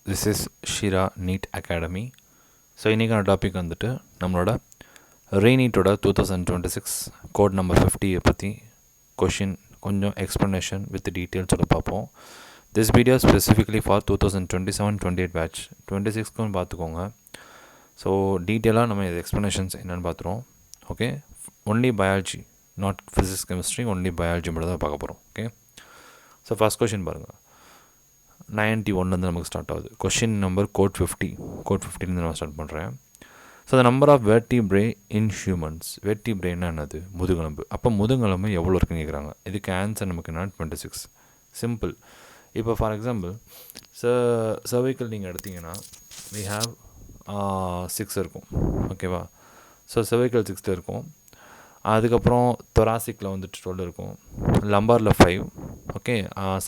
This is Shira NEET Academy. So இன்றைக்கான topic வந்துட்டு நம்மளோட ரீநீட்டோட 2026 கோட் நம்பர் 50 பற்றி கொஷின் கொஞ்சம் எக்ஸ்ப்ளனேஷன் வித் டீட்டெயில்ஸோட பார்ப்போம். This video specifically for 2027-28 batch 26க்கும் பார்த்துக்கோங்க. ஸோ டீட்டெயிலாக நம்ம இது எக்ஸ்ப்ளனேஷன்ஸ் என்னென்னு பார்த்துருவோம். Okay, only biology, not physics chemistry, only biology மட்டும் தான் பார்க்க போகிறோம். ஓகே, ஸோ ஃபஸ்ட் கொஷின் பாருங்கள். 91 நமக்கு ஸ்டார்ட் ஆகுது. கொஷின் நம்பர் கோட் 50 நான் ஸ்டார்ட் பண்ணுறேன். So the number of vertebrae in humans. வெர்டிப்ரேன்னா என்னது? முதுகெலும்பு. அப்போ முதுகெலும்பு எவ்வளோ இருக்குன்னு கேட்குறாங்க. இதுக்கு ஆன்சர் நமக்கு என்ன? 26. சிம்பிள். இப்போ ஃபார் எக்ஸாம்பிள் சர்வைக்கல் நீங்கள் எடுத்திங்கன்னா we have 6 இருக்கும். ஓகேவா? ஸோ cervical 6 இருக்கும். அதுக்கப்புறம் தொராசிக்கில் வந்துட்டு 12 இருக்கும். லம்பாரில் 5. ஓகே,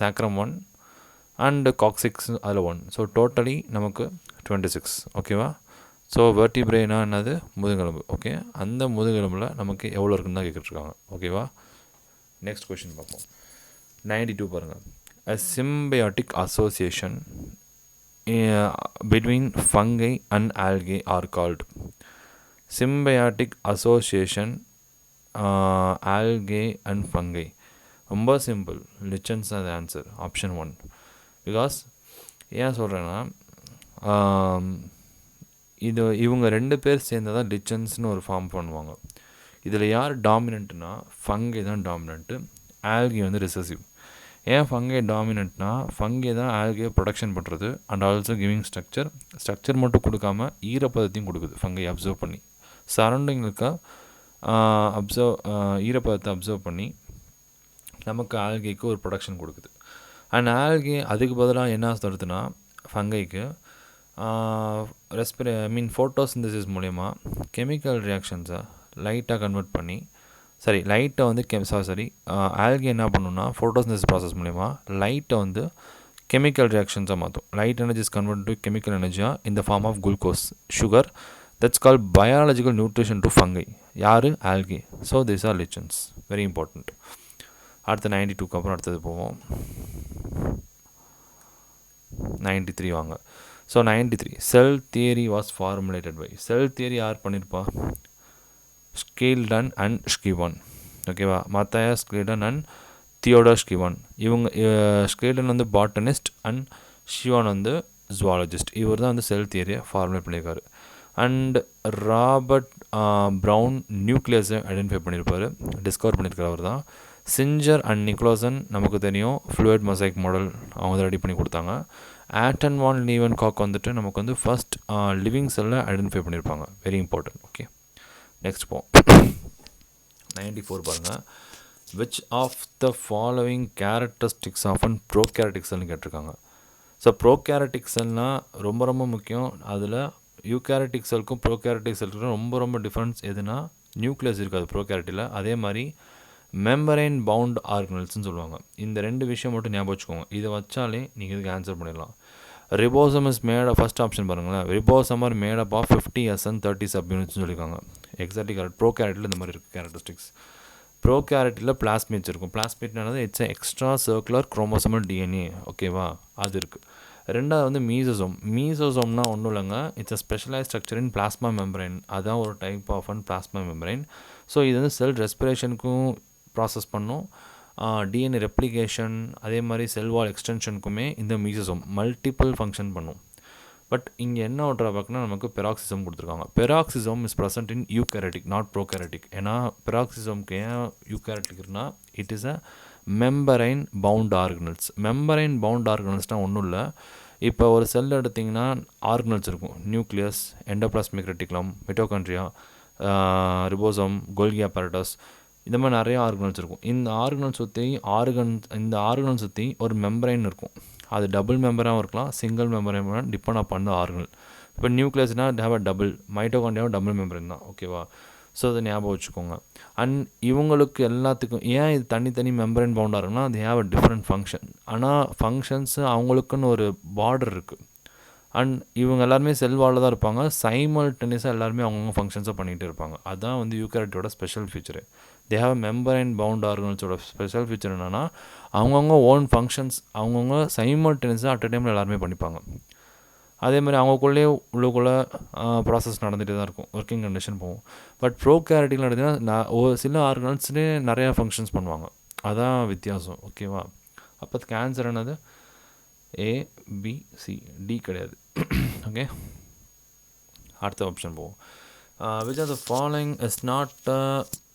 சாக்ரம் 1 அண்ட் காக்சிக்ஸ் அதில் 1. ஸோ டோட்டலி நமக்கு 26. ஓகேவா? ஸோ வெர்டிப்ரேனா என்னது? முதுகெலும்பு. ஓகே, அந்த முதுகெலும்பில் நமக்கு எவ்வளோ இருக்குன்னு தான் கேட்டுருக்காங்க. ஓகேவா? நெக்ஸ்ட் கொஷின் பார்ப்போம். 92 பாருங்கள். A symbiotic association between fungi and algae are called. Symbiotic association algae and fungi. ரொம்ப சிம்பிள். லிச்சன்ஸ் அது ஆன்சர். ஆப்ஷன் 1. பிகாஸ் ஏன் சொல்கிறேன்னா, இவங்க 2 பேர் சேர்ந்து தான் லிச்சன்ஸ்னு ஒரு ஃபார்ம் பண்ணுவாங்க. இதில் யார் டாமினண்ட்னா ஃபங்கை தான் டாமினண்ட்டு, ஆல்கே வந்து ரிசசிவ். ஏன் ஃபங்கை டாமினண்ட்னா ஃபங்கை தான் ஆல்கே ப்ரொடக்ஷன் பண்ணுறது அண்ட் ஆல்சோ கிவிங் ஸ்ட்ரக்சர் மட்டும் கொடுக்காம ஈரப்பதத்தையும் கொடுக்குது. ஃபங்கை அப்சர்வ் பண்ணி சரௌண்டிங்களுக்கு ஈரப்பதத்தை அப்சர்வ் பண்ணி நமக்கு ஆல்கேக்கு ஒரு ப்ரொடக்ஷன் கொடுக்குது. அண்ட் ஆல்கே அதுக்கு பதிலாக என்ன தருதுன்னா ஃபங்கைக்கு ஃபோட்டோசிந்தசிஸ் மூலயமா கெமிக்கல் ரியாக்ஷன்ஸை லைட்டாக கன்வெர்ட் பண்ணி லைட்டை வந்து ஆல்கே என்ன பண்ணுன்னா ஃபோட்டோசிந்தசிஸ் ப்ராசஸ் மூலயமா லைட்டை வந்து கெமிக்கல் ரியாக்ஷன்ஸாக மாற்றும். Light energies convert to chemical எனர்ஜியாக இந்த form of glucose sugar. That's call biological nutrition to fungi. யார்? Algae. So this are lichens. Very important. அடுத்த 92க்கு அப்புறம் அடுத்தது போவோம். 93 வாங்க. So 93 cell theory was formulated by. Cell theory யார் பண்ணியிருப்பா? Schleiden and Schwann. ஓகேவா? Matthias Schleiden and Theodor Schwann. இவங்க ஸ்கீல்டன் வந்து பாட்டனிஸ்ட் அண்ட் ஷிவான் வந்து ஜுவாலஜிஸ்ட். இவர் தான் வந்து செல் தியரியை ஃபார்முலேட் பண்ணியிருக்காரு. அண்ட் ராபர்ட் ப்ரவுன் நியூக்ளியஸை ஐடென்டிஃபை பண்ணியிருப்பார், டிஸ்கவர் பண்ணியிருக்கார் அவர் தான். சிஞ்சர் அண்ட் நிக்லோசன் நமக்கு தெரியும், ஃப்ளூயிட் மொசைக் மாடல் அவங்க தான் ரெடி பண்ணி கொடுத்தாங்க. ஆட்டன் வான் லீவன்காக் வந்துட்டு நமக்கு வந்து ஃபர்ஸ்ட் லிவிங் செல்லை ஐடென்டிஃபை பண்ணியிருப்பாங்க. Very important. ஓகே, நெக்ஸ்ட் போவோம். 94 பாருங்கள். Which of the following characteristics of an prokaryotic செல்னு கேட்டிருக்காங்க. ஸோ ப்ரோகேரட்டிக் செல்னால் ரொம்ப ரொம்ப முக்கியம். அதில் யூகேரட்டிக் செல்க்கும் ப்ரோகேரட்டிக் செல்க்கும் ரொம்ப டிஃப்ரென்ஸ் எதுனா நியூக்ளியஸ் இருக்காது ப்ரோகேரட்டியில். அதே மாதிரி மெம்பரைன் பவுண்ட் ஆர்கனல்ஸ்னு சொல்லுவாங்க. இந்த 2 விஷயம் மட்டும் ஞாபகம் வச்சுக்கோங்க. இதை வச்சாலே நீங்கள் இதுக்கு ஆன்சர் பண்ணிடலாம். Ribosome is made first option பாருங்களேன். Ribosome are made up of 50 SN 30 சப் யூனிட்ஸ்னு சொல்லியிருக்காங்க. Exactly correct. ப்ரோகேரட்டில் இந்த மாதிரி இருக்குது கேரக்டரிஸ்டிக்ஸ். ப்ரோகேரட்டில் பிளாஸ்மிட்ஸ் இருக்கும். பிளாஸ்மிட்னானது it's extra circular chromosomal DNA. ஓகேவா? அது இருக்குது. 2வது வந்து மீசோசோம். மீசோசோம்னா ஒன்றும் இல்லைங்க, it's a specialise structure in plasma membrane. அதுதான் ஒரு type of an plasma membrane. So இது வந்து செல் ரெஸ்பிரேஷனுக்கும் ப்ராசஸ் பண்ணும், டிஎன்ஏ ரெப்ளிகேஷன், அதே மாதிரி செல் வால் எக்ஸ்டென்ஷனுக்குமே இந்த மீசோசோம் மல்டிபிள் ஃபங்க்ஷன் பண்ணும். பட் இங்கே என்ன ஒரு ட்ராபேக்னா நமக்கு பெராக்சிசோம் கொடுத்துருக்காங்க. Peroxisome is present in eukaryotic, not prokaryotic. ஏன்னா பெராக்சிசோம்க்கு ஏன் யூகேரட்டிக் இருக்குன்னா it is a membrane bound organelles. Membrane bound ஆர்கனல்ஸ்னால் ஒன்றும் இல்லை. இப்போ ஒரு செல் எடுத்திங்கன்னா ஆர்கனல்ஸ் இருக்கும். Nucleus, endoplasmic reticulum, mitochondria, ribosome, Golgi apparatus, இந்த மாதிரி நிறைய ஆர்கனல்ஸ் இருக்கும். இந்த ஆர்கனல் சுற்றி ஒரு மெம்பரைன் இருக்கும். அது டபுள் மெம்பராகவும் இருக்கலாம், single membrane depend upon the organelle. இப்போ நியூக்ளியஸ்னால் ஹேவ் அ டபுள், மைட்டோகாண்ட்ரியாவும் டபுள் மெம்பரைன் தான். ஓகேவா? ஸோ அதை ஞாபகம் வச்சுக்கோங்க. அண்ட் இவங்களுக்கு எல்லாத்துக்கும் ஏன் இது தனி மெம்பரைன் பவுண்டாக இருக்குன்னா அது ஹேவ் அ டிஃப்ரெண்ட் ஃபங்க்ஷன். ஆனால் ஃபங்க்ஷன்ஸு அவங்களுக்குன்னு ஒரு பார்டர் இருக்குது. அண்ட் இவங்க எல்லாருமே செல்வாலில் தான் இருப்பாங்க. சைமல்டேனியஸாக எல்லாருமே அவங்கவுங்க ஃபங்க்ஷன்ஸாக பண்ணிகிட்டு இருப்பாங்க. அதுதான் வந்து யூகேரட்டியோட special feature. They have membrane bound ஆர்கனல்ஸோட ஸ்பெஷல் ஃபீச்சர் என்னென்னா அவங்கவுங்க ஓன் ஃபங்க்ஷன்ஸ் அவங்கவுங்க சைமல்டேனியஸாக அட் அ டைமில் எல்லாருமே பண்ணிப்பாங்க. அதே மாதிரி அவங்களுக்குள்ளேயே உள்ளுக்குள்ளே ப்ராசஸ் நடந்துகிட்டே தான் இருக்கும், ஒர்க்கிங் கண்டிஷன் போகும். பட் ப்ரோகாரியோட்டிக்கில் எடுத்திங்கன்னா ஒரு சில ஆர்கன்ஸ்லேயே நிறையா ஃபங்க்ஷன்ஸ் பண்ணுவாங்க, அதான் வித்தியாசம். ஓகேவா? அப்போ அதுக்கு ஆன்சர் என்னது? ஏபிசி, டி கிடையாது. ஓகே, அடுத்த ஆப்ஷன் போவோம். Which are the following is not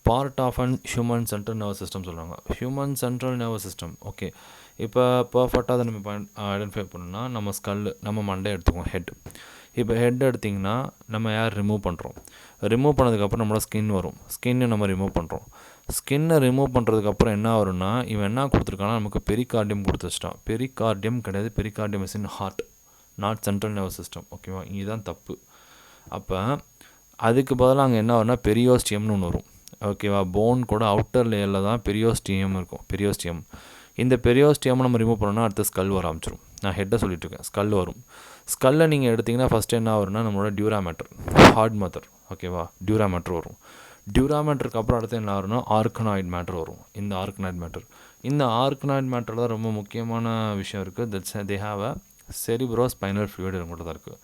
part of an human central nervous system சொல்கிறாங்க. Human central nervous system. Okay, இப்போ பர்ஃபெக்டாக அதை நம்ம ஐடென்டிஃபை பண்ணணும்னா நம்ம நம்ம மண்டே எடுத்துக்குவோம், ஹெட். இப்போ ஹெட் எடுத்திங்கன்னா நம்ம ரிமூவ் பண்ணுறோம். ரிமூவ் பண்ணதுக்கப்புறம் நம்மளோட ஸ்கின் வரும், ஸ்கின்னை நம்ம ரிமூவ் பண்ணுறோம். ஸ்கின்னை ரிமூவ் பண்ணுறதுக்கப்புறம் என்ன வரும்னா, இவன் என்ன கொடுத்துருக்கானா நமக்கு பெரிகார்டியம் கொடுத்து வச்சிட்டான். பெரிகார்டியம் கிடையாது, pericardium is in heart, not central nervous system. ஓகேவா? இதுதான் தப்பு. அப்போ அதுக்கு பதிலாக அங்கே என்ன வரும்னா பெரியோஸ்டியம்னு ஒன்று வரும். ஓகேவா? போன் கூட அவுட்டர் லேயரில் தான் பெரியோஸ்டியம் இருக்கும், பெரியோஸ்டியம். இந்த பெரியோஸ்டியமை நம்ம ரிமூவ் பண்ணோன்னா அடுத்த ஸ்கல் வர ஆரம்பிச்சிடும். நான் ஹெட்டை சொல்லிட்டுருக்கேன், ஸ்கல் வரும். ஸ்கல்லை நீங்கள் எடுத்திங்கன்னா ஃபஸ்ட்டு என்ன வரும்னா நம்மளோட டியூராமேட்டர், ஹார்ட் மேட்டர். ஓகேவா? டியூராமேட்டர் வரும். டியூராமேட்டருக்கு அப்புறம் அடுத்து என்ன வரும்னா ஆர்கனாய்டு மேட்டர் வரும். இந்த ஆர்கனாய்டு மேட்டர் தான் ரொம்ப முக்கியமான விஷயம் இருக்குது. That's they have a cerebro spinal fluid மட்டும் தான் இருக்குது.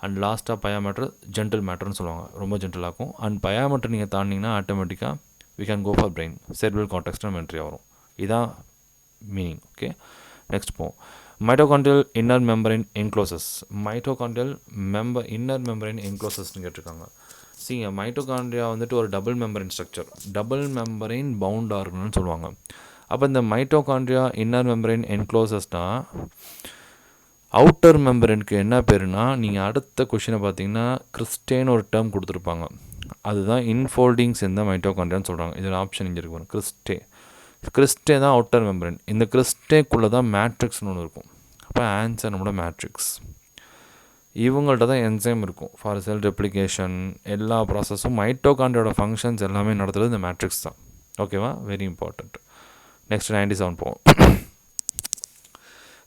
அண்ட் லாஸ்ட்டாக பயாமீட்டர் ஜென்டல் மேட்டர்னு சொல்லுவாங்க, ரொம்ப ஜென்டலாகும். அண்ட் பயாமீட்டர் நீங்கள் தாண்டிங்கன்னா ஆட்டோமேட்டிக்காக we can go for brain, cerebral cortex entry வரும். இதான் மீனிங். ஓகே, நெக்ஸ்ட் போவோம். Mitochondrial inner membrane encloses. Mitochondrial inner membrane என்க்ளோசஸ்ன்னு கேட்டிருக்காங்க. மைட்டோகாண்ட்ரியா வந்துட்டு ஒரு double membrane structure, double membrane bound ஆர்கன்னு சொல்லுவாங்க. அப்போ இந்த மைட்டோகாண்ட்ரியா இன்னர் மெம்பரைன் என்க்ளோசஸ்னால் அவுட்டர் மெம்பரைனுக்கு என்ன பேருனா, நீங்கள் அடுத்த கொஷினை பார்த்தீங்கன்னா கிறிஸ்டேன்னு ஒரு டேர்ம் கொடுத்துருப்பாங்க, அதுதான் இன்ஃபோல்டிங்ஸ் இந்த மைட்டோகாண்ட்ரியான்னு சொல்கிறாங்க. இதோட ஆப்ஷன் இங்கே இருக்கு, கிறிஸ்டே தான் அவுட்டர் மெம்பரைன். இந்த கிறிஸ்டேக்குள்ளே தான் மேட்ரிக்ஸ்னு ஒன்று இருக்கும். அப்போ ஆன்சர் நம்மளோட மேட்ரிக்ஸ். இவங்கள்ட்ட தான் என்சைம் இருக்கும் ஃபார் செல் ரெப்ளிகேஷன், எல்லா ப்ராசஸும் மைட்டோகாண்ட்ரியோட ஃபங்க்ஷன்ஸ் எல்லாமே நடத்துகிறது இந்த மேட்ரிக்ஸ் தான். ஓகேவா? Very important. நெக்ஸ்ட் 97 போவோம்.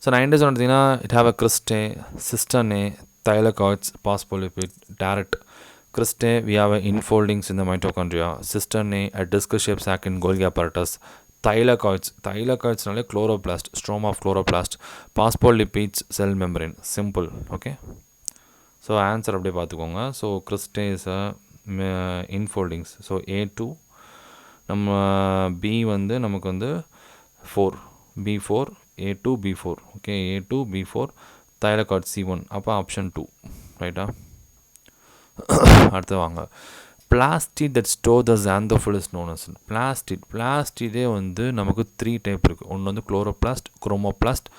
ஸோ 97 எடுத்திங்கன்னா it have a cristae, cisternae, thylakoids, phospholipid, டேரட். Cristae we have infoldings in the mitochondria, cisternate a disc-shaped sac in Golgi apparatus, thylakoidsனாலே chloroplast, stroma of chloroplast, phospholipids, cell membrane. Simple. Okay, so answer அப்படியே பார்த்துக்கோங்க. So cristae is infoldings. So A2 நம்ம B வந்து நமக்கு வந்து 4, B4, A2 B4. Okay, A2 B4, thylakoid C1. அப்போ option 2 ரைட்டா? அடுத்து வாங்க. Plastid that store the xanthophyll is known as. பிளாஸ்டிடே வந்து நமக்கு 3 டைப் இருக்குது. ஒன்று வந்து குளோரோபிளாஸ்ட், குரோமோபிளாஸ்ட்.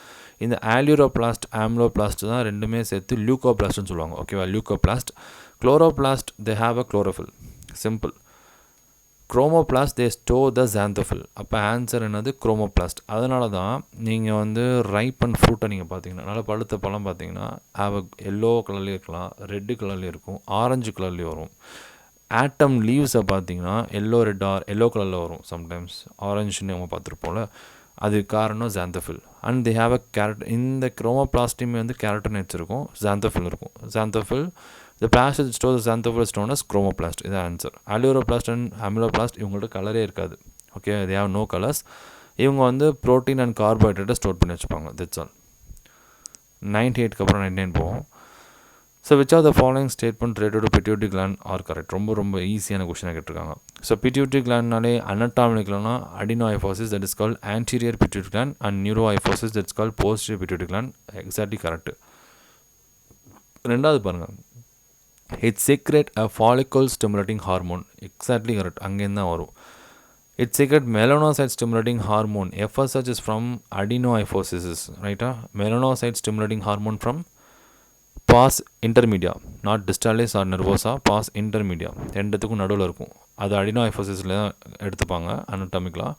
இந்த ஆலியூரோபிளாஸ்ட், ஆம்லோபிளாஸ்ட் தான் ரெண்டுமே சேர்த்து லியூகோபிளாஸ்ட்னு சொல்லுவாங்க. ஓகேவா? Leucoplast. Chloroplast they have a chlorophyll, simple. Chromoplast they store the xanthophyll. அப்போ ஆன்சர் என்னது? குரோமோபிளாஸ்ட். அதனால தான் நீங்கள் வந்து ரைப் அண்ட் ஃப்ரூட்டை நீங்கள் பார்த்தீங்கன்னா, நல்லா பழுத்த பழம் பார்த்தீங்கன்னா எல்லோ கலர்லேயும் இருக்கலாம், ரெட்டு கலர்லேயும் இருக்கும், ஆரஞ்சு கலர்லேயும் வரும். ஆட்டம் லீவ்ஸை பார்த்தீங்கன்னா எல்லோ கலரில் வரும், சம்டைம்ஸ் ஆரஞ்சுன்னு நம்ம பார்த்துருப்போம்ல. அது காரணம் xanthophyll. அண்ட் தே ஹாவ் அ இந்த குரோமோபிளாஸ்ட்டையுமே வந்து கேரட்டனேட்ஸ் இருக்கும், xanthophyll இருக்கும். xanthophyll, the plastic that stores the xanthophyll is known as chromoplast. இது ஆன்சர். aleuroplast and amyloplast இவங்கள்ட்ட கலரே இருக்காது. Okay, they have no colors. இவங்க வந்து ப்ரோட்டீன் அண்ட் கார்போஹைட்ரேட்டை ஸ்டோர் பண்ணி வச்சுப்பாங்க. That's all. 98க்கு அப்புறம் 99 போவோம். So which are the following statement related to pituitary gland are correct? ரொம்ப ஈஸியான கொஸ்டினாக கேட்டிருக்காங்க. ஸோ பிட்யூட்டரி கிளாண்ட்னாலே அனட்டாமிக்கல்னா adenohypophysis, that is call anterior pituitary gland, and neurohypophysis, that is call posterior pituitary gland. Exactly correct. ரெண்டாவது பாருங்கள், it's secrete a follicle stimulating hormone. Exactly correct, அங்கேருந்து தான் வரும். It's secrete melanocyte stimulating hormone. FSH is from adenohypophysis, ரைட்டா? Melanocyte stimulating hormone from pars intermedia, not distalis or nervosa, pars intermedia, ரெண்டுத்துக்கும் நடுவில் இருக்கும். அது அடினோஹைபோசிஸில் தான் எடுத்துப்பாங்க அனட்டாமிக்கலாக.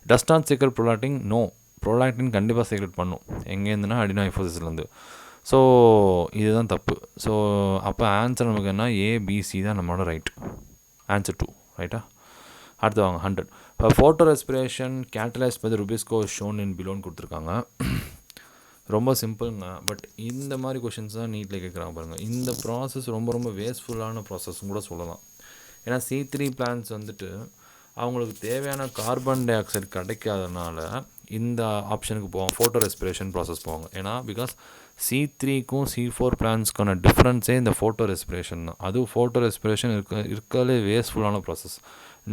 Does not secrete prolactin? No, prolactin கண்டிப்பாக சீக்ரெட் பண்ணும். எங்கேருந்துன்னா அடினோஹைபோசிஸ்லேருந்து. ஸோ இதுதான் தப்பு. ஸோ அப்போ ஆன்சர் நமக்கு என்ன? ABC தான் நம்மளோட ரைட். ஆன்சர் 2 ரைட்டா? அடுத்து வாங்க 100. இப்போ photorespiration catalyse by rubisco shown in பிலோன்னு கொடுத்துருக்காங்க. ரொம்ப சிம்பிளுங்க. பட் இந்த மாதிரி கொஷின்ஸ் தான் நீட்டில் கேட்குறாங்க பாருங்கள். இந்த ப்ராசஸ் ரொம்ப வேஸ்ட்ஃபுல்லான ப்ராசஸ்ன்னு கூட சொல்லலாம். ஏன்னா C3 பிளான்ஸ் வந்துட்டு அவங்களுக்கு தேவையான கார்பன் டை ஆக்சைடு கிடைக்காதனால இந்த ஆப்ஷனுக்கு போவாங்க, ஃபோட்டோ ரெஸ்பிரேஷன் ப்ராசஸ் போவாங்க. ஏன்னா பிகாஸ் C3க்கும் C4 பிளான்ஸ்க்கான டிஃப்ரென்ஸே இந்த ஃபோட்டோ ரெஸ்பிரேஷன் தான். அதுவும் ஃபோட்டோ ரெஸ்பிரேஷன் இருக்கிறதுலே வேஸ்ட்ஃபுல்லான ப்ராசஸ்.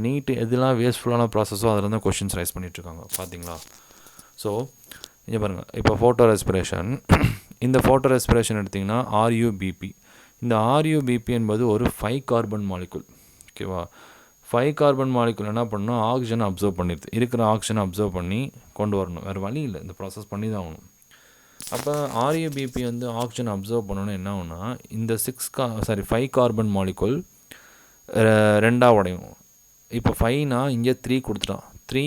நீட்டு எதெல்லாம் வேஸ்ட்ஃபுல்லான ப்ராசஸோ அதில் தான் கொஷின்ஸ் ரைஸ் பண்ணிகிட்ருக்காங்க பார்த்தீங்களா. ஸோ இங்கே பாருங்கள், இப்போ ஃபோட்டோ ரெஸ்பிரேஷன், இந்த ஃபோட்டோ ரெஸ்பிரேஷன் எடுத்திங்கன்னா RUBP. இந்த RUBP என்பது ஒரு 5 கார்பன் மாலிகுல். ஓகேவா, 5 கார்பன் மாலிகுல் என்ன பண்ணணும், ஆக்சிஜனை அப்சர்வ் பண்ணிடுது. இருக்கிற ஆக்சிஜனை அப்சர்வ் பண்ணி கொண்டு வரணும், வேறு வழி இல்லை, இந்த ப்ராசஸ் பண்ணி தான் ஆகணும். அப்போ RUBP வந்து ஆக்சிஜன் அப்சர்வ் பண்ணணுன்னு என்ன ஆகுனா, இந்த 5 கார்பன் மாலிகுல் ரெண்டாக உடையும். இப்போ 5னா இங்கே 3 கொடுத்துட்டான், 3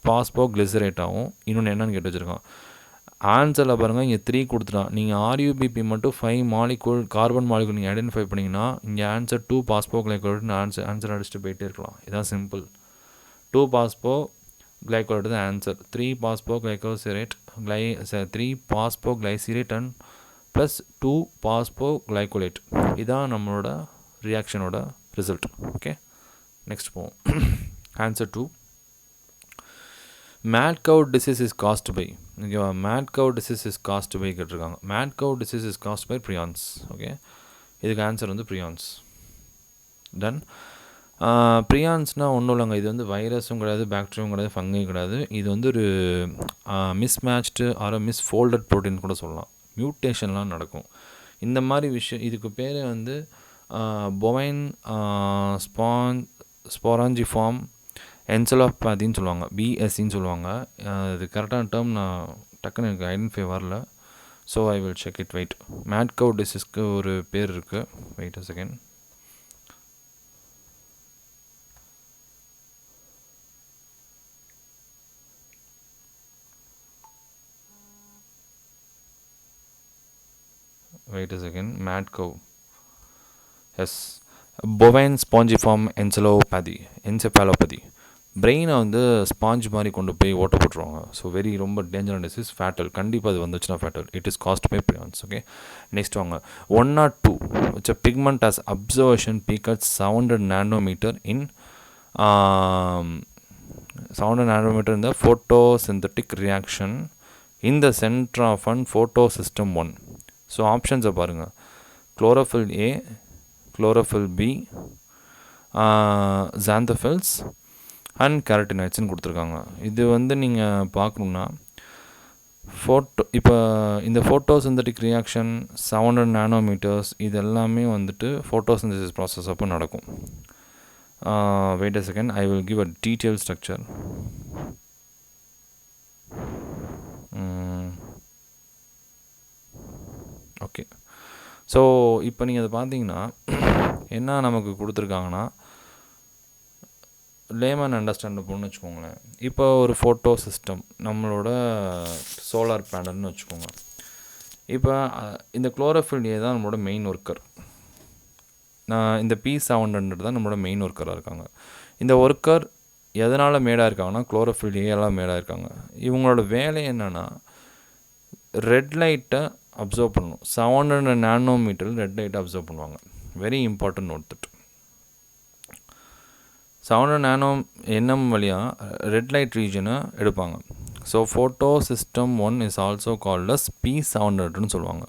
பாஸ்போக்ளிசரேட் ஆகும். இன்னொன்று என்னன்னு கேட்டு வச்சுருக்கான் ஆன்சரில் பாருங்கள், இங்கே 3 கொடுத்துட்டான். நீங்கள் RUBP மட்டும் 5 கார்பன் மாலிகுல் நீங்கள் ஐடென்டிஃபை பண்ணிங்கன்னா இங்கே ஆன்சர் 2 பாஸ்போக்ளைகோலேட்னு ஆன்சர் அடிச்சுட்டு போயிட்டே இருக்கலாம். இதான் சிம்பிள். 2 பாஸ்போக்ளைகோலேட் தான் answer. 3 phosphoglycerate and plus 2 phosphoglycolate. இதான் நம்மளோட ரியாக்ஷனோட ரிசல்ட். ஓகே, நெக்ஸ்ட் போவோம். Answer 2, mad cow disease is caused by. ஓகேவா, mad cow disease is caused by கேட்டிருக்காங்க. mad cow disease is caused by prions. Okay, இதுக்கு answer வந்து prions. தென் ப்ரியான்ஸ்னால் ஒன்றும் இல்லைங்க, இது வந்து வைரஸும் கிடையாது, பாக்டீரியாவும் கிடையாது, ஃபங்கையும் கிடையாது. இது வந்து ஒரு மிஸ்மேட்ச்டு ஆர் மிஸ்ஃபோல்டட் ப்ரோட்டீன் கூட சொல்லலாம். மியூட்டேஷன்லாம் நடக்கும் இந்த மாதிரி விஷயம். இதுக்கு பேர் வந்து பொவைன் ஸ்போராஞ்சிஃபார்ம் என்செலோபதின்னு சொல்லுவாங்க, BSCன்னு சொல்லுவாங்க. இது கரெக்டான டேர்ம் நான் டக்குன்னு எனக்கு ஐடென்டிஃபை வரல. So I will check it. Wait, mad cow டிசீஸ்க்கு ஒரு பேர் இருக்குது. Wait a second. mad cow. Yes, bovine spongiform encephalopathy. பிரெயினை வந்து ஸ்பாஞ்ச் மாதிரி கொண்டு போய் ஓட்ட போட்டுருவாங்க. ஸோ ரொம்ப டேஞ்சரான டிசீஸ், ஃபேட்டல். கண்டிப்பாக அது வந்துச்சுன்னா fatal. It is caused by prions. Okay, next வாங்க. 102 which a pigment has observation peak at 700 nanometer in 700 nanometer in the photosynthetic reaction in the center of an photosystem 1. So ஆப்ஷன்ஸை பாருங்கள். chlorophyll A, chlorophyll B, xanthophylls and கேரட்டினாய்ட்ஸ்னு கொடுத்துருக்காங்க. இது வந்து நீங்கள் பார்க்கணுன்னா இப்போ இந்த ஃபோட்டோசிந்தட்டிக் ரியாக்ஷன் 700 நானோமீட்டர்ஸ் இது எல்லாமே வந்துட்டு ஃபோட்டோசிந்தசிஸ் ப்ராசஸ் அப்போ நடக்கும். Wait a second, I will give a detail structure. Okay, so இப்போ நீங்கள் அதை பார்த்தீங்கன்னா என்ன நமக்கு கொடுத்துருக்காங்கன்னா, லேமன் அண்டர்ஸ்டாண்ட் பண்ணணும்னு வச்சுக்கோங்களேன். இப்போ ஒரு ஃபோட்டோ சிஸ்டம், நம்மளோட சோலார் பேனல்னு வச்சுக்கோங்க. இப்போ இந்த குளோரோஃபில் ஏ தான் நம்மளோட மெயின் ஒர்க்கர். இந்த P700 தான் நம்மளோட மெயின் ஒர்க்கராக இருக்காங்க. இந்த ஒர்க்கர் எதனால் மேடாக இருக்காங்கன்னா குளோரோஃபில் ஏலாம் மேடாக இருக்காங்க. இவங்களோட வேலை என்னென்னா ரெட் லைட்டை அப்சர்வ் பண்ணணும். 700 நானோமீட்டர் ரெட் லைட்டை அப்சர்வ் பண்ணுவாங்க. Very important note that. 700 nano nm வழியாக ரெட் லைட் ரீஜனை எடுப்பாங்க. So photosystem 1 is also called as P700ன்னு சொல்லுவாங்க.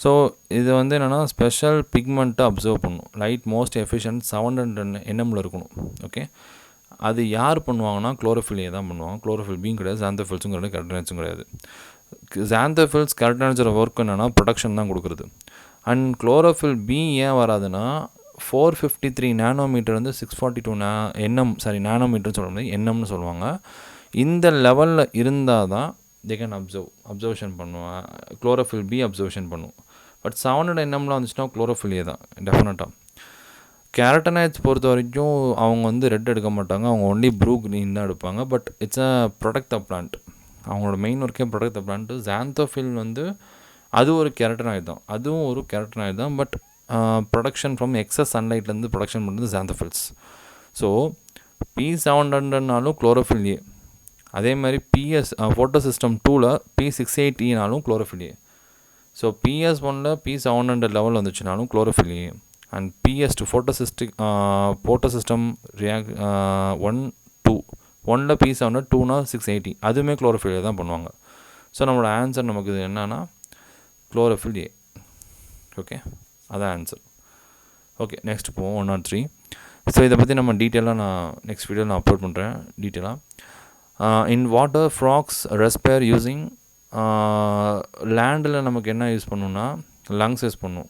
ஸோ இது வந்து என்னென்னா ஸ்பெஷல் பிக்மெண்ட்டை அப்சர்வ் பண்ணணும். லைட் மோஸ்ட் எஃபிஷியன்ட் 700 என்எம்மில் இருக்கணும். ஓகே, அது யார் பண்ணுவாங்கன்னா குளோரோஃபில் ஏ தான் பண்ணுவாங்க. குளோரோஃபில் பியும் கிடையாது, xanthophyllsம் கிடையாது, கேரட்டினாய்ட்ஸும் கிடையாது. xanthophyllஸ் கேரட்டினாய்ட்ஸோட ஒர்க் என்னென்னா ப்ரொடக்ஷன் தான் கொடுக்குறது. அண்ட் குளோரோஃபில் பி ஏன் வராதுன்னா 453 நானோமீட்டர் வந்து 642 நானோமீட்டர்னு சொல்ல முடியாது, என்எம்னு சொல்லுவாங்க. இந்த லெவலில் இருந்தால் தான் தே கேன் அப்சர்வேஷன் பண்ணுவாங்க, குளோரோஃபில் பி அப்சர்வேஷன் பண்ணுவோம். பட் 700 என்எம்லாம் வந்துச்சுன்னா குளோரோஃபில் ஏ தான் டெஃபினட்டாக. கேரட்டினாய்ட்ஸ் பொறுத்த வரைக்கும் அவங்க வந்து ரெட் எடுக்க மாட்டாங்க, அவங்க ஒன்லி ப்ளூ க்ரீன் தான் எடுப்பாங்க. But it's a product the plant. அவங்களோட மெயின் ஒர்க்கே ப்ரொடக்ட் த பிளான்ட்டு. xanthophylls வந்து அது ஒரு கேரட்டினாய்டு தான், அதுவும் ஒரு கேரட்டினாய்டு தான். பட் ப்ரொடக்ஷன் ஃப்ரம் எக்ஸஸ் சன்லைட்லேருந்து ப்ரொடக்ஷன் பண்ணுறது xanthophyllஸ். ஸோ P700னாலும் குளோரோஃபில் ஏ. அதே மாதிரி ஃபோட்டோ சிஸ்டம் 2ல் P680னாலும் குளோரோஃபில் ஏ. ஸோ PS1ல் P700 லெவல் வந்துச்சுனாலும் chlorophyll A. And PS2 photosystem 1, 2 1ல் P700, 2னா 680 அதுவுமே குளோரோஃபில் ஏ தான் பண்ணுவாங்க. ஸோ நம்மளோட ஆன்சர் நமக்கு இது என்னன்னா குளோரோஃபில் ஏ. ஓகே, அதான் ஆன்சர். ஓகே, நெக்ஸ்ட் போவோம் 103. ஸோ இதை பற்றி நம்ம டீட்டெயிலாக நான் நெக்ஸ்ட் வீடியோவில் நான் அப்லோட் பண்ணுறேன் டீட்டெயிலாக. In water frogs respire using, லேண்டில் நமக்கு என்ன யூஸ் பண்ணணும்னா லங்ஸ் யூஸ் பண்ணும்.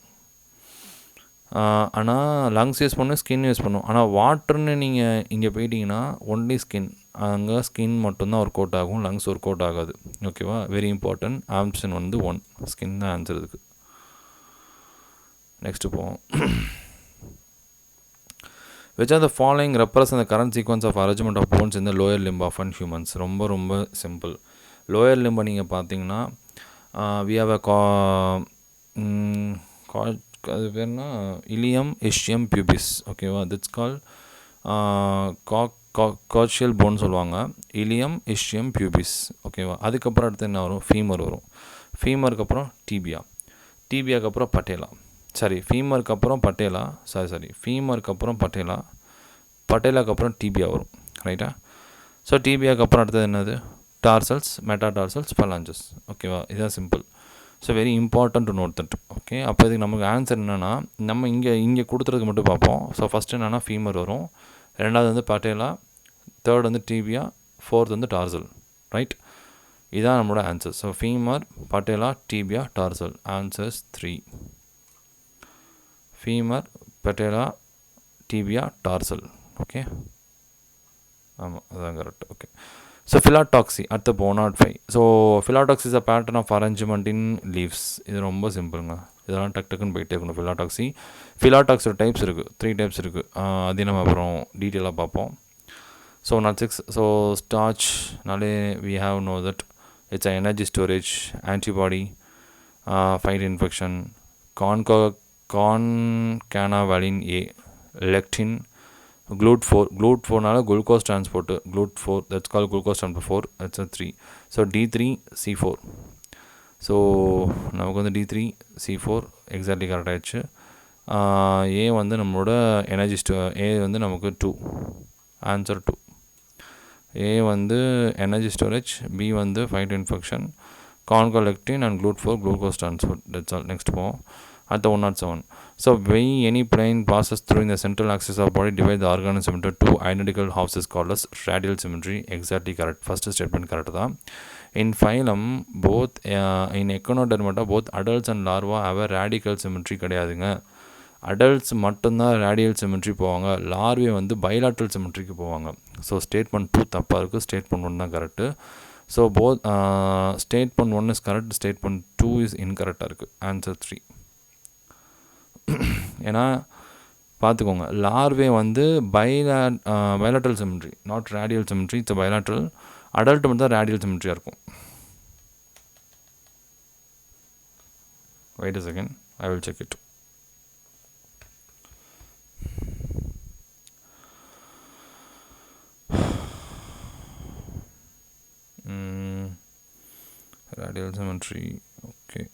ஆனால் லங்ஸ் யூஸ் பண்ணும், ஸ்கின் யூஸ் பண்ணும். ஆனால் வாட்டர்னு நீங்கள் இங்கே போயிட்டீங்கன்னா ஒன்லி ஸ்கின், அங்கே ஸ்கின் மட்டும்தான் ஒரு கோட் ஆகும், லங்ஸ் ஒரு கோட் ஆகாது. ஓகேவா, வெரி இம்பார்ட்டன்ட். ஆப்ஷன் வந்து 1 ஸ்கின் தான் ஆன்சர் இதுக்கு. நெக்ஸ்ட்டு போவோம். which are the following represent the current sequence of arrangement of bones in the lower limb of an humans? ரொம்ப ரொம்ப சிம்பிள். லோயர் லிம்பை நீங்கள் பார்த்தீங்கன்னா we have a அது பேர்னா இலியம் இஷ்யம் பியூபிஸ். ஓகேவா, திட்ஸ் கால் கார்ஷியல் போன் சொல்லுவாங்க, ilium ischium pubis. ஓகேவா, அதுக்கப்புறம் அடுத்து என்ன வரும், ஃபீமர் வரும். ஃபீமருக்கு அப்புறம் டிபியா, டிபியாக்கு அப்புறம் பட்டேலா, ஃபீமருக்கு அப்புறம் பட்டேலா, ஃபீமருக்கு அப்புறம் பட்டேலா, பட்டேலாக்கு அப்புறம் டிபியா வரும். ரைட்டா? ஸோ டிபியாக்கு அப்புறம் அடுத்தது என்னது, டார்சல்ஸ், மெட்டாடார்சல்ஸ், ஃபலாஞ்சஸ். ஓகேவா, இதுதான் simple. So very important to note that. Okay, அப்போ இதுக்கு நமக்கு ஆன்சர் என்னென்னா நம்ம இங்கே கொடுத்துறதுக்கு மட்டும் பார்ப்போம். ஸோ ஃபஸ்ட்டு என்னென்னா ஃபீமர் வரும், ரெண்டாவது வந்து பட்டேலா, தேர்ட் வந்து டிபியா, ஃபோர்த் வந்து டார்சல். ரைட், இதுதான் நம்மளோட answer. So femur, patella, tibia, tarsal. Answers 3. Femur, patella, tibia, tarsal. Okay, ஆமாம், அதுதான் கரெக்ட். ஓகே, ஸோ ஃபிலாடாக்சி அடுத்த 105. So phyllotaxy is a pattern of arrangement in leaves. இது ரொம்ப சிம்பிளுங்க, இதெல்லாம் டக்குன்னு போயிட்டே இருக்கணும். ஃபிலாடாக்ஸோட டைப்ஸ் இருக்குது, 3 டைப்ஸ் இருக்குது. அது நம்ம அப்புறம் டீட்டெயிலாக பார்ப்போம். ஸோ 106. ஸோ ஸ்டார்ச்னாலே we have know that it's a energy storage, antibody, fight infection, concanavalin A, lectin, GLUT4னால glucose transport, GLUT4, that's call glucose transport 4, that's 3. So D3 C4. So நமக்கு வந்து D3 C4 எக்ஸாக்ட்லி கரெக்ட் ஆகிடுச்சு. ஏ வந்து நம்மளோட energy ஏ வந்து நமக்கு 2, answer 2. A வந்து energy storage, B வந்து ஃபைட் இன்ஃபெக்ஷன், கான்காலெக்டின் and GLUT4 glucose transport. That's all. Next போவோம். At the 107. So when any plane passes through in the central axis of body, divide the organism into 2 identical halves is called as radial symmetry. Exactly correct. First statement correct da. In phylum, both in Echinodermata, both adults and larvae have a radical symmetry கிடையாதுங்க. Adults மட்டும்தான் radial symmetry போவாங்க, larvae வந்து bilateral சிமெட்ரிக்கு போவாங்க. So statement 2 தப்பாக இருக்குது, statement 1 தான் correct. So both statement 1 is correct, statement 2 is இன்கரெக்டாக இருக்குது. ஆன்சர் 3. ஏன்னா பார்த்துக்கோங்க, லார்வே வந்து bilateral symmetry, not radial symmetry. It's bilateral. Adult மட்டும் தான் ரேடியல் சிமெட்ரியாக இருக்கும். Wait a second, I will check it. radial symmetry, okay.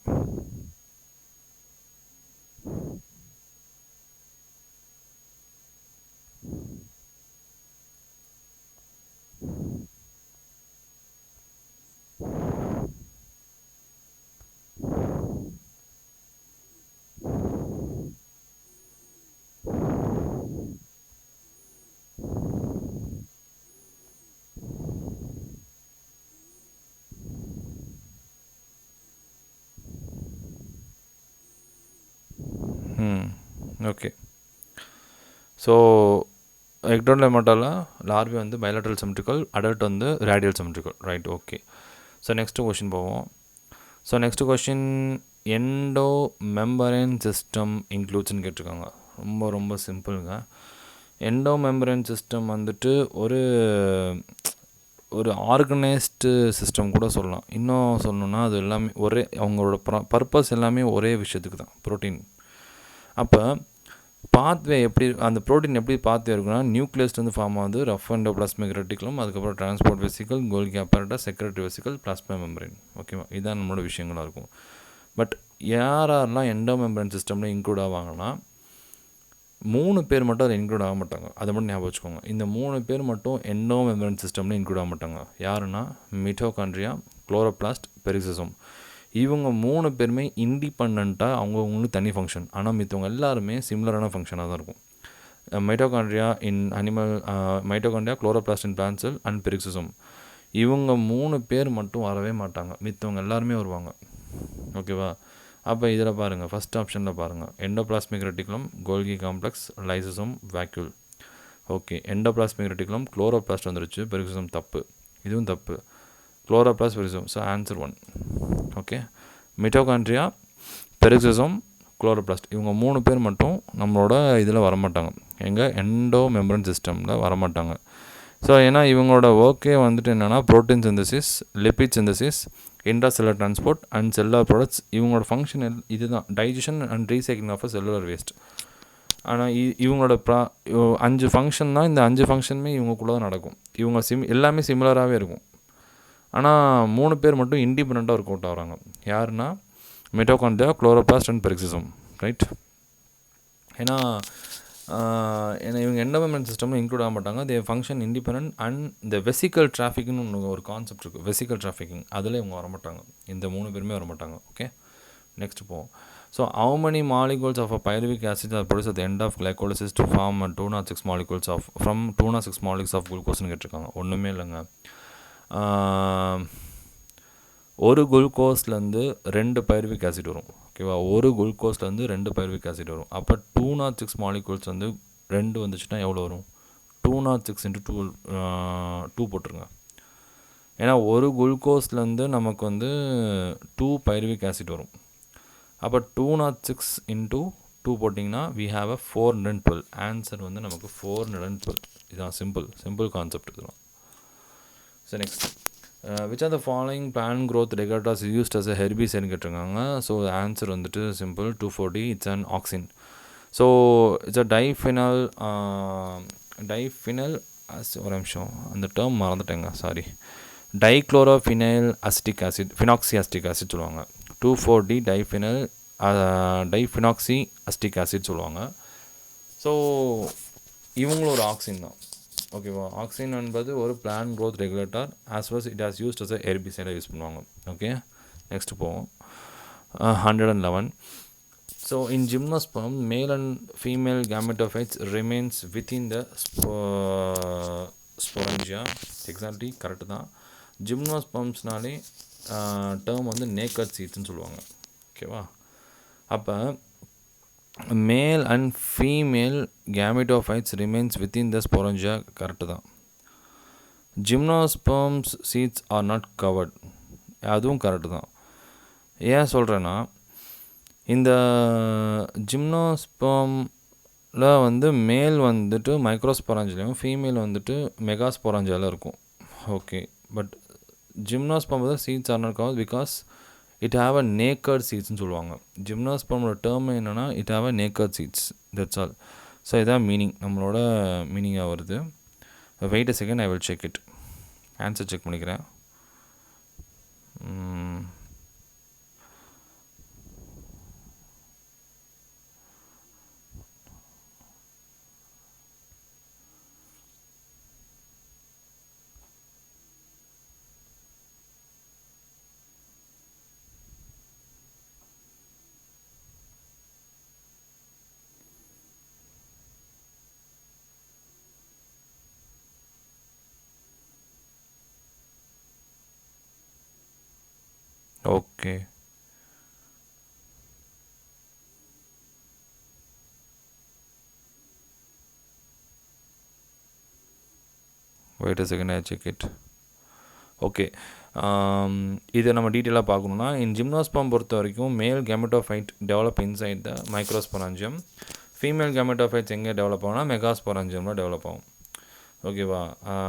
Okay, so எக்டோடெர்மாட்டால லார்வே வந்து பைலாட்ரல் சிமெட்ரிக்கல், அடல்ட் வந்து radial symmetrical. Right, okay. So next question போவோம். So next question, endomembrane system இன்க்ளூட்ஸ்ன்னு கேட்டிருக்காங்க. ரொம்ப ரொம்ப சிம்பிளுங்க. எண்டோ மெம்பரேன் சிஸ்டம் வந்துட்டு ஒரு ஆர்கனைஸ்டு சிஸ்டம் கூட சொல்லலாம். இன்னும் சொல்லணுன்னா அது எல்லாமே ஒரே, அவங்களோட பர்பஸ் எல்லாமே ஒரே விஷயத்துக்கு தான், ப்ரோட்டீன். அப்போ பாத்வே எப்படி, அந்த ப்ரோட்டீன் எப்படி பாத்வே இருக்குன்னா, நியூக்ளியஸ்லேருந்து ஃபார்ம் ஆகுது, ரஃப் எண்டோபிளாஸ்மிக் ரெட்டிகுலம், அதுக்கப்புறம் transport vesicle, கோல்கி apparatus, secretary vesicle, plasma membrane. ஓகேவா, இதுதான் நம்மளோட விஷயங்களாக இருக்கும். பட் யாரெல்லாம் எண்டோ மெம்பரேன் சிஸ்டமில் இன்க்ளூட் ஆவாங்கன்னா, 3 பேர் மட்டும் அதில் இன்க்ளூட் ஆக மாட்டாங்க. அதை மட்டும் ஞாபகம் வச்சுக்கோங்க. இந்த 3 பேர் மட்டும் எண்டோ மெம்பரேன் சிஸ்டமில் இன்க்ளூட் ஆக மாட்டாங்க. யாருன்னா மிட்டோகாண்ட்ரியா, குளோரோபிளாஸ்ட், பெரிசிசோம். இவங்க 3 பேருமே இண்டிபெண்ட்டாக அவங்கவுங்களுக்கு தனி ஃபங்க்ஷன். ஆனால் மித்தவங்க எல்லாருமே சிமிலரான ஃபங்க்ஷனாக தான் இருக்கும். Mitochondria in animal, mitochondria, chloroplast in plant cell and peroxisome. இவங்க 3 பேர் மட்டும் வரவே மாட்டாங்க, மித்தவங்க எல்லாருமே வருவாங்க. ஓகேவா? அப்போ இதில் பாருங்கள், ஃபஸ்ட் ஆப்ஷனில் பாருங்கள், endoplasmic reticulum, Golgi complex, lysosome, vacuole. Okay, endoplasmic reticulum, chloroplast வந்துருச்சு, பெரிசிசோம் தப்பு, இதுவும் தப்பு, chloroplast, peroxisome. So answer 1. Okay, mitochondria, peroxisome, chloroplast இவங்க 3 பேர் மட்டும் நம்மளோட இதில் வரமாட்டாங்க, எங்கள் எண்டோ மெம்பரன் சிஸ்டமில் வரமாட்டாங்க. ஸோ ஏன்னா இவங்களோட ஒர்க்கே வந்துட்டு என்னென்னா protein synthesis, lipid synthesis, intracellular transport and cellular products. இவங்களோட ஃபங்க்ஷன் இதுதான், digestion and recycling of a cellular waste. ஆனால் இவங்களோட 5 ஃபங்க்ஷன் தான், இந்த 5 ஃபங்க்ஷனுமே இவங்களுக்குள்ளே தான் நடக்கும். இவங்க எல்லாமே சிமிலராகவே இருக்கும். ஆனால் 3 பேர் மட்டும் இண்டிபெண்ட்டாக ஒர்க் அவுட் ஆகிறாங்க. யாருன்னா மிட்டோகாண்ட்ரியா, குளோரோபிளாஸ்ட் அண்ட் பெரிசிசோம். ரைட்? ஏன்னா இவங்க எண்டோமெம்பரன் சிஸ்டமில் இன்க்ளூட் ஆக மாட்டாங்க. தே ஃபங்க்ஷன் இண்டிபெண்டன்ட் அண்ட் இந்த வெசிக்கல் டிராஃபிக்னு ஒன்று ஒரு கான்செப்ட் இருக்குது, வெசிக்கல் டிராஃபிக்கிங், அதில் இவங்க வரமாட்டாங்க. இந்த 3 பேருமே வரமாட்டாங்க. ஓகே, நெக்ஸ்ட் போவோம். So how many molecules of a pyruvic acid are produced at the end of glycolysis to form 206 molecules of from 206 molecules of glucoseன்னு கேட்டிருக்காங்க. ஒன்றுமே இல்லைங்க, ஒரு குளுக்கோஸ்லேருந்து 2 பைருவிக் ஆசிட் வரும். ஓகேவா? ஒரு குளுக்கோஸ்லேருந்து 2 பைருவிக் ஆசிட் வரும். அப்போ 206 மாலிகூல்ஸ் வந்து 2 வந்துச்சுன்னா எவ்வளோ வரும்? 206 × 2 போட்டுருங்க. ஏன்னா ஒரு குளுக்கோஸ்லேருந்து நமக்கு வந்து 2 பைருவிக் ஆசிட் வரும். அப்போ 206 × 2 போட்டிங்கன்னா we have a 412. ஆன்சர் வந்து நமக்கு 412. இதுதான் சிம்பிள் கான்செப்ட் இதெல்லாம். So next, which are the following plant growth regulators used as a herbicide கேட்டிருக்காங்க. ஸோ ஆன்சர் வந்துட்டு simple, 2,4-D. It's an auxin. So it's a diphenyl ஒரு நிமிஷம், அந்த டேர்ம் மறந்துட்டேங்க, sorry. Dichlorophenyl acetic acid, phenoxy acetic acid சொல்லுவாங்க. 2,4-D diphenoxy acetic acid சொல்லுவாங்க. So இவங்களும் ஒரு ஆக்சின் தான். ஓகேவா? ஆக்சின் என்பது ஒரு plant growth regulator, as well it has used as ஹெர்பிசைடாக யூஸ் பண்ணுவாங்க. ஓகே, நெக்ஸ்ட் போவோம். 111. So in gymnosperm male and female gametophytes remains within the ஸ்பொரஞ்சியா. Exactly correct தான். ஜிம்னோஸ்பெர்ம்ஸ்னாலே டேர்ம் வந்து நேக்கட் சீட்ஸ்ன்னு சொல்லுவாங்க. ஓகேவா? அப்போ male and female gametophytes remains within the sporangia correct தான். Gymnosperms seeds are not covered, அதுவும் கரெக்டு தான். ஏன் சொல்கிறேன்னா, இந்த ஜிம்னோஸ்பெர்மில் வந்து மேல் வந்துட்டு மைக்ரோஸ்பொராஞ்சிலையும் ஃபீமேல் வந்துட்டு மெகாஸ்பொராஞ்சியாவில் இருக்கும். ஓகே, பட் ஜிம்னோஸ்பெர்ம் வந்து seeds are not covered because it have a naked சீட்ஸ்ன்னு சொல்லுவாங்க. ஜிம்னோஸ்பெர்மோட டேர்ம் என்னென்னா it have a naked seeds, that's all. So இதான் மீனிங், நம்மளோட மீனிங்காக வருது. Wait a second, I will check it. Answer check பண்ணிக்கிறேன். Okay, wait a second, I check it. Okay, இதை நம்ம டீட்டெயிலாக பார்க்கணுன்னா, இன் ஜிம்னோஸ்பெர்ம் பொறுத்த வரைக்கும் male gametophyte develop inside the microsporangium, female gametophytes எங்கே டெவலப் ஆகும்னா மெகாஸ்பொராஞ்சியமில் டெவலப் ஆகும். ஓகேவா?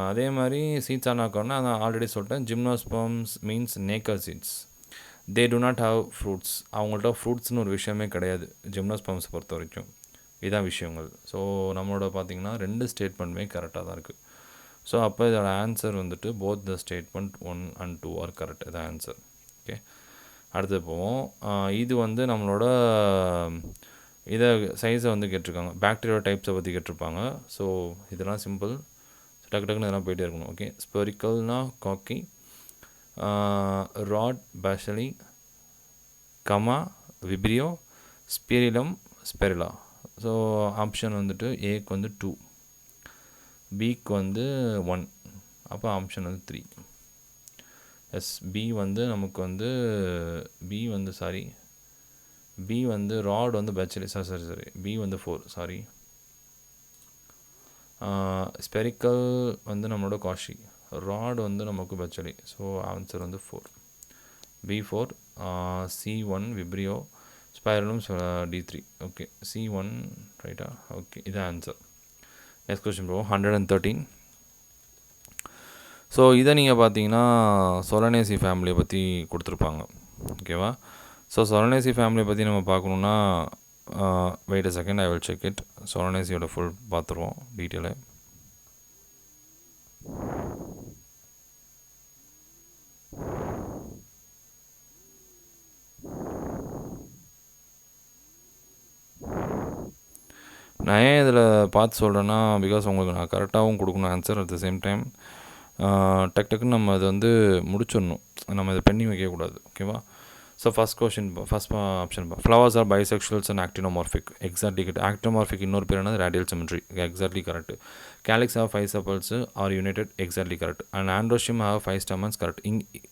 அதே மாதிரி சீட்ஸ் ஆனாக்கோன்னா நான் ஆல்ரெடி சொல்லிட்டேன், gymnosperms means naked seeds. They do not have fruits. அவங்கள்ட்ட ஃப்ரூட்ஸ்னு ஒரு விஷயமே கிடையாது ஜிம்னோஸ்பெர்ம்ஸ் பொறுத்த வரைக்கும். இதான் விஷயங்கள். ஸோ நம்மளோட பார்த்திங்கன்னா 2 ஸ்டேட்மெண்ட்டுமே கரெக்டாக தான் இருக்குது. ஸோ அப்போ இதோட ஆன்சர் வந்துட்டு both the statement 1 and 2 are correct. இதான் ஆன்சர். ஓகே, அடுத்து போவோம். இது வந்து நம்மளோட இதை சைஸை வந்து கேட்டிருக்காங்க, பாக்டீரியா டைப்ஸை பற்றி கேட்டிருப்பாங்க. ஸோ இதெல்லாம் சிம்பிள், டக்கு டக்குன்னு இதெல்லாம் போயிட்டே இருக்கணும். ஓகே, ஸ்பெரிக்கல்னா cocci, rod bacilli, comma vibrio, spirillum spirilla. So option வந்துட்டு ஏக்கு வந்து 2, பிக்கு வந்து 1, அப்போ ஆப்ஷன் வந்து 3. எஸ், பி வந்து நமக்கு வந்து பி வந்து ராட் வந்து பேச்சலி, சரி பி வந்து 4, சாரி. ஸ்பெரிக்கல் வந்து நம்மளோட காஷி, ராட் வந்து நமக்கு பேச்சலி. ஸோ ஆன்சர் வந்து 4, B4, C1 Vibrio, ஸ்பைரலும் D3. Okay, C1 ரைட்டா? ஓகே, இதான் answer. Next question bro, 113. So இதை நீங்கள் பார்த்தீங்கன்னா சொலனேசி ஃபேமிலியை பற்றி கொடுத்துருப்பாங்க. ஓகேவா? ஸோ சொலனேசி ஃபேமிலியை பற்றி நம்ம பார்க்கணுன்னா wait a second, I will check it. சொலனேசியோட ஃபுல் பார்த்துருவோம் டீட்டெயிலை. நான் ஏன் இதில் பார்த்து சொல்கிறேன்னா, பிகாஸ் உங்களுக்கு நான் கரெக்டாகவும் கொடுக்கணும் answer, at the same time டக்குன்னு நம்ம அதை வந்து முடிச்சிடணும், நம்ம இதை பெண்டிங் வைக்கக்கூடாது. ஓகேவா? So first option flowers are bisexuals and actinomorphic. Exactly correct. Actinomorphic இன்னொரு பேர் என்னது? Radial symmetry. Exactly correct. Calyx have 5 sepals are united. Exactly correct. And androecium have 5 stamens. Correct.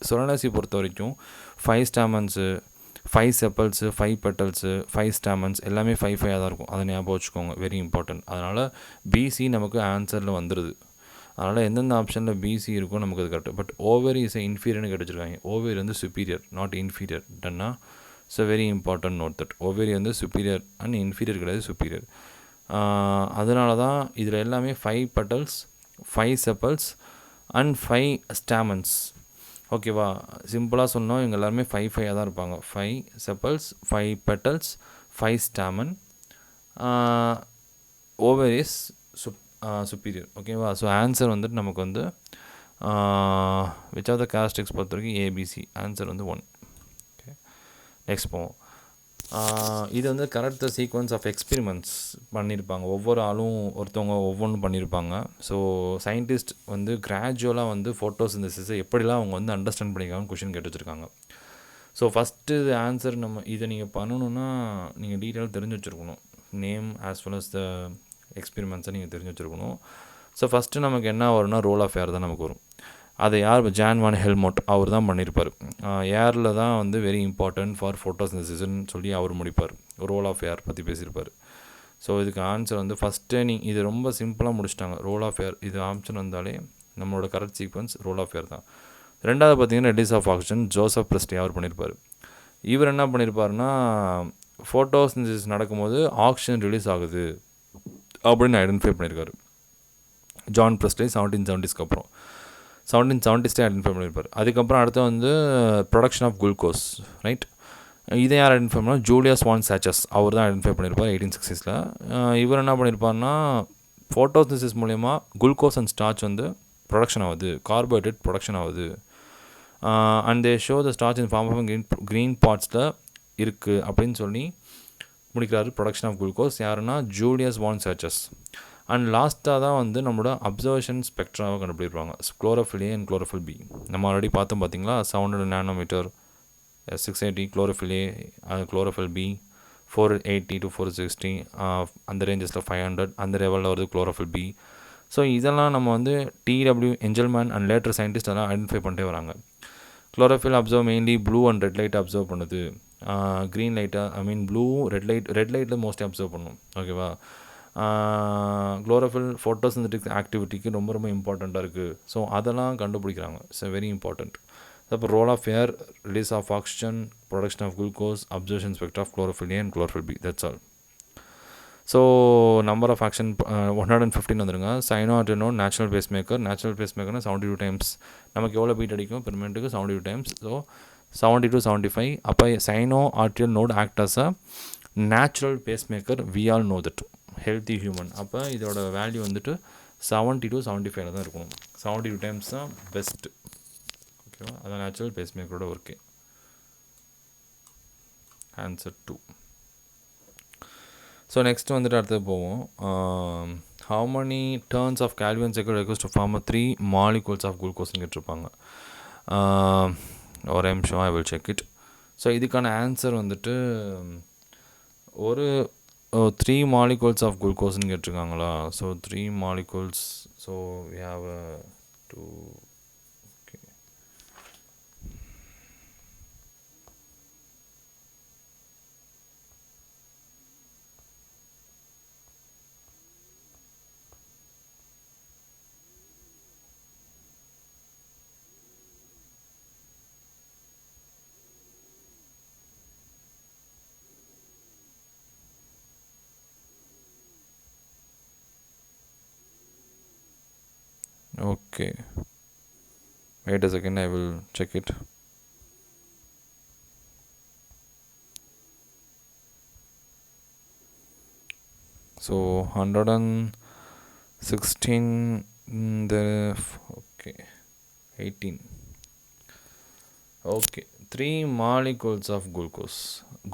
Solanaceae பொறுத்த வரைக்கும் 5 ஸ்டாமன்ஸு, 5 செப்பல்ஸு, 5 பெட்டல்ஸு, 5 ஸ்டாமன்ஸ் எல்லாமே 5 தான் இருக்கும். அதை ஞாபகம் வச்சுக்கோங்க, வெரி இம்பார்ட்டன்ட். அதனால் பிசி நமக்கு ஆன்சரில் வந்துடுது. அதனால் எந்தெந்த ஆப்ஷனில் பிசி இருக்கோ நமக்கு அது கரெக்ட். பட் ஓவேரி இஸ் இன்ஃபீரியர்னு கிடச்சிருக்காங்க. ஓவேரி வந்து சுப்பீரியர், நாட் இன்ஃபீரியர். டன்னா? So very important note that. Ovary வந்து சுப்பீரியர் அண்ட் இன்ஃபீரியர் கிடையாது, சுப்பீரியர். அதனால தான் இதில் எல்லாமே 5 பெட்டல்ஸ், 5 செப்பல்ஸ் அண்ட் 5 ஸ்டாமன்ஸ். ஓகேவா? சிம்பிளாக சொன்னோம், இவங்க எல்லாருமே 5 தான் இருப்பாங்க. 5 செப்பல்ஸ், 5 பெட்டல்ஸ், 5 ஸ்டாமன். ஓவேரிஸ் சுப்பீரியர். ஓகேவா? ஸோ ஆன்சர் வந்துட்டு நமக்கு வந்து விச் ஆஃப் த கேரக்டரிஸ்டிக்ஸ் பொறுத்த வரைக்கும் ஏபிசி. ஆன்சர் வந்து 1. ஓகே, நெக்ஸ்ட் போவோம். இது வந்து கரெக்ட் சீக்வன்ஸ் ஆஃப் எக்ஸ்பெரிமெண்ட்ஸ் பண்ணியிருப்பாங்க. ஒவ்வொரு ஆளும் ஒருத்தவங்க ஒவ்வொன்றும் பண்ணியிருப்பாங்க. ஸோ சயின்டிஸ்ட் வந்து கிராஜுவலாக வந்து ஃபோட்டோசிந்தசிஸை எப்படிலாம் அவங்க வந்து அண்டர்ஸ்டாண்ட் பண்ணிக்காங்கன்னு கொஷின் கேட்டு வச்சுருக்காங்க. ஸோ ஃபஸ்ட்டு ஆன்சர் நம்ம இதை நீங்கள் பண்ணணுன்னா நீங்கள் டீட்டெயிலாக தெரிஞ்சு வச்சுருக்கணும். நேம் ஆஸ் வெல் அஸ் த எக்ஸ்பெரிமெண்ட்ஸை நீங்கள் தெரிஞ்சு வச்சுருக்கணும். ஸோ ஃபஸ்ட்டு நமக்கு என்ன வரும்னா ரோல் ஆஃப் ஏர் தான் நமக்கு வரும். அதை யார்? ஜான் வான் ஹெல்மோட் அவர் தான் பண்ணியிருப்பார். ஏரில் தான் வந்து வெரி இம்பார்ட்டன்ட் ஃபார் ஃபோட்டோசிந்தசிஸ்ன்னு சொல்லி அவர் முடிப்பார். ரோல் ஆஃப் ஏர் பற்றி பேசியிருப்பார். ஸோ இதுக்கு ஆன்சர் வந்து ஃபஸ்ட்டே இது ரொம்ப சிம்பிளாக முடிச்சிட்டாங்க. ரோல் ஆஃப் ஏர் இது ஆப்ஷன் வந்தாலே நம்மளோட correct sequence role of air தான். ரெண்டாவது பார்த்தீங்கன்னா release of oxygen, Joseph Priestley அவர் பண்ணியிருப்பார். இவர் என்ன பண்ணியிருப்பாருன்னா, ஃபோட்டோசிந்தசிஸ் நடக்கும்போது ஆக்சிஜன் ரிலீஸ் ஆகுது அப்படின்னு ஐடென்டிஃபை பண்ணியிருக்காரு. ஜான் பிரெஸ்லி 1770ஸ்க்கு அப்புறம் 1770 ஐடென்டிஃபை பண்ணியிருப்பார். அதுக்கப்புறம் அடுத்து வந்து ப்ரொடக்ஷன் ஆஃப் குளுக்கோஸ், ரைட்? இதை யார் ஐடென்டிஃபை பண்ணால் ஜூலியஸ் வான் சாச்சஸ் அவர் தான் ஐடென்டிஃபை பண்ணியிருப்பார் 1860s. இவர் என்ன பண்ணியிருப்பார்னா, ஃபோட்டோசிந்தசிஸ் மூலயமா குளுக்கோஸ் அண்ட் ஸ்டார்ச் வந்து ப்ரொடக்ஷன் ஆகுது, கார்போஹைட்ரேட் ப்ரொடக்ஷன் ஆகுது. And they show the starch in form of green பார்ட்ஸில் இருக்குது அப்படின்னு சொல்லி முடிக்கிறாரு ப்ரொடக்ஷன் ஆஃப் குளுக்கோஸ். யாருன்னா ஜூலியஸ் வான் சாச்சஸ். அண்ட் லாஸ்ட்டாக தான் வந்து நம்மளோட அப்சர்வேஷன் ஸ்பெக்ட்ராவை கண்டுபிடிப்பாங்க, chlorophyll A and chlorophyll B. நம்ம ஆல்ரெடி பார்த்தோம் பார்த்தீங்களா, 700 nanometer, 680 chlorophyll A, chlorophyll B 480 to 460, அந்த ரேஞ்சஸில் 500 அந்த லெவலில் வருது குளோரோஃபில் பி. ஸோ இதெல்லாம் நம்ம வந்து டிடபிள்யூ எஞ்சல்மேன் அண்ட் லேட்டர் சயின்டிஸ்ட் எல்லாம் ஐடென்டிஃபை பண்ணிட்டே வராங்க. Chlorophyll observe mainly blue and red லைட்டை அப்சர்வ் பண்ணுது. க்ரீன் லைட்டாக ப்ளூ ரெட் லைட்டில் மோஸ்ட்லி அப்சர்வ் பண்ணும். ஓகேவா? குளோரோஃபில் ஃபோட்டோசிந்தட்டிக் ஆக்டிவிட்டிக்கு ரொம்ப ரொம்ப இம்பார்ட்டண்ட்டாக இருக்குது. ஸோ அதெல்லாம் கண்டுபிடிக்கிறாங்க. It's very important. அப்போ role of air, release of oxygen, production of glucose, observation spectra of chlorophyll A and chlorophyll B, that's all. So number of action 115 வந்துருங்க. Sinoatrial node natural pacemaker. Natural பேஸ் மேக்கர்னா 72 times. நமக்கு எவ்வளோ beat அடிக்கும் per மினிட்டுக்கு? 72 times. So 70 to 75. அப்போ sinoatrial node act as a natural pacemaker. We all know that. Healthy human. அப்போ இதோட வேல்யூ வந்துட்டு 70 to 75 தான் இருக்கணும். 72 டைம்ஸ் தான் பெஸ்ட்டு. ஓகேவா? அதான் நேச்சுரல் பேஸ் மேக்கரோட ஒர்க்கு. ஆன்சர் 2. ஸோ நெக்ஸ்ட் வந்துட்டு அடுத்தது போவோம். How many turns of Calvin cycle requires to form 3 molecules of glucose கேட்டிருப்பாங்க. ஒரு நிமிஷம் I will check it. So இதுக்கான ஆன்சர் வந்துட்டு ஒரு 3 molecules ஆஃப் குளுக்கோஸ்ன்னு கேட்டிருக்காங்களா. So 3 molecules. So we have to okay. Okay, wait a second, I will check it. So 116 the okay 18. Okay 3 molecules of glucose.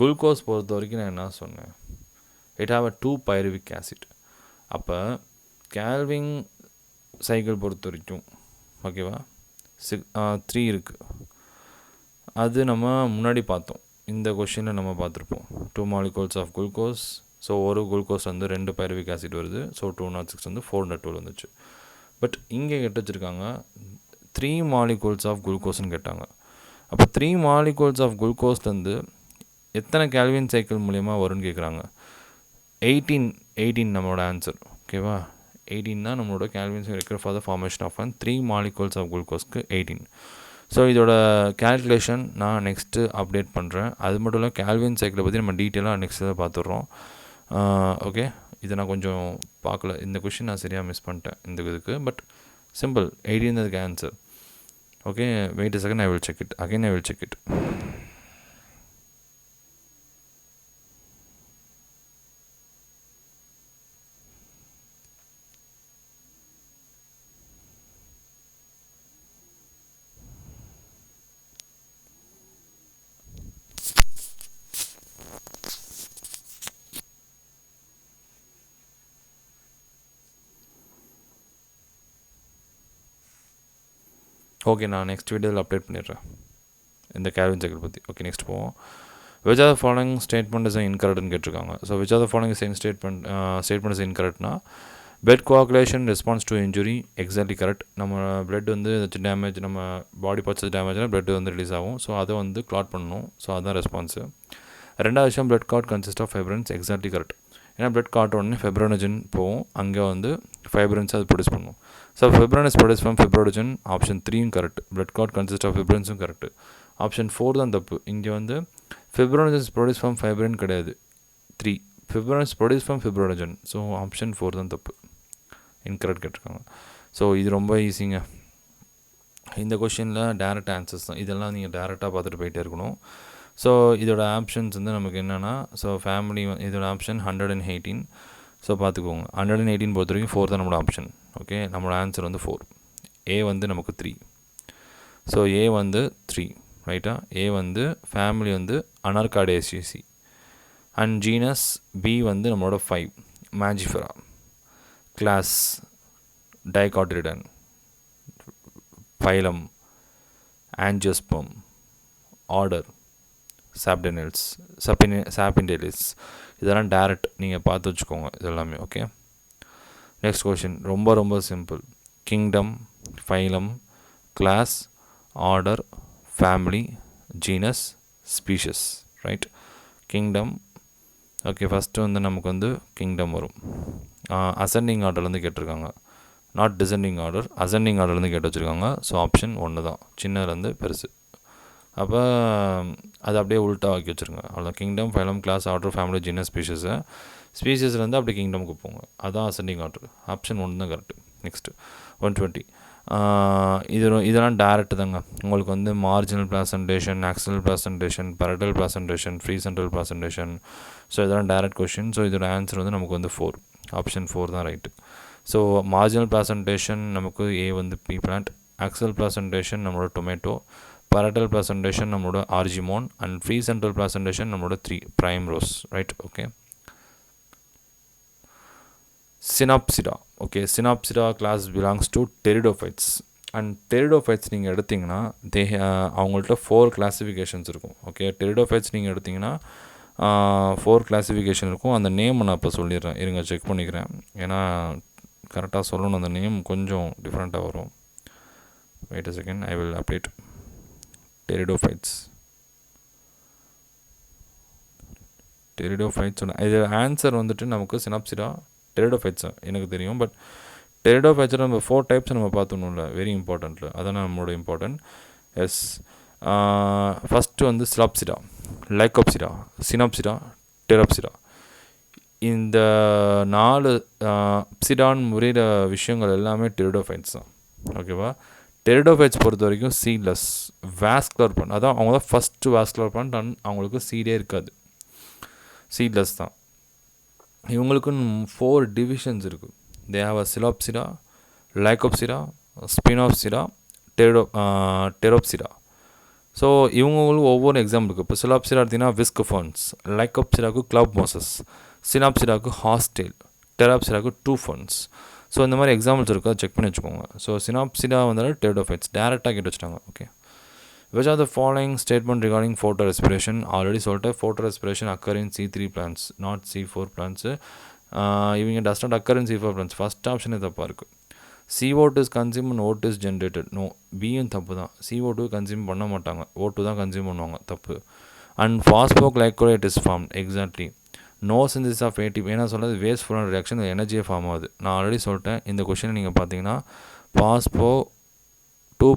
Glucose பொறுத்த வரைக்கும் நான் என்ன சொன்னேன், it have a 2 pyruvic acid. அப்போ கேல்வின் சைக்கிள் பொறுத்த வரைக்கும் ஓகேவா 3 இருக்குது. அது நம்ம முன்னாடி பார்த்தோம், இந்த கொஷினில் நம்ம பார்த்துருப்போம். 2 molecules ஆஃப் குளுக்கோஸ். ஸோ ஒரு குளுக்கோஸ் வந்து 2 pyruvic acid வருது. ஸோ 206 வந்து 412 வந்துச்சு. பட் இங்கே கேட்டு வச்சுருக்காங்க 3 molecules ஆஃப் குளுக்கோஸ்ன்னு கேட்டாங்க. அப்போ 3 molecules ஆஃப் குளுக்கோஸ்லேருந்து எத்தனை கேல்வின் சைக்கிள் மூலயமா வரும்னு கேட்குறாங்க. 18 நம்மளோட ஆன்சர். ஓகேவா, 18 தான் நம்மளோட Calvin cycle for the formation of 3 molecules of குளுக்கோஸ்க்கு 18. ஸோ இதோட கேல்குலேஷன் நான் நெக்ஸ்ட்டு அப்டேட் பண்ணுறேன். அது மட்டும் இல்லை, கேல்வின் சைக்கிளை பற்றி நம்ம டீட்டெயிலாக நெக்ஸ்ட்டு பார்த்துட்றோம். ஓகே, இதை நான் கொஞ்சம் பார்க்கல, இந்த கொஷின் நான் சரியாக மிஸ் பண்ணிட்டேன் இந்த இதுக்கு. பட் சிம்பிள், 18 அதுக்கு answer. Okay, wait a second, I will check it. Again, I will check it. Okay, நான் நெக்ஸ்ட் வீடியோவில் அப்டேட் பண்ணிடுறேன் இந்த கேல்வின் சைக்கிள் பற்றி. ஓகே, நெக்ஸ்ட் போவோம். Which are the following statement is இன்கரெக்ட்னு கேட்டிருக்காங்க. So which are the following statement is இன்கரெக்ட்னா, blood coagulation response to injury exactly correct. நம்ம பிளட் வந்து ஏதாச்சும் டேமேஜ், நம்ம பாடி பார்ட்ஸ் டேமேஜ்னால் பிளட் வந்து ரிலீஸ் ஆகும். ஸோ அதை வந்து கிளாட் பண்ணணும். ஸோ அதுதான் ரெஸ்பான்ஸு. ரெண்டாவது விஷயம், blood clot consist of fibrins exactly correct. ஏன்னா பிளட் கார்ட் உடனே ஃபெப்ரோனஜன் போகும், அங்கே வந்து ஃபைப்ரன்ஸ் அது ப்ரொடியூஸ் பண்ணும். So fibrin is produce from fibrinogen. Option 3யும் correct. Blood clot consist of ஃபைப்ரன்ஸும் கரெக்ட். ஆப்ஷன் 4 தான் தப்பு. இங்கே வந்து ஃபெப்ரோனஜன் ப்ரொடியூஸ் ஃப்ரம் ஃபைப்ரின் கிடையாது. 3 fibrin is produce from fibrinogen. So option 4 தான் தப்பு, இன்கரெக்ட் கேட்டிருக்காங்க. ஸோ இது ரொம்ப ஈஸிங்க. இந்த கொஷினில் டேரெக்ட் ஆன்சர்ஸ் தான், இதெல்லாம் நீங்கள் டேரெக்டாக பார்த்துட்டு போயிட்டே இருக்கணும். ஸோ இதோட ஆப்ஷன்ஸ் வந்து நமக்கு என்னென்னா, ஸோ ஃபேமிலி இதோட ஆப்ஷன் 118. ஸோ பார்த்துக்கோங்க, 118 பொறுத்த வரைக்கும் 4 தான் நம்மளோட ஆப்ஷன். ஓகே, நம்மளோட ஆன்சர் வந்து 4. ஏ வந்து நமக்கு 3. ஸோ ஏ வந்து 3 ரைட்டா. ஏ வந்து ஃபேமிலி வந்து அனார்காடேசியசி. அண்ட் ஜீனஸ் பி வந்து நம்மளோட 5 Mangifera. Class dicotyledon. Phylum angiosperm. Order Sapindales. இதெல்லாம் டேரக்ட் நீங்கள் பார்த்து வச்சுக்கோங்க இதெல்லாமே. ஓகே, நெக்ஸ்ட் கொஷின் ரொம்ப ரொம்ப simple. Kingdom, phylum, class, order, family, genus, species. Right, kingdom. Okay, first வந்து நமக்கு வந்து கிங்டம் வரும். அசெண்டிங் ஆர்டர்லேருந்து கேட்டிருக்காங்க, நாட் டிசெண்டிங் ஆர்டர், அசெண்டிங் ஆர்டர்லேருந்து கேட்டு வச்சுருக்காங்க. ஸோ ஆப்ஷன் 1 தான், சின்னதுலேருந்து பெருசு. அப்போ அது அப்படியே உல்ட்டா ஆக்கி வச்சுருங்க. அவ்வளோதான். Kingdom, phylum, class, order, family, genus, ஸ்பீஷஸை ஸ்பீஷஸ்லேருந்து அப்படியே கிங்டமுக்கு போங்க. அதுதான் அசெண்டிங் ஆர்டர். ஆப்ஷன் 1 தான் கரெக்டு. நெக்ஸ்ட்டு 120. இதெல்லாம் டேரெக்ட் தாங்க. உங்களுக்கு வந்து marginal placentation, axile placentation, parietal placentation, free central placentation. So இதெல்லாம் டேரெக்ட் கொஷின். ஸோ இதோட ஆன்சர் வந்து நமக்கு வந்து 4. ஆப்ஷன் 4 தான் ரைட்டு. ஸோ மார்ஜினல் பிளாசன்டேஷன் நமக்கு ஏ வந்து பீ பிளான்ட், ஆக்சிலல் பிளாசன்டேஷன் நம்மளோட டொமேட்டோ, பேரட்டல் பிளாசன்டேஷன் நம்மளோட ஆர்ஜிமோன், அண்ட் ஃப்ரீ சென்ட்ரல் பிளாசன்டேஷன் நம்மளோட 3 prime rose. Right, okay. Synopsida. Okay, Synopsida class belongs to pteridophytes. And pteridophytes நீங்கள் எடுத்திங்கன்னா அவங்கள்ட்ட 4 கிளாஸிஃபிகேஷன்ஸ் இருக்கும். ஓகே, டெரிடோஃபைட்ஸ் நீங்கள் எடுத்திங்கன்னா 4 கிளாஸிஃபிகேஷன் இருக்கும். அந்த நேம் நான் இப்போ சொல்லிடுறேன், இருங்க செக் பண்ணிக்கிறேன். ஏன்னா கரெக்டாக சொல்லணும், அந்த நேம் கொஞ்சம் டிஃப்ரெண்ட்டாக வரும். Wait a second, I will update. Pteridophytes இது ஆன்சர் வந்துட்டு நமக்கு சினாப்சிடா டெரிடோஃபைட்ஸ் எனக்கு தெரியும். பட் டெரிடோஃபைட்ஸில் நம்ம 4 டைப்ஸ் நம்ம பார்த்துணும்ல, வெரி இம்பார்ட்டண்ட்டில், அதான் நம்மளோட இம்பார்ட்டன்ட். எஸ், ஃபஸ்ட்டு வந்து சிலாப்சிடா, லைக்கோப்சிடா, சினாப்சிடா, டெரோப்சிடா. இந்த 4 சிடான் முறையிற விஷயங்கள் எல்லாமே டெரிடோஃபைட்ஸ் தான். ஓகேவா? டெரிடோஃபைட்ஸ் பொறுத்த வரைக்கும் சீட்லெஸ், வாஸ்குலர் பிளான்ட், அதான் அவங்க தான் ஃபஸ்ட்டு வாஸ்குலர் பிளான்ட். அவங்களுக்கு சீடே இருக்காது, சீட்லெஸ் தான். இவங்களுக்குன்னு 4 டிவிஷன்ஸ் இருக்குது. தே ஹாவ் அ சிலாப்சிடா, லைக்கோப்சிடா, ஸ்பினோப்சிடா, டெரோப்சிடா. ஸோ இவங்களுக்கு ஒவ்வொரு எக்ஸாம்பிள் இருக்குது. இப்போ சிலாப்சிடா எடுத்திங்கன்னா விஸ்க் ஃபர்ன்ஸ், லைக்கோப்சிடாவுக்கு கிளப் மோசஸ், சினாப்சிடாவுக்கு ஹாஸ்டேல், டெராப்சிடாவுக்கு டூ ஃபர்ன்ஸ். ஸோ இந்த மாதிரி எக்ஸாம்பிள்ஸ் இருக்கா, செக் பண்ணி வச்சுக்கோங்க. ஸோ சினாப்சிடா வந்தாலும் டெரிடோஃபைட்ஸ் டேரெக்டாக கேட்டு வச்சுட்டாங்க. Okay, which are the following statement regarding photo respiration? Already சொல்லிட்டேன், photo respiration occur in C3 plants, not C4 plants. இவங்க does not occur in C4 plants. First ஆப்ஷனே தப்பாக இருக்குது. CO2 is consumed and O2 is generated. No, பியும் தப்பு தான். CO2 consume பண்ண மாட்டாங்க, O2 தான் கன்சியூம் பண்ணுவாங்க, தப்பு. And phosphoglycolate is formed, exactly. No synthesis of ATP, ஏன்னா சொல்கிறது வேஸ்ட் ஃபுல்லான ரியாக்ஷன், எனர்ஜியை ஃபார்ம் ஆகுது. நான் ஆல்ரெடி சொல்லிட்டேன், இந்த கொஷினை நீங்கள் பார்த்தீங்கன்னா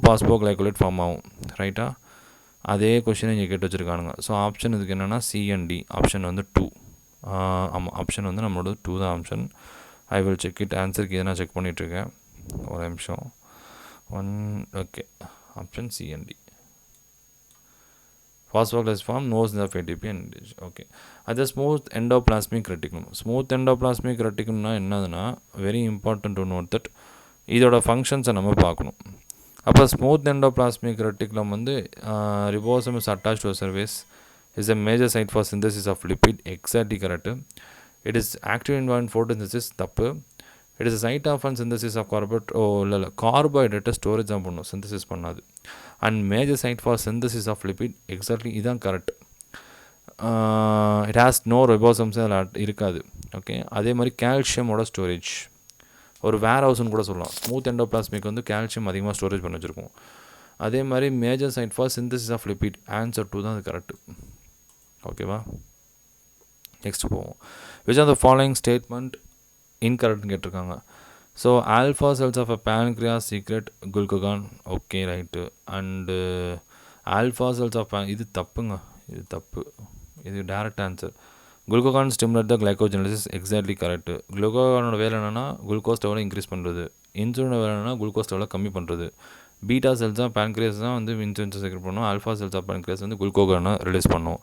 phosphoglycolate ஃபார்ம் ஆகும், ரைட்டா? அதே கொஷினை இங்கே கேட்டு வச்சுருக்கானுங்க. ஸோ ஆப்ஷன் இதுக்கு என்னென்னா CND, ஆப்ஷன் வந்து 2. ஆமாம், ஆப்ஷன் வந்து நம்மளோட 2 தான் option. I will check it. ஆன்சருக்கு இதை நான் செக் பண்ணிகிட்ருக்கேன், ஒரு நிமிஷம். Okay, option CND. Phosphoglycolate form, nose of ATP and okay. அது smooth endoplasmic reticulum. Smooth endoplasmic ரெட்டிகுலம்னா என்னதுன்னா, very important to note that இதோட ஃபங்க்ஷன்ஸை நம்ம பார்க்கணும். அப்போ ஸ்மூத் எண்டோபிளாஸ்மிக் ரெட்டிகுலம் வந்து ribosome is attach to surface, is a major site for synthesis of lipid, exactly correct. It is active involve photosynthesis, தப்பு. It is site of and synthesis of இல்லை கார்போஹைட்ரேட்டை storage தான் பண்ணும், synthesis பண்ணாது. And major site for synthesis of lipid, exactly இதுதான் correct. It has no ribosomes அதில் இருக்காது. Okay, அதே மாதிரி கால்சியமோட ஸ்டோரேஜ், ஒரு வேர் ஹவுஸ்னு கூட சொல்லலாம். ஸ்மூத் எண்டோபிளாஸ்மிக் வந்து கால்சியம் அதிகமாக ஸ்டோரேஜ் பண்ணி வச்சுருக்கோம். அதே மாதிரி major site for synthesis of lipid, answer 2 தான் அது கரெக்டு. ஓகேவா? நெக்ஸ்ட் போவோம். Which are the following statement இன்கரெக்ட்னு கேட்டிருக்காங்க. So alpha cells of a pancreas secrete glucagon, okay right. And alpha cells of இது தப்புங்க, இது தப்பு, இது direct answer. Glucagon stimulate the glycogenolysis, exactly correct. குளுக்கோகானோட வேலை என்னென்னா குளுக்கோஸ் லெவலை இன்க்ரீஸ் பண்ணுறது, இன்சுலினோட வேலை என்னென்னா குளுக்கோஸ் லெவலை கம்மி பண்ணுறது. பீட்டா செல்ஸ் தான் பேன்க்ரியாஸ் தான் வந்து இன்சுலின் செக்ரெட் பண்ணும், ஆல்ஃபா செல்ஸ் ஆஃப் பேன்க்ரியாஸ் வந்து குளுக்கோகானை ரிலீஸ் பண்ணும்.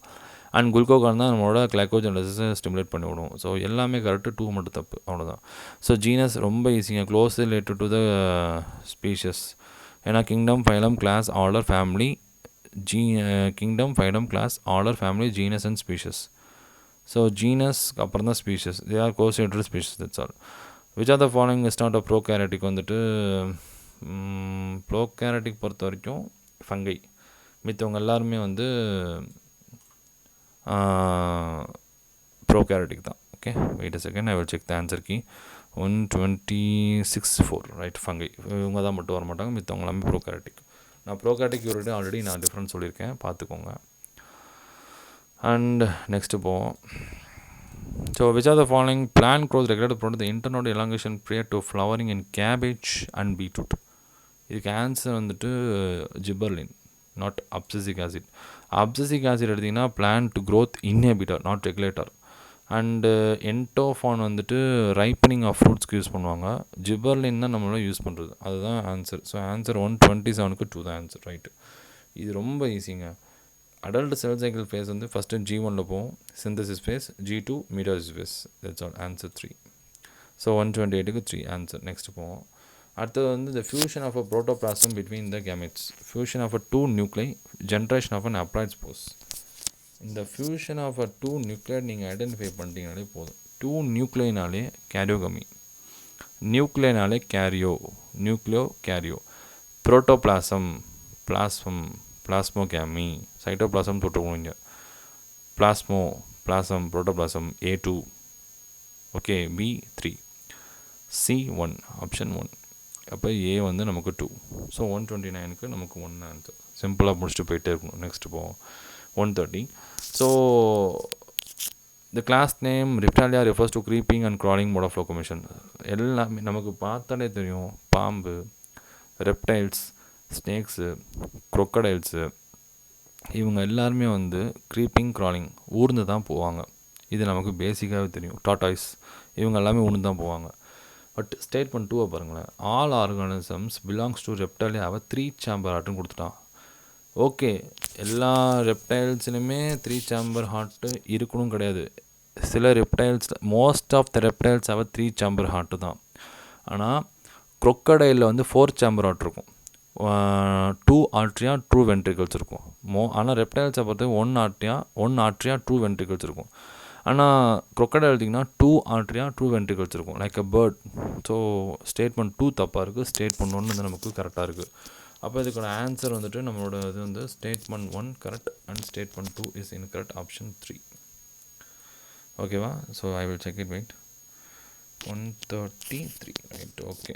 அண்ட் குளுக்கோகான் தான் நம்மளோட கிளைகோஜெனலிசிஸை ஸ்டிமுலேட் பண்ணி விடும். ஸோ எல்லாமே கரெக்டு, 2 மட்டும் தப்பு, அவ்வளோதான். ஸோ ஜீனஸ் ரொம்ப ஈஸிங்க, close related to the species. ஏன்னா kingdom, phylum, class, order, family, kingdom, phylum, class, order, family, genus and species. So ஜீனஸ்க்கு அப்புறம் தான் species, they are coincidental species, that's all. Which are the following is not a prokaryotic வந்துட்டு prokaryotic பொறுத்த வரைக்கும் fungi, மித்தவங்க எல்லாருமே வந்து prokaryotic தான். Okay, wait a second, I will check the answer key. 126 right, fungi இவங்க தான் மட்டும் வர மாட்டாங்க, மித்தவங்க எல்லாமே ப்ரோகேரியாட்டிக். நான் ப்ரோகேரியாட்டிக் யூரிட்டி ஆல்ரெடி நான் டிஃப்ரெண்ட் சொல்லியிருக்கேன், பார்த்துக்கோங்க. அண்ட் நெக்ஸ்ட்டு போவோம். So which are the following plant growth regulated brought the internode elongation prior to flowering in cabbage and beetroot. இதுக்கு ஆன்சர் வந்துட்டு gibberellin, not abscisic acid. Abscisic acid எடுத்திங்கன்னா plant growth inhibitor, not regulator. And ethephon வந்துட்டு ripening of ஃப்ரூட்ஸ்க்கு use பண்ணுவாங்க. Gibberellin தான் நம்மளால use பண்ணுறது, அதுதான் ஆன்சர். ஸோ ஆன்சர் 127க்கு 2 தான் ஆன்சர், ரைட்டு. இது ரொம்ப ஈஸிங்க. அடல்ட் செல் சைக்கிள் ஃபேஸ் வந்து ஃபஸ்ட்டு G1 போகும், synthesis phase, G2 mitosis phase, that's all, answer 3. So 128க்கு 3 ஆன்சர். நெக்ஸ்ட் போவோம். அடுத்தது வந்து the fusion of a protoplasm between the gametes, fusion of a 2 nuclei, generation of an haploid spores. இந்த fusion of a 2 nuclei நீங்கள் identify பண்ணிட்டீங்கனாலே போதும். 2 நியூக்ளைனாலே karyogamy, நியூக்ளைனாலே karyo, nucleo karyo, protoplasm, plasm, plasmogamy, cytoplasm போட்டுருக்கோம் இங்கே. Plasmo, plasm, protoplasm A2. Okay, B3, C1, option 1. அப்போ A வந்து நமக்கு 2. ஸோ 129க்கு நமக்கு 1 ஆன்சர். சிம்பிளாக முடிச்சுட்டு போயிட்டே இருக்கணும். நெக்ஸ்ட் போவோம் 130. So the class name Reptilia refers to creeping and crawling mode of locomotion. எல்லாமே நமக்கு பார்த்தாலே தெரியும். பாம்பு, ரெப்டைல்ஸ், ஸ்னேக்ஸு, crocodiles, இவங்க எல்லாருமே வந்து க்ரீப்பிங் க்ராலிங் ஊர்ந்து தான் போவாங்க. இது நமக்கு பேசிக்காகவே தெரியும். டாட்டாய்ஸ் இவங்க எல்லாமே ஊர்ந்து தான் போவாங்க. பட் ஸ்டேட்மெண்ட் 2 பாருங்களேன். ஆல் ஆர்கானிசம்ஸ் பிலாங்ஸ் டு ரெப்டைலியாவை 3 சேம்பர் ஹார்ட்டுன்னு கொடுத்துட்டான். ஓகே, எல்லா ரெப்டைல்ஸ்லையுமே 3 சேம்பர் ஹார்ட்டு இருக்கணும் கிடையாது. சில reptiles, most of the reptiles have 3 chamber heart தான். ஆனால் crocodile வந்து 4 சேம்பர் ஹார்ட் இருக்கும். 2 ஆர்ட்ரியா 2 வென்ட்ரிகல்ஸ் இருக்கும். ஆனால் ரெப்டைல்ஸை பொறுத்த 1 ஆர்ட்ரியா 2 வென்ட்ரிகல்ஸ் இருக்கும். ஆனால் crocodile எடுத்திங்கன்னா 2 ஆர்ட்ரியா 2 வென்ட்ரிகல்ஸ் இருக்கும், like a bird. So statement 2 தப்பாக இருக்குது, ஸ்டேட்மெண்ட் 1 வந்து நமக்கு கரெக்டாக இருக்குது. அப்போ இதுக்கான ஆன்சர் வந்துட்டு நம்மளோட இது வந்து statement 1 correct and statement 2 is incorrect, option 3. ஓகேவா? So I will check it. Wait, 133 right. Okay,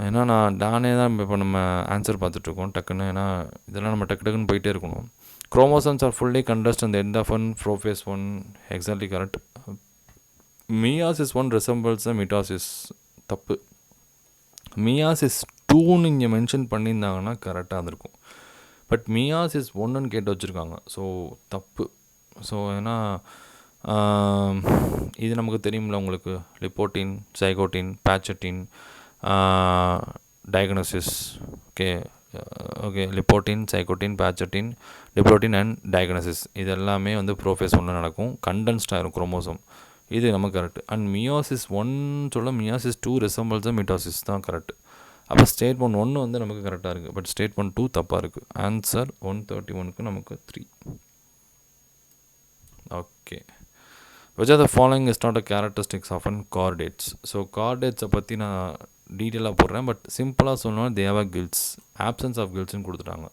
ஏன்னா நானே தான் இப்போ நம்ம ஆன்சர் பார்த்துட்ருக்கோம் டக்குன்னு. ஏன்னா இதெல்லாம் நம்ம டக்குன்னு போயிட்டே இருக்கணும். குரோமோசோம்ஸ் ஆர் ஃபுல்லி கண்டஸ்ட் அந்த end of one prophase 1, exactly correct. Meiosis 1 resembles mitosis, தப்பு. மியாசிஸ் 2ன்னு இங்கே மென்ஷன் பண்ணியிருந்தாங்கன்னா கரெக்டாக இருந்திருக்கும். பட் மியாசிஸ் 1ன்னு கேட்டு வச்சுருக்காங்க, ஸோ தப்பு. ஸோ ஏன்னா இது நமக்கு தெரியும்ல உங்களுக்கு, லிப்போட்டின், சைகோட்டின், பேச்சட்டின், டயக்னோசிஸ். ஓகே, லிப்போட்டின், சைகோட்டின், பேச்சட்டின், லிப்போட்டின் அண்ட் டயக்னோசிஸ் இது எல்லாமே வந்து ப்ரோஃபேஸ் 1 நடக்கும். கண்டென்ஸ்டாக இருக்கும் குரோமோசோம், இது நமக்கு கரெக்ட். அண்ட் மியோசிஸ் 1 சொல்ல மியோசிஸ் 2 ரிசம்பிள்ஸ் மிட்டாசிஸ் தான் கரெக்ட். அப்போ ஸ்டேட்மெண்ட் 1 வந்து நமக்கு கரெக்டாக இருக்குது, பட் ஸ்டேட்மெண்ட் 2 தப்பாக இருக்குது. ஆன்சர் 131க்கு நமக்கு 3. Okay, which of the following is not a characteristics of an chordates? So chordates பற்றி நான் டீட்டெயிலாக போடுறேன், பட் சிம்பிளாக சொல்லணும், they have a gills, absence of gillsன்னு கொடுத்துட்டாங்க.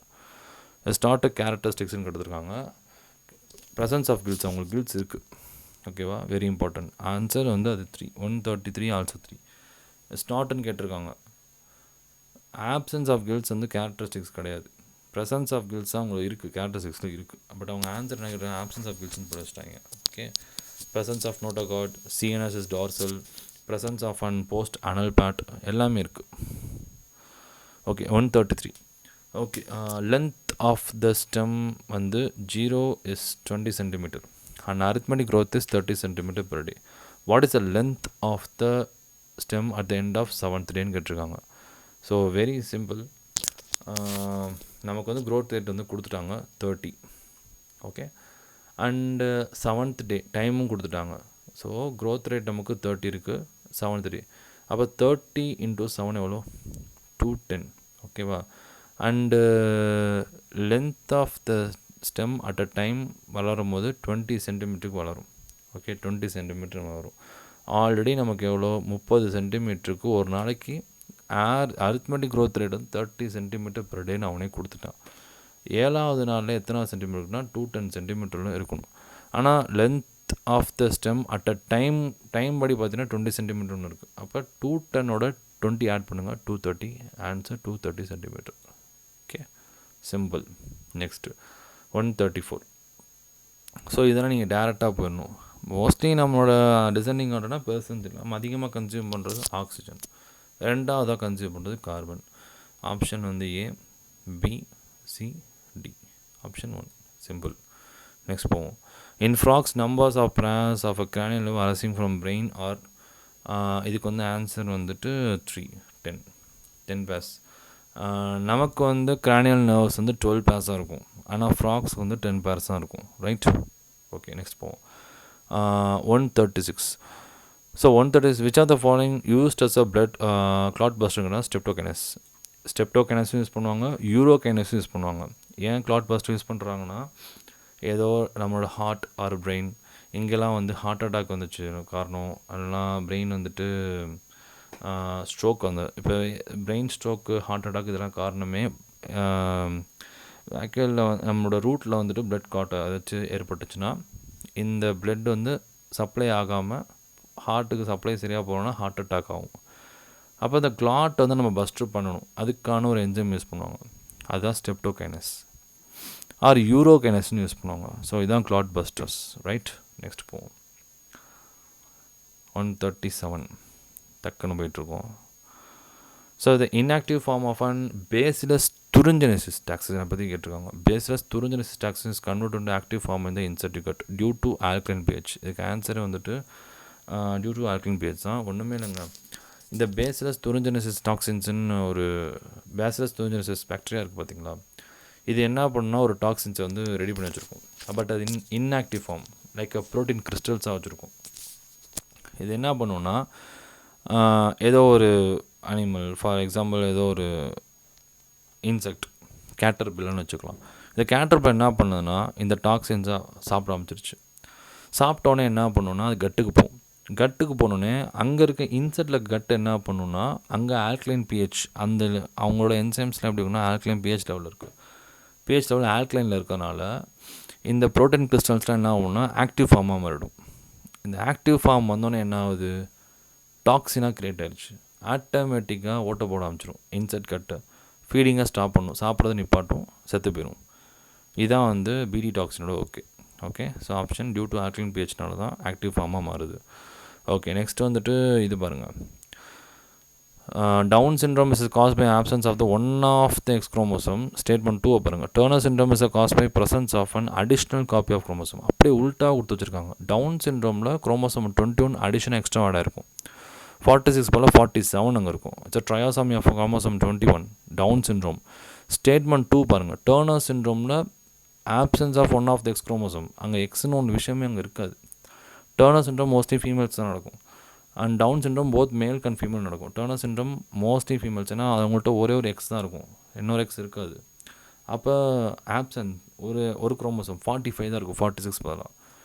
இட்ஸ் நாட் அ கேரக்டரிஸ்டிக்ஸ்ன்னு கொடுத்துருக்காங்க. ப்ரெசன்ஸ் ஆஃப் கில்ஸ், அவங்களுக்கு கில்ஸ் இருக்குது. ஓகேவா? Very important. ஆன்சர் வந்து அது 3. 133 ஆல்சோ 3. இட்ஸ் நாட்னு கேட்டிருக்காங்க. ஆப்சன்ஸ் ஆஃப் கில்ஸ் வந்து கேரக்டரிஸ்டிக்ஸ் கிடையாது. ப்ரெசன்ஸ் ஆஃப் கில்ஸ் தான் அவங்களுக்கு இருக்குது, கேரக்டரிஸ்டிக்ஸில் இருக்குது. பட் அவங்க ஆன்சர் என்ன கேட்டாங்க, ஆப்சன்ஸ் ஆஃப் கில்ஸ்ன்னு படிச்சிட்டாங்க. Okay, presence of notochord, CNS is dorsal, presence of an post anal part எல்லாமே இருக்குது. Okay, 133. Okay, length of the stem வந்து 0 is 20 cm and arithmetic growth is 30 cm per day. What is the length of the stem at the end of 7th day கேட்டிருக்காங்க. So very simple. நமக்கு வந்து growth rate வந்து கொடுத்துட்டாங்க 30. Okay, and 7th day டைமும் கொடுத்துட்டாங்க. So growth rate நமக்கு 30 இருக்குது, 7th day. அப்போ 30 × 7 எவ்வளோ? 210. ஓகேவா? And length of the stem at a time வளரும் போது 20 சென்டிமீட்டருக்கு வளரும். ஓகே, 20 சென்டிமீட்டர் வளரும். ஆல்ரெடி நமக்கு எவ்வளோ? 30 சென்டிமீட்டருக்கு ஒரு நாளைக்கு அரித்மெட்டிக் க்ரோத் ரேட் வந்து 30 சென்டிமீட்டர் per day அவனே கொடுத்துட்டான். 7வது நாளில் எத்தனை சென்டிமீட்டர்னா 210 சென்டிமீட்டரில் இருக்கணும். ஆனால் length of the stem at a time படி பார்த்தீங்கன்னா 20 சென்டிமீட்டர்னு இருக்குது. அப்போ 210ஓட 20 ஆட் பண்ணுங்கள், 230. Answer 230 centimetre. Okay, simple. Next 134. So இதெல்லாம் நீங்கள் டேரெக்டாக போயிடணும். மோஸ்ட்லி நம்மளோட டிசைனிங் ஆர்டர்னா பெர்சன்ட் நம்ம அதிகமாக கன்சியூம் பண்ணுறது ஆக்சிஜன், ரெண்டாவதாக கன்சியூம் பண்ணுறது கார்பன். ஆப்ஷன் வந்து A, B, C, D. Option 1 simple. Next போவோம். In frogs numbers of pairs of a cranial nerve arising from brain are இதுக்கு வந்து ஆன்சர் வந்துட்டு 3, 10 பேர்ஸ். நமக்கு வந்து cranial nerves வந்து 12 பேர்ஸாக இருக்கும், ஆனால் ஃப்ராக்ஸ்க்கு வந்து 10 பேர்ஸ் தான் இருக்கும். ரைட்? ஓகே, நெக்ஸ்ட் போவோம். 136. So 136, which of the following used as a blood clot busterங்கன்னா ஸ்டெப்டோகைனஸும் யூஸ் பண்ணுவாங்க, யூரோகைனஸும் யூஸ் பண்ணுவாங்க. ஏன் கிளாட் பஸ்டர் யூஸ் பண்ணுறாங்கன்னா, ஏதோ நம்மளோட ஹார்ட் ஆர் பிரெயின் இங்கெல்லாம் வந்து ஹார்ட் அட்டாக் வந்துச்சு காரணம், அதெல்லாம் பிரெயின் வந்துட்டு ஸ்ட்ரோக் வந்து இப்போ பிரெயின் ஸ்ட்ரோக்கு ஹார்ட் அட்டாக் இதெல்லாம் காரணமே ஆக்சுவலில் நம்மளோட ரூட்டில் வந்துட்டு பிளட் காட் ஏதாச்சும் ஏற்பட்டுச்சுன்னா இந்த பிளட் வந்து சப்ளை ஆகாமல் ஹார்ட்டுக்கு சப்ளை சரியாக போகணுன்னா ஹார்ட் அட்டாக் ஆகும். அப்போ இந்த கிளாட் வந்து நம்ம பஸ்டர் பண்ணணும், அதுக்கான ஒரு என்ஜைம் யூஸ் பண்ணுவாங்க, அதுதான் ஸ்டெப்டோகைனஸ் ஆர் யூரோகைனஸ்னு யூஸ் பண்ணுவாங்க. ஸோ இதுதான் கிளாட் பஸ்டர்ஸ், ரைட். நெக்ஸ்ட் போவோம். 137 டக்குன்னு போயிட்டுருக்கோம். So the inactive form of an Bacillus thuringiensis டாக்ஸினை பற்றி கேட்டிருக்காங்க. Bacillus thuringiensis toxins convert to active form இந்த insect gut due to alkaline pH. இதுக்கு ஆன்சரே வந்துட்டு டியூ டு ஆல்கலைன் பிஹெச் தான், ஒன்றுமே இல்லைங்க. இந்த பேசிலஸ் துரிஞ்சனசிஸ் டாக்ஸின்ஸ்னு ஒரு பேசிலஸ் துரிஞ்சனசிஸ் பாக்டீரியா இருக்குது பார்த்தீங்களா, இது என்ன பண்ணுன்னா ஒரு டாக்ஸின்ஸை வந்து ரெடி பண்ணி வச்சுருக்கோம். பட் அது இன்ஆக்டிவ் ஃபார்ம் லைக் ப்ரோட்டீன் கிறிஸ்டல்ஸாக வச்சுருக்கோம். இது என்ன பண்ணுன்னா ஏதோ ஒரு அனிமல், ஃபார் எக்ஸாம்பிள் ஏதோ ஒரு இன்செக்ட் கேட்டர்பில்லர்னு வச்சுக்கலாம். இந்த கேட்டர்பில்லர் என்ன பண்ணுதுன்னா இந்த டாக்ஸின்ஸாக சாப்பிட ஆரம்பிச்சிருச்சு. சாப்பிட்டோன்னே என்ன பண்ணுன்னா அது கட்டுக்கு போகும். கட்டுக்கு போனோடனே அங்கே இருக்க இன்செக்டில் கட்டு என்ன பண்ணுன்னா அங்கே ஆல்கலைன் பிஹெச், அந்த அவங்களோட என்சைம்ஸ்லாம் எப்படி இருக்குன்னா ஆல்கலைன் பிஹெச் லெவலில் இருக்குது. பிஹெச் லெவல் ஆல்கலைனில் இருக்கிறனால இந்த ப்ரோட்டீன் கிறிஸ்டல்ஸ்லாம் என்ன ஆகும்னா ஆக்டிவ் ஃபார்மாக மாறிடும். இந்த ஆக்டிவ் ஃபார்ம் வந்தோடனே என்ன ஆகுது, டாக்ஸினாக க்ரியேட் ஆகிடுச்சு. ஆட்டோமேட்டிக்காக ஓட்ட போட ஆரம்பிச்சிடும். இன்செக்ட் கட்டை ஃபீடிங்காக ஸ்டாப் பண்ணும், சாப்பிட்றத நிப்பாட்டும், செத்து போயிடும். இதுதான் வந்து பிடி டாக்ஸினோட okay. So option due to alkaline பிஹெச்னால தான் ஆக்டிவ் ஃபார்மாக மாறுது. ஓகே, நெக்ஸ்ட் வந்துட்டு இது பாருங்கள். Down syndrome is caused by absence of the one of the X chromosome. Statement 2 பாருங்கள். Turner syndrome is caused by presence of an additional copy of chromosome. அப்படியே உல்ட்டாக கொடுத்து வச்சுருக்காங்க. டவுன் சிண்ட்ரோமில் குரோமோசோம் 21 அடிஷனாக எக்ஸ்ட்ரா ஆட் ஆகிருக்கும். 46 போல் 47 அங்கே இருக்கும். It's trisomy of chromosome 21 Down syndrome. Statement 2 பாருங்கள். டர்னர் சிண்ட்ரோமில் absence of one of the X chromosome, அங்கே எக்ஸ்னு ஒன்று விஷயமே அங்கே இருக்காது. டர்னர் சிண்ட்ரோம் மோஸ்ட்லி ஃபீமேல்ஸ் தான் நடக்கும். And Down syndrome both male and female நடக்கும். டர்னர் சிண்ட்ரோம் மோஸ்ட்லி ஃபீமேல்ஸ், ஏன்னா அவங்கள்ட்ட ஒரே ஒரு எக்ஸ் தான் இருக்கும், இன்னொரு எக்ஸ் இருக்காது. அப்போ ஆப்சன்ட் ஒரு குரோமோசோம் 45 தான் இருக்கும், 46 பதிலாக.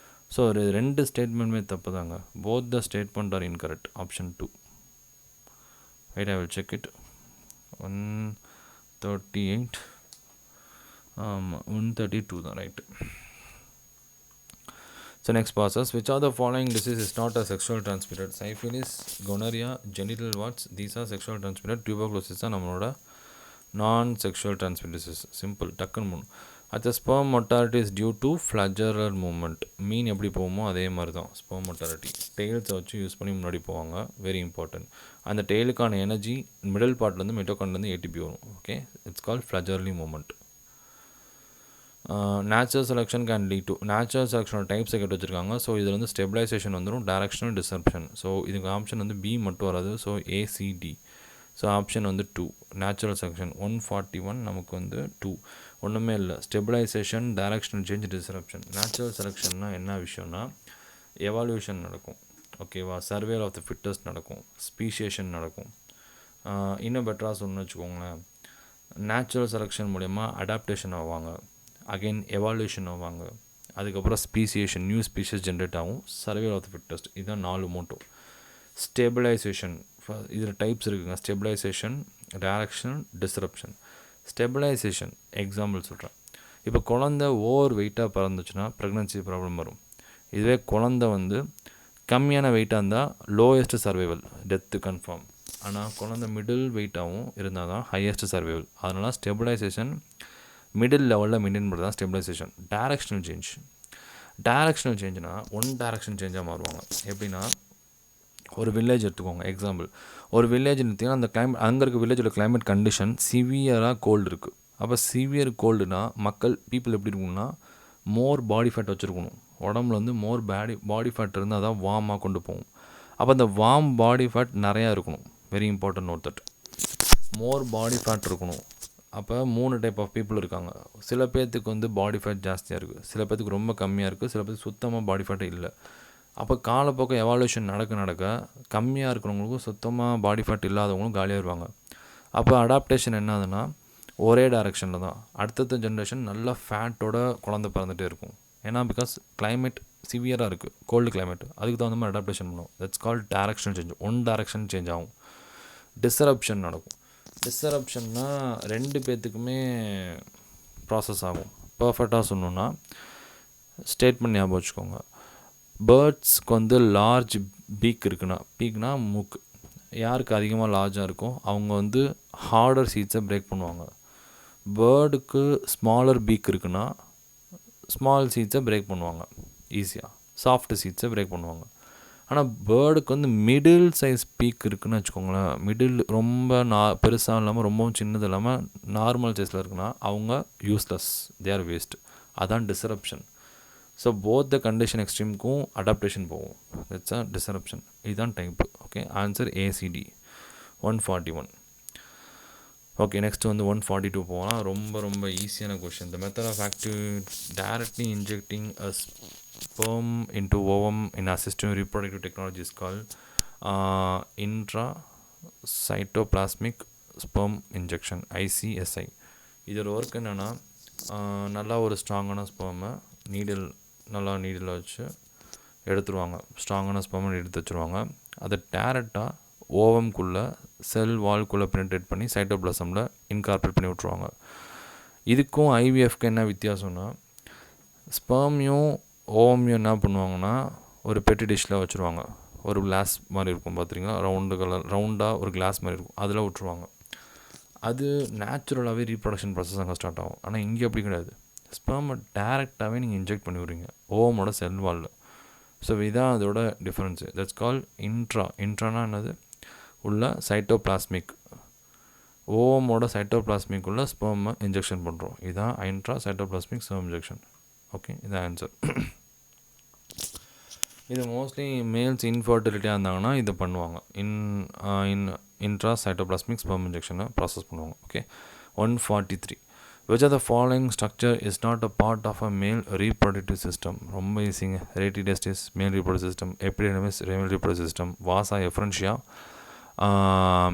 ஸோ ஒரு 2 ஸ்டேட்மெண்ட்டுமே தப்பு தாங்க. Both the statement are incorrect. Option 2. Right, I will check it. 138 ஆமாம் 132 தான் right. So next process, which of the following disease is not a sexual transmitted? Syphilis, gonorrhea, genital warts, these are sexual transmitted. Tuberculosis தான் நம்மளோட நான் sexual transmitted disease. Simple, டக்குன்னு மூணு. அடுத்த sperm motility is due to flagellar movement. மீன் எப்படி போகுமோ அதே மாதிரி தான் ஸ்பெர்ம் மொட்டாலிட்டி. டெய்ல்ஸை வச்சு யூஸ் பண்ணி முன்னாடி போவாங்க, வெரி இம்பார்ட்டன்ட். அந்த டெய்லுக்கான எனர்ஜி மிடில் பார்ட்லேருந்து மெட்டோகாண்ட்லேருந்து ஏடிபி வரும். Okay, it's called flagellar movement. Natural selection can lead to. Natural செலெக்ஷனோட டைப்ஸை கேட்டு வச்சுருக்காங்க. ஸோ இதில் வந்து ஸ்டெபிலைசேஷன் வந்துடும், டைரக்ஷனல் டிசர்ப்ஷன். ஸோ இதுக்கு ஆப்ஷன் வந்து பி மட்டும் வராது. So ACT. ஸோ ஆப்ஷன் வந்து 2 நேச்சுரல் செலெக்ஷன். 141 நமக்கு வந்து 2 ஒன்றுமே இல்லை. Stabilisation, directional change, disruption. Natural செலெக்ஷன்னா என்ன விஷயம்னா எவால்யூஷன் நடக்கும், ஓகேவா, சர்வேல் ஆஃப் த ஃபிட்டஸ்ட் நடக்கும், ஸ்பீஷியேஷன் நடக்கும். இன்னும் பெட்டராக சொல்லணும்னு வச்சுக்கோங்களேன், நேச்சுரல் செலெக்ஷன் மூலயமா அடாப்டேஷன் ஆவாங்க, அகெயின் எவால்யூஷன் ஆவாங்க, அதுக்கப்புறம் ஸ்பீசியேஷன், நியூ ஸ்பீஷஸ் ஜென்ரேட் ஆகும், சர்வேல் ஆஃப் த ஃபிட்டஸ்ட். இதுதான் 4 மோட்டோ. ஸ்டெபிலைசேஷன் இதில் டைப்ஸ் இருக்குங்க. Stabilization, directional, disruption. Stabilization example சொல்கிறேன். இப்போ குழந்த ஓவர் வெயிட்டாக பிறந்துச்சுன்னா ப்ரெக்னன்சி ப்ராப்ளம் வரும். இதுவே குழந்த வந்து கம்மியான வெயிட்டாக இருந்தால் லோயஸ்ட் சர்வைவல், டெத்து கன்ஃபார்ம். ஆனால் குழந்த மிடில் வெயிட்டாகவும் இருந்தால் தான் ஹையஸ்ட் சர்வைவல். அதனால் ஸ்டெபிலைசேஷன் மிடில் லெவலில் மெயின்டைன் பண்ணுறது தான் ஸ்டெபிலைசேஷன். Directional change. டைரக்ஷனல் சேஞ்சுனா ஒன் டைரக்ஷன் சேஞ்சாக மாறுவாங்க. எப்படின்னா ஒரு வில்லேஜ் எடுத்துக்கோங்க எக்ஸாம்பிள். ஒரு வில்லேஜ் எடுத்திங்கன்னா அந்த அங்கே இருக்க வில்லேஜோட கிளைமேட் கண்டிஷன் சிவியராக கோல்டு இருக்குது. அப்போ சிவியர் கோல்டுனா பீப்புள் எப்படி இருக்கணும்னா மோர் பாடி ஃபேட் வச்சுருக்கணும். உடம்புல வந்து மோர் பாடி ஃபேட் இருந்தால் தான் வார்மாக கொண்டு போகும். அப்போ அந்த வார்ம் பாடி ஃபேட் நிறையா இருக்கணும். Very important note that. More body fat இருக்கணும். அப்போ 3 டைப் ஆஃப் பீப்புள் இருக்காங்க. சில பேர்த்துக்கு வந்து பாடி ஃபேட் ஜாஸ்தியாக இருக்குது, சில பேர்த்துக்கு ரொம்ப கம்மியாக இருக்குது, சில பேருக்கு சுத்தமாக பாடி ஃபேட்டே இல்லை. அப்போ காலப்போக்க எவால்யூஷன் நடக்க கம்மியாக இருக்கிறவங்களுக்கும் சுத்தமாக பாடி ஃபேட் இல்லாதவங்களும் காலியாக வருவாங்க. அப்போ அடாப்டேஷன் என்ன ஆகுதுன்னா ஒரே டைரெக்ஷனில் தான். அடுத்தடுத்த ஜென்ரேஷன் நல்ல ஃபேட்டோட குழந்தை பிறந்துகிட்டே இருக்கும். ஏன்னா பிகாஸ் கிளைமேட் சிவியராக இருக்குது, கோல்டு கிளைமேட், அதுக்கு தகுந்த மாதிரி அடாப்டேஷன் பண்ணும். That's called directional change. One direction change ஆகும். டிஸ்ரப்ஷன் நடக்கும். டிஸ்ரப்ஷன்னா ரெண்டு பேர்த்துக்குமே ப்ராசஸ் ஆகும். பர்ஃபெக்டாக சொல்லணுன்னா ஸ்டேட்மெண்ட் ஞாபகம் வச்சுக்கோங்க. பேர்ட்ஸ்க்கு வந்து லார்ஜ் பீக் இருக்குன்னா, பீக்னா மூக்கு, யாருக்கு அதிகமாக லார்ஜாக இருக்கும் அவங்க வந்து ஹார்டர் சீட்ஸை பிரேக் பண்ணுவாங்க. பேர்டுக்கு ஸ்மாலர் பீக் இருக்குன்னா ஸ்மால் சீட்ஸை பிரேக் பண்ணுவாங்க ஈஸியாக, சாஃப்ட் சீட்ஸை பிரேக் பண்ணுவாங்க. ஆனால் பேர்டுக்கு வந்து மிடில் சைஸ் பீக் இருக்குதுன்னு வச்சுக்கோங்களேன், மிடில் ரொம்ப பெருசாக இல்லாமல் ரொம்பவும் சின்னது இல்லாமல் நார்மல் சைஸில் இருக்குன்னா அவங்க யூஸ்லெஸ், தே ஆர் வேஸ்ட். அதான் disruption. So both the condition எக்ஸ்ட்ரீமுக்கும் அடாப்டேஷன் போகும். That's a disruption. இதுதான் type. Okay, answer ACD 141. Okay, next வந்து 142 போகலாம். ரொம்ப ரொம்ப ஈஸியான question. The method of active directly injecting a sperm into ovum in assisted reproductive technology is called intracytoplasmic sperm injection, ICSI. இதோட work என்னென்னா, நல்லா ஒரு ஸ்ட்ராங்கான ஸ்பெர்மை நீடில் வச்சு எடுத்துருவாங்க. ஸ்ட்ராங்கான ஸ்பெர்மை எடுத்து வச்சுருவாங்க. அதை டேரெக்டாக ஓவம்குள்ளே செல் வால்குள்ளே பெனிட்ரேட் பண்ணி சைட்டோபிளாசமில் இன்கார்பரேட் பண்ணி விட்ருவாங்க. இதுக்கும் ஐவிஎஃப்க்கு என்ன வித்தியாசம்னா, ஸ்பெர்மையும் ஓவமையும் என்ன பண்ணுவாங்கன்னா ஒரு பெட்டி டிஷ்ஷில் வச்சுருவாங்க. ஒரு கிளாஸ் மாதிரி இருக்கும் பார்த்துருங்களா, ரவுண்டாக ஒரு கிளாஸ் மாதிரி இருக்கும், அதில் விட்ருவாங்க. அது நேச்சுரலாகவே ரீப்ரொடக்ஷன் ப்ராசஸ் அங்கே ஸ்டார்ட் ஆகும். ஆனால் இங்கே அப்படி கிடையாது. ஸ்பெர்மை டேரெக்டாகவே நீங்கள் இன்ஜெக்ட் பண்ணி விட்றீங்க ஓவமோட செல் வாலில். ஸோ இதுதான் அதோட டிஃப்ரென்ஸு. தட்ஸ் கால் இன்ட்ரானா என்னது, உள்ள சைட்டோபிளாஸ்மிக், ஓவமோட சைட்டோபிளாஸ்மிக் உள்ள ஸ்பெர்மை இன்ஜெக்ஷன் பண்ணுறோம். இதுதான் intra cytoplasmic sperm injection. Okay, இதான் ஆன்சர். இது மோஸ்ட்லி மேல்ஸ் இன்ஃபர்டிலிட்டியாக இருந்தாங்கன்னா இதை பண்ணுவாங்க. இன்ட்ரா சைட்டோபிளாஸ்மிக் ஸ்பெர்ம் இன்ஜெக்ஷனை ப்ராசஸ் பண்ணுவாங்க. Okay, 143. Which of the following structure is not a part of a male reproductive system? ரொம்ப ஈஸிங்க. Reti testis male reproductive system, epididymis male reproductive system, vasa efferentia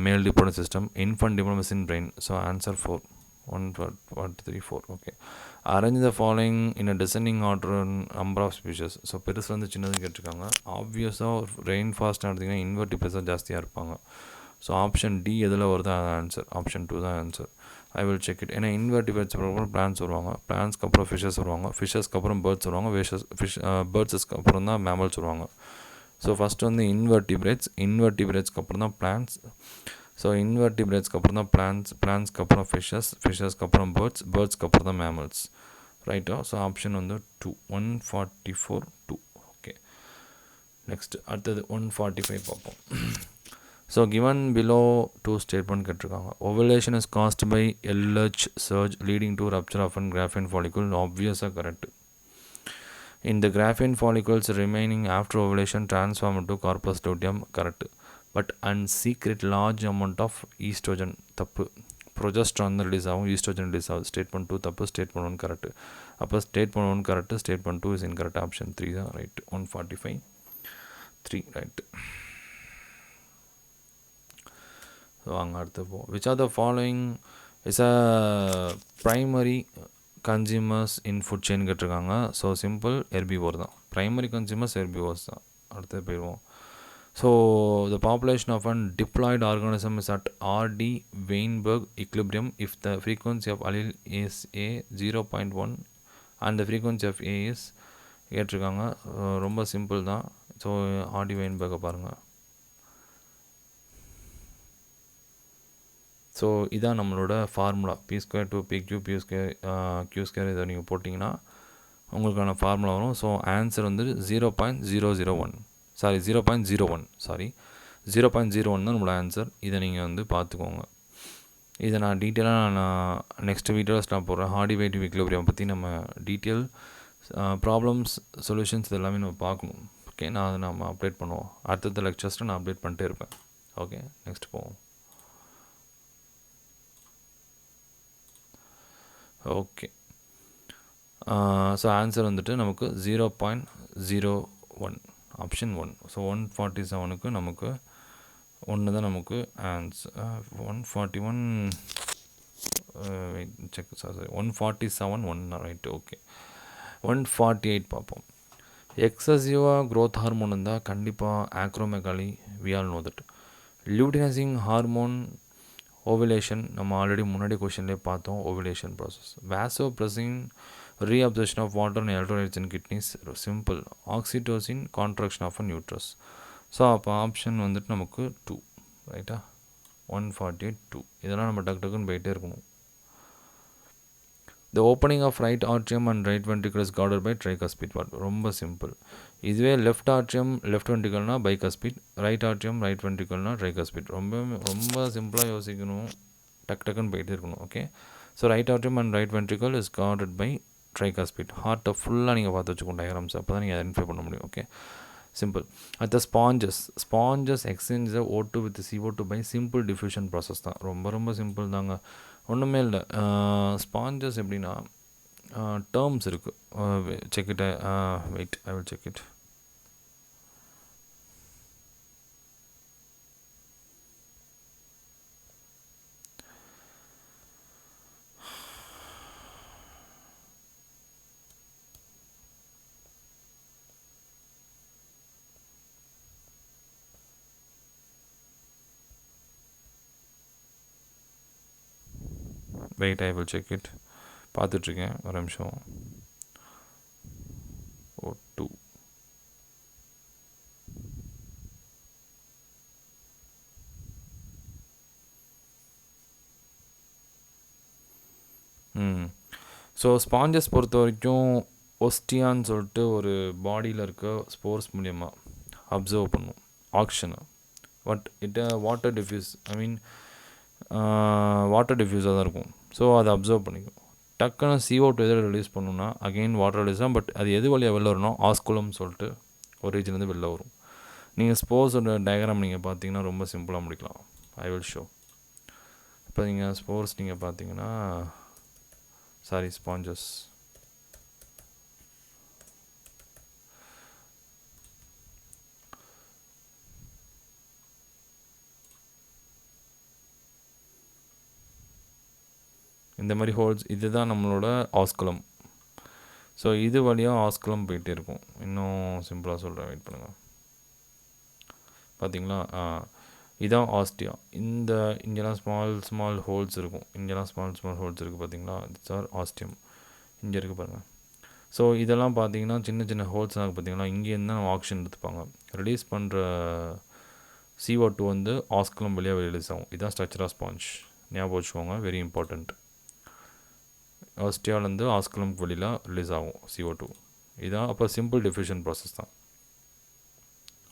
male reproductive system, infant development in brain. So answer 4. 143 4. Okay, arrange the following in a descending order number of species. So பெருசில் வந்து சின்னது கேட்டிருக்காங்க. ஆப்வியஸாக rain ஃபாஸ்ட்டாக எடுத்திங்கன்னா இன்வெர்டிபிரஸாக ஜாஸ்தியாக இருப்பாங்க. So option D எதில் வருது அது ஆன்சர். ஆப்ஷன் 2 தான் answer. I will check it. ஏன்னா இன்வெர்டிபிரேட்ஸ் அப்புறம் பிளான்ஸ் வருவாங்க, பிளான்ஸ்க்கு அப்புறம் ஃபிஷஸ் வருவாங்க, ஃபிஷஸ்க்கு அப்புறம் பேர்ட்ஸ் வருவாங்க, பேர்ட்ஸஸ்க்கு அப்புறம் தான் மேமல்ஸ் வருவாங்க. ஸோ ஃபஸ்ட்டு வந்து இன்வெர்டிபிரேட்ஸ்க்கு அப்புறம் தான் பிளான்ஸ். ஸோ இன்வெர்டிபிரேட்ஸ்க்கு அப்புறம் தான் பிளான்ஸ்க்கு அப்புறம் ஃபிஷஸ்க்கு அப்புறம் பேர்ட்ஸ்க்கு அப்புறம் தான் மேமல்ஸ். ரைட்டா? ஸோ ஆப்ஷன் வந்து 2, 144 2. ஓகே, நெக்ஸ்ட் அடுத்தது 145 பார்ப்போம். ஸோ கிவன் பிலோ 2 ஸ்டேட்மெண்ட் கேட்டிருக்காங்க. Ovulation is caused by LH surge leading to rupture of an graphene follicle. ஆப்வியஸாக கரெக்ட். இந்த graphene follicles remaining after ovulation transform into corpus luteum. Correct. But secret large amount of estrogen. தப்பு. Progesterone தான் release ஆகும், oestrogen release ஆகும். Statement 2 தப்பு, statement 1 correct. அப்போ statement 1 correct, statement 2 is incorrect. Option 3 தான் right. 145 3 right. So அங்கே அடுத்து போ. Which are the following is a primary consumers in food chain கேட்டிருக்காங்க. ஸோ சிம்பிள், ஹெர்பிவோர் தான். ப்ரைமரி கன்சியூமர்ஸ் ஹெர்பிவோர்ஸ் தான். அடுத்து போயிடுவோம். So the population of an diploid organism is at RD Weinberg equilibrium if the frequency of allele is A 0.1 and the frequency of A is கேட்டிருக்காங்க. ரொம்ப simple தான். So RD Weinberg பாருங்கள். So இதான் நம்மளோட formula. P² to PQ Q² இதை நீங்கள் போட்டிங்கன்னா உங்களுக்கான ஃபார்முலா வரும். ஸோ ஆன்சர் வந்து 0.001 தான் நம்மளோட ஆன்சர். இதை நீங்கள் வந்து பார்த்துக்கோங்க. இதை நான் டீட்டெயிலாக நான் நெக்ஸ்ட் வீடியோஸ் நான் போடுறேன். ஹார்டி வெயிட் ஈக்விலிபிரியம் பற்றி நம்ம டீட்டெயில் ப்ராப்ளம்ஸ் சொல்யூஷன்ஸ் இது எல்லாமே நம்ம பார்க்கணும். ஓகே, நான் அதை நம்ம அப்டேட் பண்ணுவோம். அடுத்தடுத்த லெக்சர்ஸில் நான் அப்டேட் பண்ணிட்டே இருப்பேன். ஓகே, நெக்ஸ்ட் போவோம். ஓகே, ஸோ ஆன்சர் வந்துட்டு நமக்கு 0.01 ஆப்ஷன் 1. ஸோ 147க்கு நமக்கு 1 தான் நமக்கு answer. 141 check sorry 147 1 right. Okay, 148 பார்ப்போம். எக்ஸசிவாக க்ரோத் ஹார்மோன் இருந்தால் கண்டிப்பாக acromegaly we all know that. Luteinizing hormone ovulation நம்ம ஆல்ரெடி முன்னாடி கொஷின்லேயே பார்த்தோம். Ovulation process. Vasopressin reabsorption of water and electrolytes in kidneys. Simple. Oxytocin contraction of a uterus. So அப்போ option வந்துட்டு நமக்கு 2 ரைட்டா. 148 2. இதெல்லாம் நம்ம டக்கு டக்குன்னு போயிட்டே இருக்கணும். The opening of right atrium and right ventricle is guarded by tricuspid valve. ரொம்ப சிம்பிள். இதுவே லெஃப்ட் ஆட்ரியம் லெஃப்ட் வென்ட்ரிக்கல்னா பைகஸ்பிட், ரைட் ஆட்ரியம் ரைட் வென்ட்ரிக்கல்னா ட்ரைகஸ்பிட். ரொம்ப சிம்பிளாக யோசிக்கணும், டக்கு டக்குன்னு போயிட்டே இருக்கணும். Okay. So right atrium and right ventricle is guarded by tricuspid. ஹார்ட்டை ஃபுல்லாக நீங்கள் பார்த்து வச்சுக்கோங்க டயக்ராம்ஸ், அப்போ தான் நீங்கள் ஐடென்டிஃபை பண்ண முடியும். Okay, simple. At the sponges exchange the O2 with the CO2 by simple diffusion process தான். ரொம்ப சிம்பிள் தாங்க, ஒன்றுமே இல்லை. ஸ்பாஞ்சஸ் எப்படின்னா டேர்ம்ஸ் இருக்குது. Check it. Wait, I will check it. Wait, I will check it. பார்த்துட்ருக்கேன், ஒரு நிமிஷம். O2 ஸோ ஸ்பாஞ்சஸ் பொறுத்த வரைக்கும் ஒஸ்டியான்னு சொல்லிட்டு ஒரு பாடியில் இருக்க ஸ்போர்ஸ் மூலியமாக அப்சர்வ் பண்ணும் ஆக்ஷனை. பட் வாட்டர் டிஃப்யூஸ், வாட்டர் டிஃப்யூஸாக தான் இருக்கும். ஸோ அதை அப்சர்வ் பண்ணிக்கும். டக்குன்னு CO2 எதில் ரிலீஸ் பண்ணணும்னா அகெயின் வாட்டர் ரிலீஸ் தான். பட் அது எது வழியாக வெளில வரணும், ஆஸ்குலம் சொல்லிட்டு ஒரு ரீஜன்லேருந்து வெளில வரும். நீங்கள் ஸ்போர்ஸோட டயக்ராம் நீங்கள் பார்த்தீங்கன்னா ரொம்ப சிம்பிளாக முடிக்கலாம். I will show. இப்போ நீங்கள் ஸ்போர்ஸ் நீங்கள் பார்த்தீங்கன்னா, ஸ்பாஞ்சஸ் இந்த மாதிரி ஹோல்ஸ், இதுதான் நம்மளோட ஆஸ்குலம். ஸோ இது வழியாக ஆஸ்குலம் போயிட்டே இருக்கும். இன்னும் சிம்பிளாக சொல்கிறேன், வெயிட் பண்ணுங்கள். பார்த்தீங்களா, இதான் ஆஸ்டியா. இங்கெல்லாம் ஸ்மால் ஹோல்ஸ் இருக்கும், இங்கெல்லாம் ஸ்மால் ஹோல்ஸ் இருக்குது. பார்த்தீங்களா, இட்ஸ் ஆர் ஆஸ்டியம். இங்கே இருக்குது பாருங்கள். ஸோ இதெல்லாம் பார்த்தீங்கன்னா சின்ன ஹோல்ஸ் ஆகும். பார்த்தீங்கன்னா இங்கேருந்து தான் ஆக்சிஜன் எடுத்துப்பாங்க. ரிலீஸ் பண்ணுற CO2 வந்து ஆஸ்குலம் வழியாக ரிலீஸ் ஆகும். இதுதான் ஸ்ட்ரக்சர் ஆஃப் ஸ்பாஞ்ச். ஞாபகம் வச்சுக்கோங்க, வெரி இம்பார்ட்டண்ட். ஆஸ்டியாவிலேருந்து ஆஸ்குலம்க்கு வெளியில் ரிலீஸ் ஆகும் CO2. இதுதான் அப்போ சிம்பிள் டிஃப்யூஷன் ப்ராசஸ் தான்.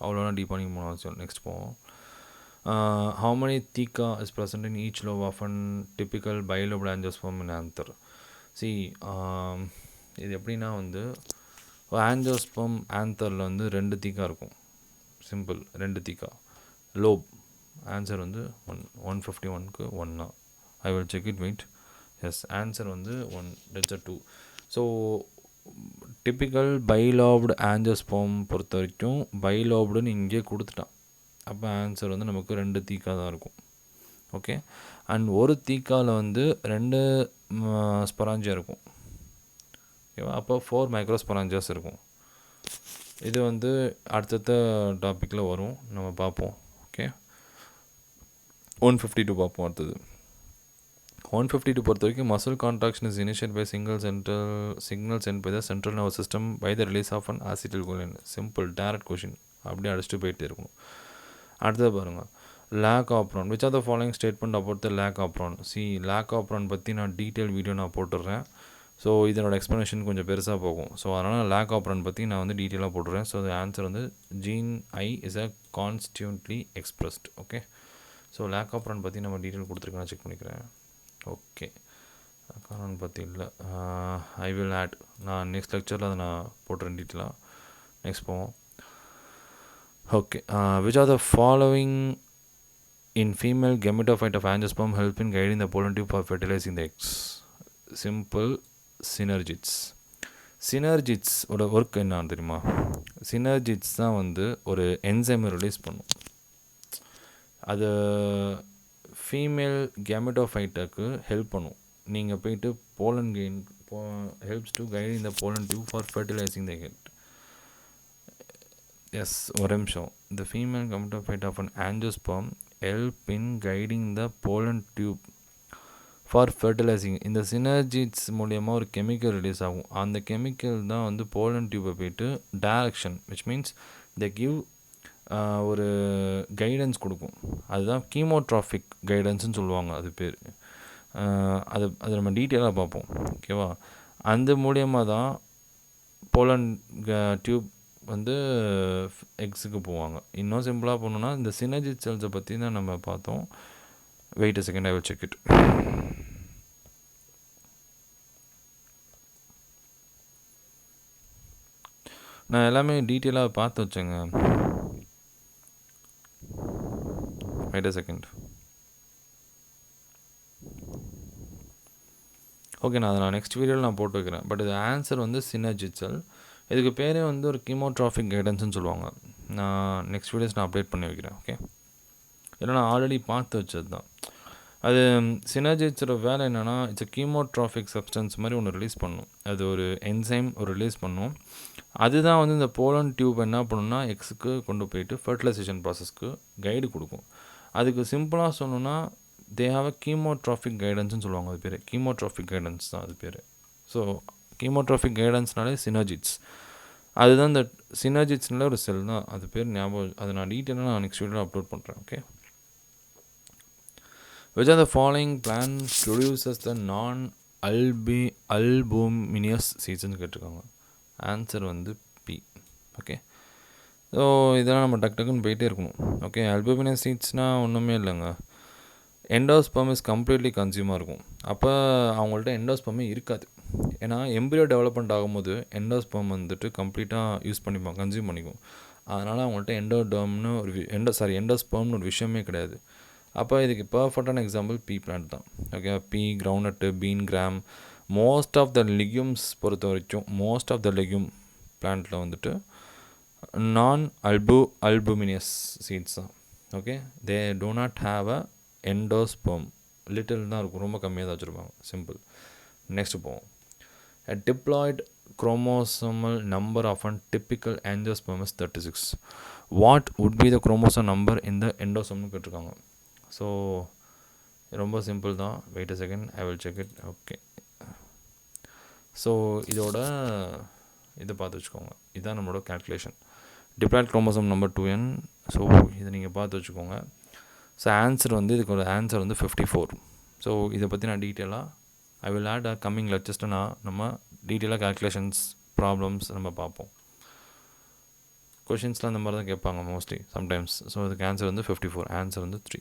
அவ்வளோதான், டீப்பாக நீங்கள் போன அவசியம். நெக்ஸ்ட் போவோம். How many theca is present in each lobe of a typical bilobed angiosperm in anther? See, இது எப்படின்னா வந்து ஆஞ்சியோஸ்பம் ஆந்தரில் வந்து 2 தீக்கா இருக்கும். சிம்பிள், 2 தீக்கா. லோப் ஆன்சர் வந்து 151க்கு 1. I will check it. Wait. Yes, answer வந்து 1, that's 2. So typical bilobed angiosperm பொறுத்த வரைக்கும் பைலாப்டுன்னு இங்கே கொடுத்துட்டான். அப்போ ஆன்சர் வந்து நமக்கு 2 தீக்கா தான் இருக்கும். ஓகே. அண்ட் ஒரு தீக்காவில் வந்து 2 ஸ்பொராஞ்சியா இருக்கும். ஓகேவா, அப்போ 4 மைக்ரோஸ்பொராஞ்சியாஸ் இருக்கும். இது வந்து அடுத்தடுத்த டாப்பிக்கில் வரும், நம்ம பார்ப்போம். ஓகே, 152 பார்ப்போம். அடுத்தது 152 பொறுத்த வரைக்கும் muscle contraction is initiate by signal sent by the central nervous system by the release of an acetylcholine. Simple, direct question, அப்படியே அடிச்சுட்டு போயிட்டே இருக்கணும். அடுத்தது பாருங்கள், lac operon. Which are the following statement about the lac operon? Lac operon பற்றி நான் detail video நான் போட்டுடுறேன். ஸோ இதனோட எக்ஸ்ப்ளனேஷன் கொஞ்சம் பெருசாக போகும். ஸோ அதனால் லேக் ஆப்ரான் பற்றி நான் வந்து டீட்டெயிலாக போட்டுறேன். ஸோ அது ஆன்சர் வந்து gene I is a constitutively expressed. Okay. So lac operon பற்றி நம்ம டீட்டெயில் கொடுத்துருக்கேன், செக் பண்ணிக்கிறேன். ஓகே, காரணம் பற்றி இல்லை, ஐ வில் ஆட். நான் நெக்ஸ்ட் லெக்சரில் அதை நான் போட்டுறேன் டீட்டெயிலாக. நெக்ஸ்ட் போவோம். Okay, which are the following in female gametophyte of angiosperm help in guiding the pollen tube for fertilizing the eggs? Simple, synergids. Synergids ஓட ஒர்க் என்னன்னு தெரியுமா? Synergids தான் வந்து ஒரு என்சைமை ரிலீஸ் பண்ணும். அது ஃபீமேல் கேமெட்டோஃபைட்டுக்கு ஹெல்ப் பண்ணும். நீங்கள் போயிட்டு pollen grain helps to guiding the pollen tube for fertilising the egg. Yes, ஒரு நிமிஷம். The female gametophyte of an angiosperm help in guiding the pollen tube for fertilizing. இந்த சினர்ஜிட்ஸ் மூலியமாக ஒரு கெமிக்கல் ரிலீஸ் ஆகும். அந்த கெமிக்கல் தான் வந்து pollen டியூப்பை போயிட்டு direction which means they give ஒரு கைடன்ஸ் கொடுக்கும். அதுதான் கீமோட்ராஃபிக் கைடன்ஸ்னு சொல்லுவாங்க அது பேர். அது நம்ம டீட்டெயிலாக பார்ப்போம். ஓகேவா? அந்த மூலியமாக தான் போலன் டியூப் வந்து எக்ஸுக்கு போவாங்க. இன்னும் சிம்பிளாக போகணுன்னா இந்த சினர்ஜிட் செல்ஸை பற்றி தான் நம்ம பார்த்தோம். Wait a second, I will check it. நான் எல்லாமே டீட்டெயிலாக பார்த்து வச்சேங்க. Wait a second. ஓகே, நான் நெக்ஸ்ட் வீடியோவில் நான் போட்டு வைக்கிறேன். பட் இது ஆன்சர் வந்து சினர்ஜிட் செல். இதுக்கு பேரே வந்து ஒரு கீமோட்ராஃபிக் கைடன்ஸ்னு சொல்லுவாங்க. நான் நெக்ஸ்ட் வீடியோஸ் நான் அப்டேட் பண்ணி வைக்கிறேன். ஓகே, ஏன்னா நான் ஆல்ரெடி பார்த்து வச்சது தான். அது சினர்ஜிட்ஸோட வேலை என்னென்னா, இட்ஸ் கீமோட்ராஃபிக் சப்ஸ்டன்ஸ் மாதிரி ஒன்று ரிலீஸ் பண்ணும். அது ஒரு என்சைம் ஒரு ரிலீஸ் பண்ணும். அதுதான் வந்து இந்த போலன் டியூப் என்ன பண்ணுன்னா எக்ஸுக்கு கொண்டு போயிட்டு ஃபர்டிலைசேஷன் ப்ராசஸ்க்கு கைடு கொடுக்கும். அதுக்கு சிம்பிளாக சொல்லணுன்னா தே ஹாவ் அ கீமோட்ராஃபிக் கைடன்ஸ்னு சொல்லுவாங்க. அது பேர் கீமோட்ராஃபிக் கைடன்ஸ் தான் அது பேர். ஸோ கீமோட்ராஃபிக் கைடன்ஸ்னாலே சினர்ஜிட்ஸ். அதுதான் இந்த சினர்ஜிட்ஸ்னால ஒரு செல் தான் அது பேர். ஞாபகம், அது நான் டீட்டெயிலாக நான் நெக்ஸ்ட் வீடியோவில் அப்லோட் பண்ணுறேன். Okay, which of the following plant produces the non-albuminous seeds கேட்டிருக்காங்க. ஆன்சர் வந்து பி. ஓகே, ஸோ இதெல்லாம் நம்ம டக்குன்னு போயிட்டே இருக்கணும். ஓகே, அல்புமினஸ் சீட்ஸ்னால் ஒன்றுமே இல்லைங்க. எண்டோஸ்பெர்ம் இஸ் கம்ப்ளீட்லி கன்சியூமாக இருக்கும். அப்போ அவங்கள்ட்ட எண்டோஸ்பெர்மே இருக்காது. ஏன்னா எம்பிரியோ டெவலப்மெண்ட் ஆகும்போது எண்டோஸ்பெர்ம் வந்துட்டு கம்ப்ளீட்டாக யூஸ் பண்ணிப்போம், கன்சியூம் பண்ணிக்கும். அதனால் அவங்கள்ட்ட எண்டோஸ்பெர்ம்னு ஒரு விஷயமே கிடையாது. அப்போ இதுக்கு பர்ஃபெக்டான எக்ஸாம்பிள் பீ பிளான்ட் தான். Okay, pea, groundnut, bean, gram, most of the legumes பொறுத்த வரைக்கும் மோஸ்ட் ஆஃப் த லெக்யூம் பிளான்ட்டில் வந்துட்டு அல்புமினியஸ் சீட்ஸ் தான். Okay, they do not have a endosperm. Little தான் இருக்கும், ரொம்ப கம்மியாக தான் வச்சுருப்பாங்க. சிம்பிள். நெக்ஸ்ட் போவோம். A diploid chromosomal number of a typical angiosperm is 36. What would be the chromosome number in the endosome கேட்டிருக்காங்க. ஸோ ரொம்ப சிம்பிள் தான். Wait a second, I will check it. Okay, so இதை பார்த்து வச்சுக்கோங்க. இதுதான் நம்மளோட calculation. Diploid chromosome number 2n. So இதை நீங்கள் பார்த்து வச்சுக்கோங்க. ஸோ ஆன்சர் வந்து இதுக்கு ஆன்சர் வந்து 54. ஸோ இதை பற்றி நான் டீட்டெயிலாக ஐ வில் ஆட் கம்மிங் லெக்சர்ஸ்ட்டு நம்ம டீட்டெயிலாக கேல்குலேஷன்ஸ் ப்ராப்ளம்ஸ் நம்ம பார்ப்போம். கொஷின்ஸ்லாம் அந்த மாதிரி தான் கேட்பாங்க மோஸ்ட்லி சம்டைம்ஸ். ஸோ இதுக்கு ஆன்சர் வந்து 54. ஆன்சர் வந்து 3.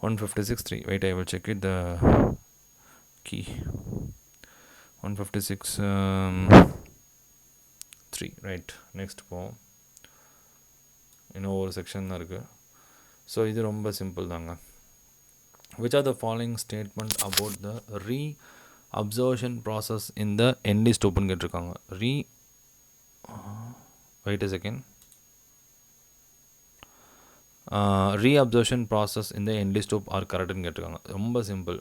156 3. Wait, I will check it the key. 156 3. Right, next போவோம். இன்னும் ஒரு செக்ஷன் தான் இருக்குது. ஸோ இது ரொம்ப சிம்பிள் தாங்க. Which are the following statement about the reabsorption process in the endosperm கேட்டிருக்காங்க. Wait a second. Reabsorption process in the endosperm are correctன்னு கேட்டிருக்காங்க. ரொம்ப சிம்பிள்.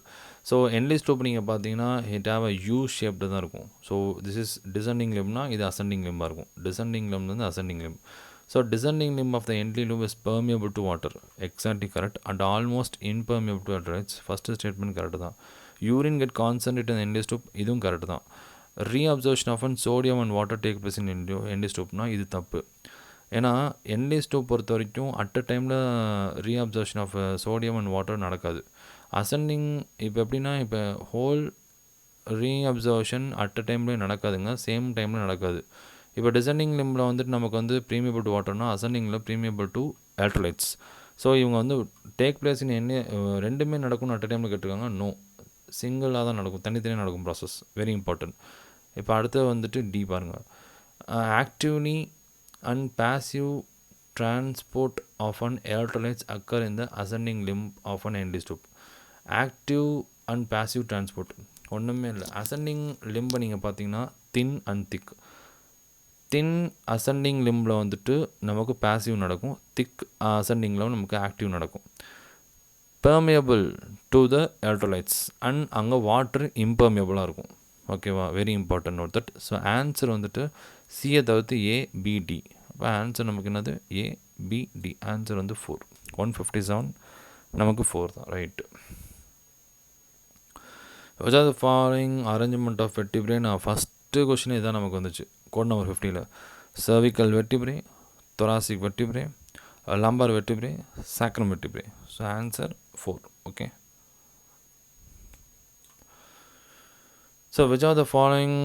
ஸோ endosperm நீங்கள் பார்த்தீங்கன்னா it have a U shaped தான் இருக்கும். ஸோ this is descending limbனா இது ascending limb-ஆக இருக்கும். descending limb வந்து ascending limb. So descending limb of the entry lobe is permeable to water. Exactly correct. And almost impermeable to electrolytes. First statement correct தான். Urine get concentrated in endosperm, இதுவும் correct தான். Reabsorption of sodium and water take place in endospermனா இது தப்பு. ஏன்னா endosperm பொறுத்த வரைக்கும் at a டைமில் ரீஅப்சர்ப்ஷன் of sodium and water நடக்காது. அசெண்டிங் இப்போ எப்படின்னா இப்போ ஹோல் ரீஅப்சர்ப்ஷன் அட் அ டைம்லேயே நடக்காதுங்க, சேம் டைமில் நடக்காது. இப்போ டிசெண்டிங் லிம்பில் வந்துட்டு நமக்கு வந்து ப்ரீமியபிள் டு வாட்டர்னா அசெண்டிங்கில் ப்ரீமியபிள் டு எலக்ட்ரோலைட்ஸ். ஸோ இவங்க வந்து டேக் பிளேஸ் இன் என்ன ரெண்டுமே நடக்கும்னு அட் டைமில் கேட்டிருக்காங்க. நோ, சிங்கிளாக தான் நடக்கும், தனித்தனியாக நடக்கும் ப்ராசஸ். Very important. இப்போ அடுத்து வந்துட்டு டி பாருங்கள். Actively and passive transport of an electrolytes occur in the ascending limb of an எண்டோஸ்டோப். ஆக்டிவ் அண்ட் பாசிவ் டிரான்ஸ்போர்ட் ஒன்றுமே இல்லை. அசெண்டிங் லிம்பை நீங்கள் பார்த்தீங்கன்னா தின் அண்ட் திக். தின் அசெண்டிங் லிம்பில் வந்துட்டு நமக்கு பாசிவ் நடக்கும், திக் அசெண்டிங்கில் நமக்கு ஆக்டிவ் நடக்கும். Permeable to the electrolytes and அங்கே வாட்டர் இம்பெர்மியபிளாக இருக்கும். ஓகேவா, very important note that. So answer வந்துட்டு சியை தவிர்த்து ஏபிடி. அப்போ ஆன்சர் நமக்கு என்னது ஏபிடி. ஆன்சர் வந்து 4. 157 நமக்கு 4 தான் right. which are the following arrangement of vertebrae? நான் ஃபஸ்ட்டு கொஷின் இதுதான் நமக்கு வந்துச்சு கோட் நம்பர் 50ல். cervical vertebrae, thoracic vertebrae, lumbar vertebrae, sacrum vertebrae. So answer 4. Okay. So which are the following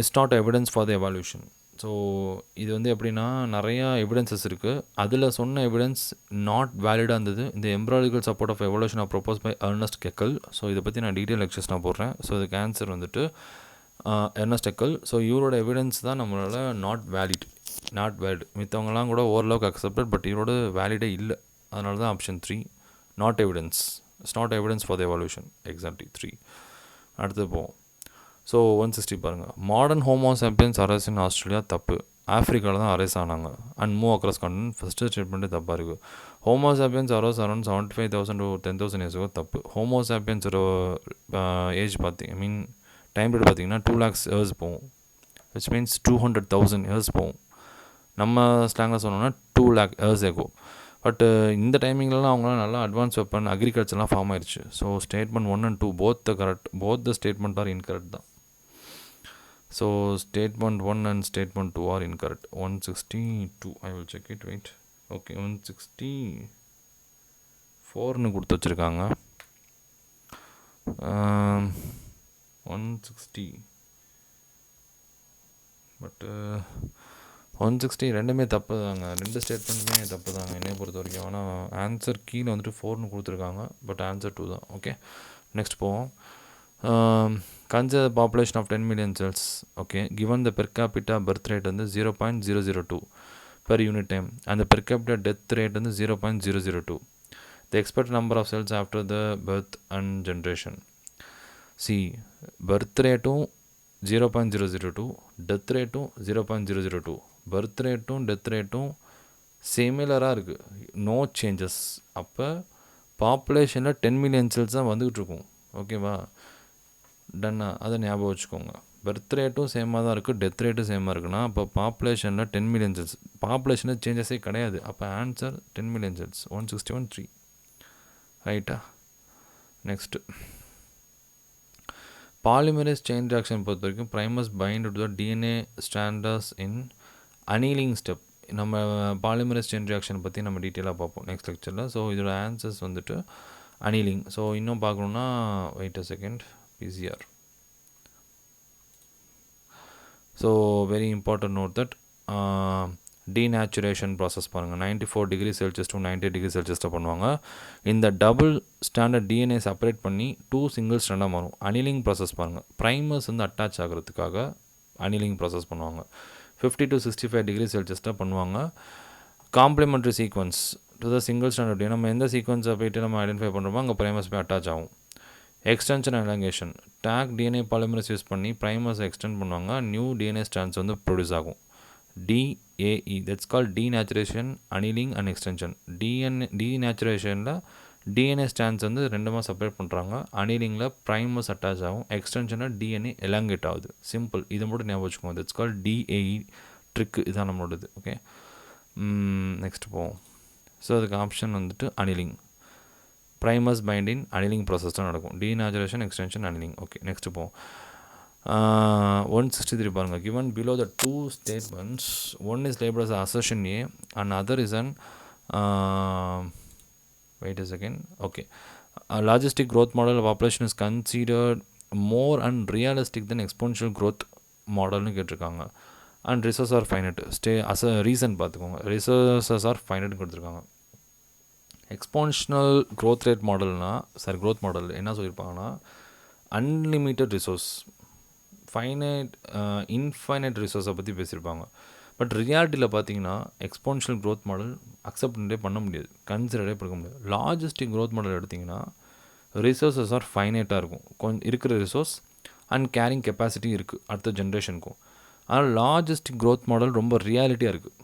is not evidence for the evolution? So இது வந்து எப்படின்னா நிறையா evidences இருக்குது. அதில் சொன்ன எவிடன்ஸ் நாட் வேலிடாக இருந்தது. இந்த embryological support of evolution of propose by Ernest Haeckel. So இதை பற்றி நான் டீட்டெயில் லெக்சர்ஸ் நான் போடுறேன். ஸோ இதுக்கு ஆன்சர் வந்துட்டு எர்னஸ்ட் கெக்கல். ஸோ இவரோட எவிடன்ஸ் தான் நம்மளால் நாட் வேலிட். மித்தவங்கலாம் கூட ஓரளவுக்கு அக்செப்டட், பட் இவரோட வேலிடே இல்லை. அதனால தான் option 3 not evidence. It's not evidence for the evolution. Exactly 3. அடுத்து போவோம். ஸோ 160 பாருங்கள். Modern Homo sapiens arise in Australia தப்பு. ஆஃப்ரிக்காவில் தான் அரைஸ் ஆனாங்க and move across continent. First ஸ்டேட்மெண்ட்டே தப்பாக இருக்குது. Homo sapiens arise around 75,000 to 10,000 years தப்பு. ஹோமோசாப்பியன்ஸோட ஏஜ் டைம் பீரியட் பார்த்தீங்கன்னா 2 lakhs இயர்ஸ் போகும். விச் மீன்ஸ் 200,000 இயர்ஸ் போகும். நம்ம ஸ்லாங்கில் சொன்னோம்னா 2 lakh இயர்ஸ் ஆகும். பட் இந்த டைமிங்லலாம் அவங்களாம் நல்லா அட்வான்ஸ் வெப்பன் அக்ரிகல்ச்சர்லாம் ஃபார்ம் ஆயிடுச்சு. So statement 1 and 2 both the statement are incorrect தான். So statement 1 and statement 2 are incorrect. 162, I will check it, wait. Okay, 164ன்னு கொடுத்து வச்சுருக்காங்க. 160 பட்டு 160 ரெண்டுமே தப்பு தாங்க. ரெண்டு ஸ்டேட்மெண்ட்டுமே தப்பு தாங்க என்னை பொறுத்த வரைக்கும். ஆனால் ஆன்சர் கீழே வந்துட்டு 4ன்னு கொடுத்துருக்காங்க, பட் ஆன்சர் 2 தான். ஓகே, நெக்ஸ்ட் போவோம். Consider the population of 10 million cells. Okay, given the per capita birth rate வந்து 0.002 per unit time and the per capita death rate வந்து 0.002. The expected number of cells after the birth and generation. See, birth rateum 0.002, death rateum 0.002. birth rateum death rateum சிமிலராக இருக்குது, no changes. அப்போ பாப்புலேஷனில் 10 million cells தான் வந்துக்கிட்டு இருக்கும். ஓகேவா, டன்னா, அதை ஞாபகம் வச்சுக்கோங்க. பர்த் ரேட்டும் சேமாக தான் இருக்குது, டெத் ரேட்டும் சேமாக இருக்குன்னா அப்போ பாப்புலேஷனில் 10 million cells, பாப்புலேஷனில் சேஞ்சஸே கிடையாது. அப்போ ஆன்சர் 10 million cells. 161 3 ரைட்டா. நெக்ஸ்ட்டு பாலிமரேஸ் செயின் ரியாக்ஷன் பொறுத்த வரைக்கும் primers bind to the DNA strands in annealing step. நம்ம பாலிமரேஸ் செயின் ரியாக்ஷன் பற்றி நம்ம டீட்டெயிலாக பார்ப்போம் நெக்ஸ்ட் லெக்சரில். ஸோ இதோட ஆன்சர்ஸ் வந்துட்டு அனீலிங். ஸோ இன்னும் பார்க்கணுன்னா wait a second, PCR. So very important note that denaturation process பாருங்கள் 94 degrees Celsius to 98 degrees Celsius பண்ணுவாங்க. இந்த டபுள் ஸ்டாண்டர்ட் டிஎன்ஏ செப்பரேட் பண்ணி 2 சிங்கிள் ஸ்டாண்டாக மாறும். அனிலிங் ப்ராசஸ் பாருங்கள், ப்ரைமர்ஸ் வந்து அட்டாச் ஆகிறதுக்காக அனிலிங் ப்ராசஸ் பண்ணுவாங்க. 50 to 65 degrees Celsius தான் பண்ணுவாங்க. Complementary sequence to the single standard, நம்ம எந்த சீக்வன்ஸை போய்ட்டு நம்ம ஐடென்டிஃபை பண்ணுறோமோ அங்கே ப்ரைமர்ஸ் போய் அட்டாச் ஆகும். Extension elongation, Taq DNA polymerase use பண்ணி ப்ரைமர்ஸை எக்ஸ்டெண்ட் பண்ணுவாங்க, நியூ டிஎன்ஏ ஸ்டாண்ட்ஸ் வந்து ப்ரொடியூஸ் ஆகும். DAE, that's call denaturation, annealing and extension. டீநேச்சுரேஷனில் டிஎன்ஏ ஸ்டாண்ட்ஸ் வந்து ரெண்டுமா செப்பரேட் பண்ணுறாங்க, அனிலிங்கில் ப்ரைமர்ஸ் அட்டாச் ஆகும், எக்ஸ்டென்ஷனில் டிஎன்ஏ எலாங்கேட் ஆகுது. சிம்பிள், இதை மட்டும் ஞாபகம் வச்சுக்கோங்க. தட்ஸ் கால் DAE ட்ரிக்கு, இதுதான் நம்மளோடது. ஓகே, நெக்ஸ்ட் போவோம். ஸோ அதுக்கு ஆப்ஷன் வந்துட்டு annealing. Primers binding annealing process தான் நடக்கும். Denaturation, extension, annealing. Okay, next போவோம். 163 பாருங்கள். given below the two statements, one is labeled as assertion A and other is an wait a second. Okay, a logistic growth model of population is considered more unrealistic than exponential growth மாடல்னு கேட்டிருக்காங்க. And resource are finite. Reason பார்த்துக்கோங்க, resources are ஃபைனட்னு கொடுத்துருக்காங்க. Exponential growth rate மாடல்னால் growth model என்ன சொல்லியிருப்பாங்கன்னா unlimited resource, infinite ரிசோர்ஸை பற்றி பேசியிருப்பாங்க. பட் ரியாலிட்டியில் பார்த்தீங்கன்னா எக்ஸ்பான்ஷனல் க்ரோத் மாடல் அக்செப்டே பண்ண முடியாது, கன்சிடரே பண்ண முடியாது. லாஜிஸ்டிக் க்ரோத் மாடல் எடுத்திங்கன்னா ரிசோர்ஸஸ் ஆர் ஃபைனைட்டாக இருக்கும், கொஞ்சம் இருக்கிற ரிசோர்ஸ் அண்ட் கேரிங் கெப்பாசிட்டி இருக்குது அடுத்த ஜென்ரேஷனுக்கும். ஆனால் லாஜிஸ்டிக் க்ரோத் மாடல் ரொம்ப ரியாலிட்டியாக இருக்குது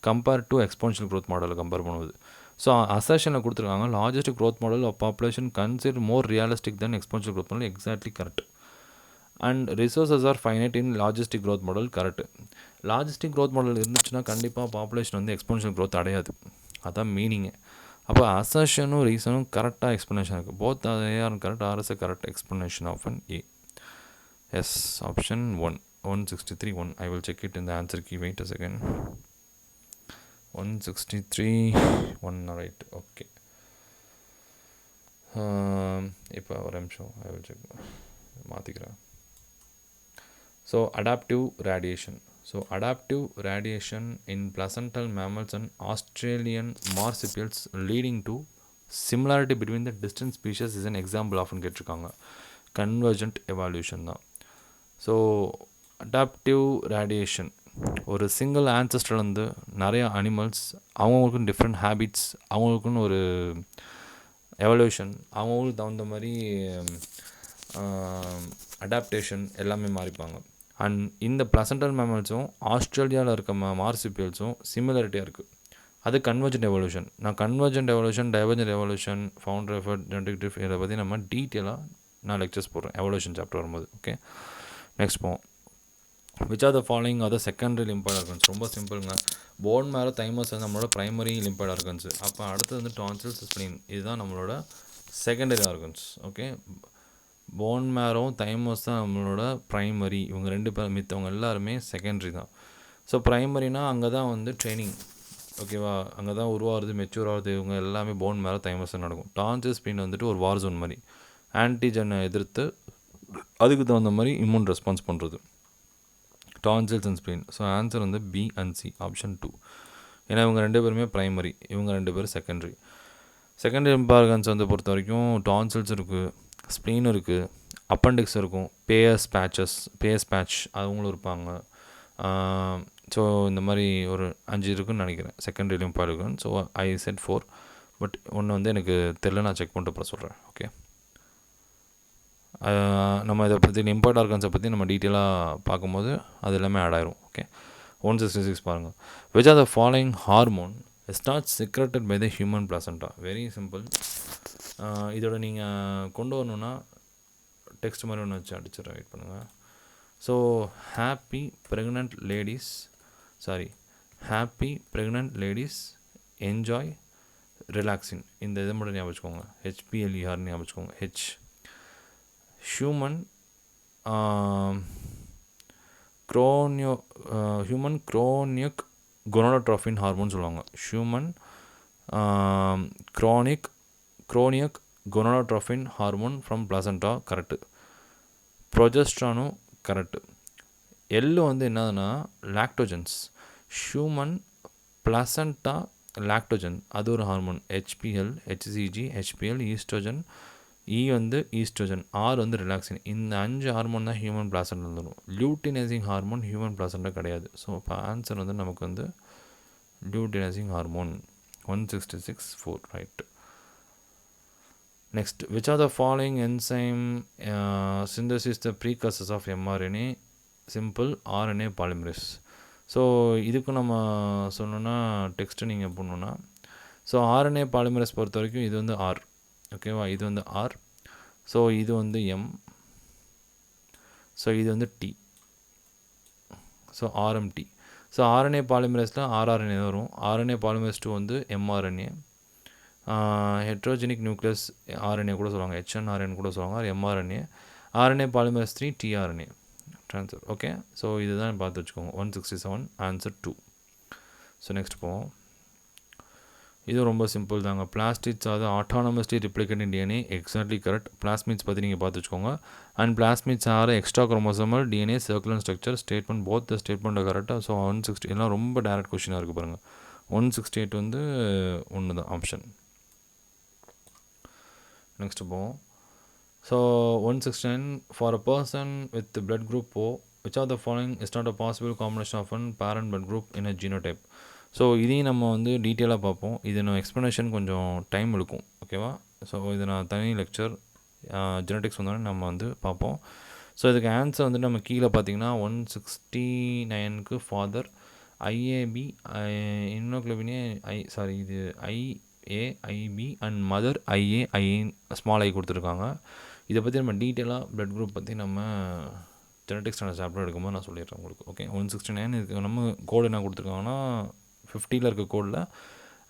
கம்பேர் டு எக்ஸ்பான்ஷனல் க்ரோத் மாடலை கம்பேர் பண்ணுவது. ஸோ அசர்ஷனில் கொடுத்துருக்காங்க logistic growth model of population consider more realistic then exponential growth model. Exactly correct. And resources are finite in logistic growth model. Correct. Logistic growth model இருந்துச்சுன்னா கண்டிப்பாக population வந்து எக்ஸ்பான்ஷனல் growth அடையாது, அதான் meaning. அப்போ அசர்ஷனும் ரீசனும் கரெக்டாக எக்ஸ்ப்ளனேஷன் இருக்குது. Both are correct R is a correct explanation of an A. Yes, option 1 163 1. I will check it in the answer key. Wait a second. 163 1 right. Okay, இப்போ ஒரு நிமிஷம் ஐ வில் செக் மாற்றிக்கிறேன். So adaptive radiation. So adaptive radiation in placental mammals and Australian marsupials leading to similarity between the distant species is an example ஆஃப்னு கேட்டிருக்காங்க. Convergent evolution தான். So adaptive radiation ஒரு single ஆன்சஸ்டர்லேருந்து நிறையா animals அவங்களுக்குன்னு different habits, அவங்களுக்குன்னு ஒரு evolution, அவங்களுக்கு தகுந்த மாதிரி அடாப்டேஷன் எல்லாமே மாறிப்பாங்க. அண்ட் இந்த பிளசன்டல் மேமல்ஸும் ஆஸ்திரேலியாவில் இருக்க மார்சிபியல்ஸும் சிமிலாரிட்டியாக இருக்குது. அது கன்வர்ஜென்ட் எவல்யூஷன். நான் convergent evolution, divergent evolution, founder effort, genetic இதை பற்றி நம்ம டீட்டெயிலாக நான் லெக்சர்ஸ் போடுறேன் எவல்யூஷன் சாப்டர் வரும்போது. ஓகே, நெக்ஸ்ட் போவோம். Which are the following R the secondary lymphoid organs. ரொம்ப சிம்பிளுங்க. போன் மேரோ, தைமஸ் வந்து நம்மளோட ப்ரைமரி லிம்பாய்டு ஆர்கன்ஸ். அப்போ அடுத்தது வந்து டான்சில்ஸ், ஸ்ப்ளீன், இதுதான் நம்மளோட secondary organs. Okay, phone மேரோ, thymus தான் நம்மளோட ப்ரைமரி. இவங்க ரெண்டு பேர், மித்தவங்க எல்லாருமே செகண்டரி தான். ஸோ ப்ரைமரினா அங்கே தான் வந்து ட்ரைனிங், ஓகேவா, அங்கே தான் உருவாகிறது, மெச்சூர் ஆகுது, இவங்க எல்லாமே போன் மேரோ, தைமஸ் நடக்கும். டான்சில், ஸ்ப்ளீன் வந்துட்டு ஒரு வார் ஜோன் மாதிரி, ஆன்டிஜனை எதிர்த்து அதுக்கு தகுந்த மாதிரி இம்யூன் ரெஸ்பான்ஸ் பண்ணுறது. Tonsils and spleen. So answer வந்து பி அண்ட் சி, ஆப்ஷன் 2. ஏன்னா இவங்க ரெண்டு பேருமே ப்ரைமரி, இவங்க ரெண்டு பேரும் செகண்டரி. செகண்டரி ஆர்கன்ஸ் வந்து பொறுத்த வரைக்கும் டான்சில்ஸ் இருக்குது, ஸ்ப்ளீன் இருக்குது, அப்பண்டிக்ஸ் இருக்கும், பேயஸ் பேட்ச் அவங்களும் இருப்பாங்க. ஸோ இந்த மாதிரி ஒரு 5 இருக்குன்னு நினைக்கிறேன் secondary lymphoid organ. So I set 4, but ஒன்று வந்து எனக்கு தெரியல, நான் செக் பண்ணிட்டு அப்புறம் சொல்கிறேன். ஓகே, நம்ம இதை பற்றி லிம்பாய்டு ஆர்கன்ஸை பற்றி நம்ம டீட்டெயிலாக பார்க்கும்போது அது எல்லாமே ஆட் ஆயிரும். ஓகே, 166 பாருங்கள். Which are the following hormone is not secreted by the human placenta. Very simple. இதோட நீங்கள் கொண்டு வரணுன்னா டெக்ஸ்ட் மாதிரி ஒன்று வச்சு அடிச்சிடறேன், வெயிட் பண்ணுங்கள். So happy pregnant ladies enjoy relaxin. இந்த இதை மட்டும் ஞாபகம் வச்சுக்கோங்க. HPLERன்னு ஞாபகம் வச்சுக்கோங்க. ஹியூமன் க்ரோனிக் கொனோட்ரோபின் ஹார்மோன் சொல்லுவாங்க. Human chorionic gonadotropin hormone from placenta, correct. ப்ரொஜெஸ்ட்ரானும் கரெக்டு. எல்லு வந்து என்னதுன்னா லாக்டோஜன்ஸ். ஹியூமன் பிளாசண்டா லாக்டோஜன், அது ஒரு hormone. HPL, HCG, HPL, oestrogen, வந்து ஈஸ்ட்ரோஜன், வந்து ரிலாக்ஸின். இந்த 5 ஹார்மோன் தான் ஹியூமன் பிளாசண்டா வந்துடும். லியூட்டினைசிங் ஹார்மோன் ஹியூமன் பிளாசண்டா கிடையாது. ஸோ இப்போ ஆன்சர் வந்து நமக்கு வந்து luteinizing hormone. 166 4, right. Next, which are the following enzyme synthesis the precursors of mRNA. Simple, RNA polymerase. So இதுக்கு நம்ம சொன்னோன்னா டெக்ஸ்ட்டு நீங்கள் போடணுன்னா, ஸோ RNA பாலிமரேஸ் பொறுத்த வரைக்கும் இது வந்து R, ஓகேவா, இது வந்து R, ஸோ இது வந்து M, ஸோ இது வந்து T, so RMT. So RNA பாலிமரேஸில் rRNA வரும். RNA பாலிமரேஸ் 2 வந்து mRNA. ஹெட்ரோஜெனிக் நியூக்ளியஸ் RNA கூட சொல்லுவாங்க, HNRN கூட சொல்லுவாங்க, mRNA. RNA polymerase 3 tRNA transfer. Okay, so இதுதான் பார்த்து வச்சுக்கோங்க. 167, ஆன்சர் 2. ஸோ நெக்ஸ்ட் போவோம். இது ரொம்ப சிம்பிள் தாங்க. பிளாஸ்டிட்ஸ் அது autonomously replicate in DNA, exactly correct. Plasmids பற்றி நீங்கள் பார்த்து வச்சுக்கோங்க. And plasmids are extra chromosomal DNA circular structure statement, both the statement கரெக்டாக. ஸோ 160 எல்லாம் ரொம்ப டேரக்ட் கொஷினாக இருக்குது பாருங்கள். 168 வந்து ஒன்று தான் ஆப்ஷன். நெக்ஸ்ட் போவோம். So 169, for a person with blood group O, which of the following is not a possible combination of one parent blood group in a genotype. So இதையும் நம்ம வந்து டீட்டெயிலாக பார்ப்போம். இது நான் எக்ஸ்ப்ளனேஷன் கொஞ்சம் டைம் எடுக்கும், ஓகேவா. ஸோ இது நான் தனி லெக்சர் ஜெனட்டிக்ஸ் வந்தோடனே நம்ம வந்து பார்ப்போம். ஸோ இதுக்கு ஆன்சர் வந்து நம்ம கீழே பார்த்தீங்கன்னா 169க்கு ஃபாதர் IAB இன்வெர்க்ளோபினே இது IAIB and mother IA small ஐ கொடுத்துருக்காங்க. இதை பற்றி நம்ம டீட்டெயிலாக பிளட் குரூப் பற்றி நம்ம ஜெனட்டிக்ஸ் சாப்டர் எடுக்கும்போது நான் சொல்லிடுறேன் உங்களுக்கு. ஓகே, 169 இதுக்கு நம்ம கோடு என்ன கொடுத்துருக்காங்கன்னா 50ல் இருக்க கோடில்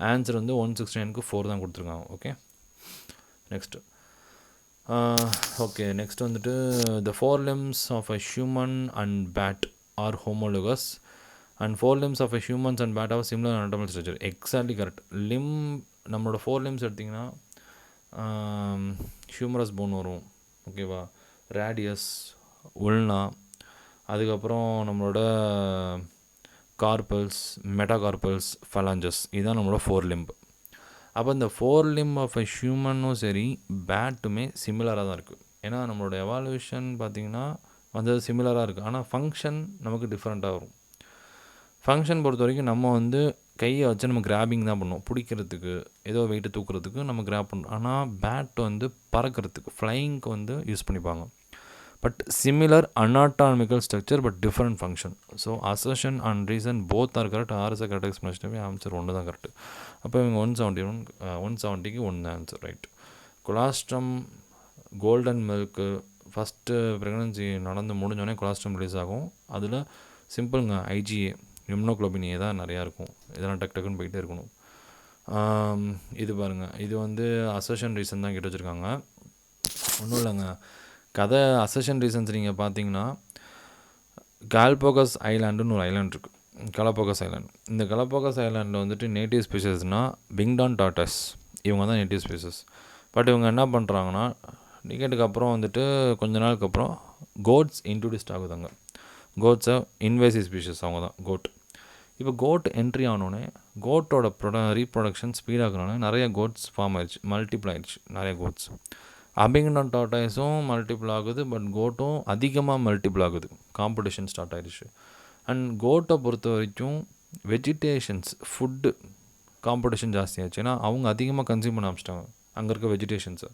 ஆன்சர் வந்து 169க்கு 4 தான் கொடுத்துருக்காங்க. ஓகே, நெக்ஸ்ட்டு ஓகே நெக்ஸ்ட் வந்துட்டு the four limbs of a human and bat are homologous and four limbs of a humans and bat have similar anatomical structure. Exactly correct. நம்மளோட 4 limbs எடுத்திங்கன்னா ஹியூமரஸ் போன் வரும், ஓகேவா, radius, உல்னா, அதுக்கப்புறம் நம்மளோட carpals, metacarpals, ஃபலாஞ்சஸ், இதுதான் நம்மளோட 4 limb. அப்போ இந்த 4 limb ஆஃப் எ ஹியூமனும் சரி பேட்டுமே சிமிலராக தான் இருக்குது. ஏன்னா நம்மளோட எவால்யூஷன் பார்த்திங்கன்னா வந்து சிமிலராக இருக்குது, ஆனால் ஃபங்க்ஷன் நமக்கு டிஃப்ரெண்ட்டாக வரும். ஃபங்க்ஷன் பொறுத்த வரைக்கும் நம்ம வந்து கையை வச்சு நம்ம கிராபிங் தான் பண்ணுவோம், பிடிக்கிறதுக்கு ஏதோ வெயிட்டு தூக்குறதுக்கு நம்ம கிராப் பண்ணுறோம். ஆனால் பேட் வந்து பறக்கிறதுக்கு ஃப்ளைங்க்கு வந்து யூஸ் பண்ணிப்பாங்க. But similar anatomical structure but different function. So assertion and reason both are correct. R is correct எக்ஸ்பிளேஷனவே ஆன்சர் ஒன்று தான் கரெக்ட். அப்போ இவங்க 170க்கு 1 தான் answer. Right. Colostrum golden milk first pregnancy நடந்து முடிஞ்சோடனே கொலாஸ்ட்ரம் ரிலீஸ் ஆகும். அதில் சிம்பிளுங்க, ஐஜிஏ ஹியூமனோகுளோபின் ஏ தான் நிறையா இருக்கும். இதெல்லாம் டக்கு டக்குன்னு போயிட்டே இருக்கணும். இது பாருங்கள், இது வந்து அசர்ஷன் ரீசன் தான் கேட்டு வச்சுருக்காங்க. ஒன்றும் இல்லைங்க, கதை அசர்ஷன் ரீசன்ஸ் நீங்கள் பார்த்தீங்கன்னா கால்போகஸ் ஐலாண்டுன்னு ஒரு ஐலாண்ட் இருக்குது, கலப்போகஸ் ஐலாண்ட். இந்த கலப்போகஸ் ஐலாண்டில் வந்துட்டு நேட்டிவ் ஸ்பீஷஸ்னால் பிங்டான் டாட்டஸ், இவங்க தான் நேட்டிவ் ஸ்பீஷஸ். பட் இவங்க என்ன பண்ணுறாங்கன்னா டிக்கெட்டுக்கு அப்புறம் வந்துட்டு கொஞ்ச நாளுக்கு அப்புறம் கோட்ஸ் இன்ட்ரடியூஸ்ட் ஆகுதாங்க. கோட்ஸை இன்வேசிவ் ஸ்பீஷஸ், அவங்க தான் கோட். இப்போ கோட் என்ட்ரி ஆனோடனே கோட்டோட ரீப்ரொடக்ஷன் ஸ்பீடாகனோடனே நிறைய கோட்ஸ் ஃபார்ம் ஆயிடுச்சு, மல்டிபிள் ஆயிடுச்சு நிறைய கோட்ஸ். அபிங்டன் டாட்டாய்ஸும் மல்டிபிள் ஆகுது, பட் கோட்டும் அதிகமாக மல்டிபிள் ஆகுது, காம்படிஷன் ஸ்டார்ட் ஆகிடுச்சு. அண்ட் கோட்டை பொறுத்த வரைக்கும் வெஜிடேஷன்ஸ் ஃபுட்டு காம்படிஷன் ஜாஸ்தியாச்சு, ஏன்னா அவங்க அதிகமாக கன்சியூம் பண்ண ஆரம்பிச்சிட்டாங்க அங்கே இருக்க வெஜிடேஷன்ஸை.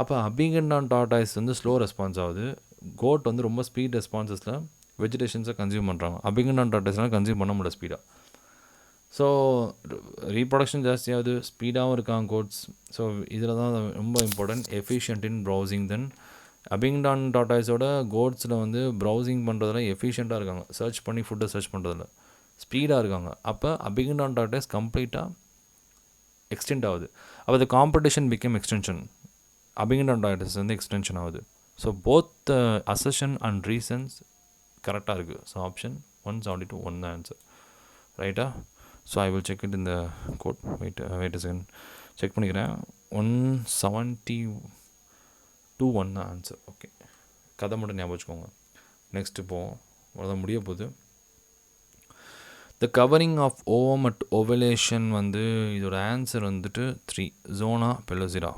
அப்போ அபிங்கண்டான் டாட்டாய்ஸ் வந்து ஸ்லோ ரெஸ்பான்ஸ் ஆகுது, கோட் வந்து ரொம்ப ஸ்பீட் ரெஸ்பான்சஸில் வெஜிடேஷன்ஸை கன்சியூம் பண்ணுறாங்க. அபிங்கண்டான் டாட்டாய்ஸ்லாம் கன்சியூம் பண்ண முடியல ஸ்பீடாக. ஸோ ரீப்ரொடக்ஷன் ஜாஸ்தியாகுது, ஸ்பீடாகவும் இருக்காங்க கோட்ஸ். ஸோ இதில் தான் ரொம்ப இம்பார்ட்டன்ட், எஃபிஷியன்ட் இன் ப்ரௌசிங். தென் அபிங்டான் டாட்டாய்ஸோட கோட்ஸில் வந்து ப்ரௌசிங் பண்ணுறதுல எஃபிஷியண்ட்டாக இருக்காங்க, சர்ச் பண்ணி ஃபுட்டை சர்ச் பண்ணுறதுல ஸ்பீடாக இருக்காங்க. அப்போ அபிங்டான் டாட்டாய்ஸ் கம்ப்ளீட்டாக எக்ஸ்டெண்ட் ஆகுது. அப்போ the competition become extension, Abingdon tortoise வந்து எக்ஸ்டென்ஷன் ஆகுது. So both assertion and reasons கரெக்டாக இருக்குது. ஸோ ஆப்ஷன் 172 1 தான் ஆன்சர். ரைட்டா? So I will check it இந்த code. Wait a second, check பண்ணிக்கிறேன். 172 1 தான் ஆன்சர். ஓகே, கதை மட்டும் ஞாபகம் வச்சுக்கோங்க. நெக்ஸ்ட் இப்போது அவ்வளோதான் முடிய போகுது. The covering of ovum at ovulation வந்து இதோட ஆன்சர் வந்துட்டு 3 ஜோனா பெலோசிரா.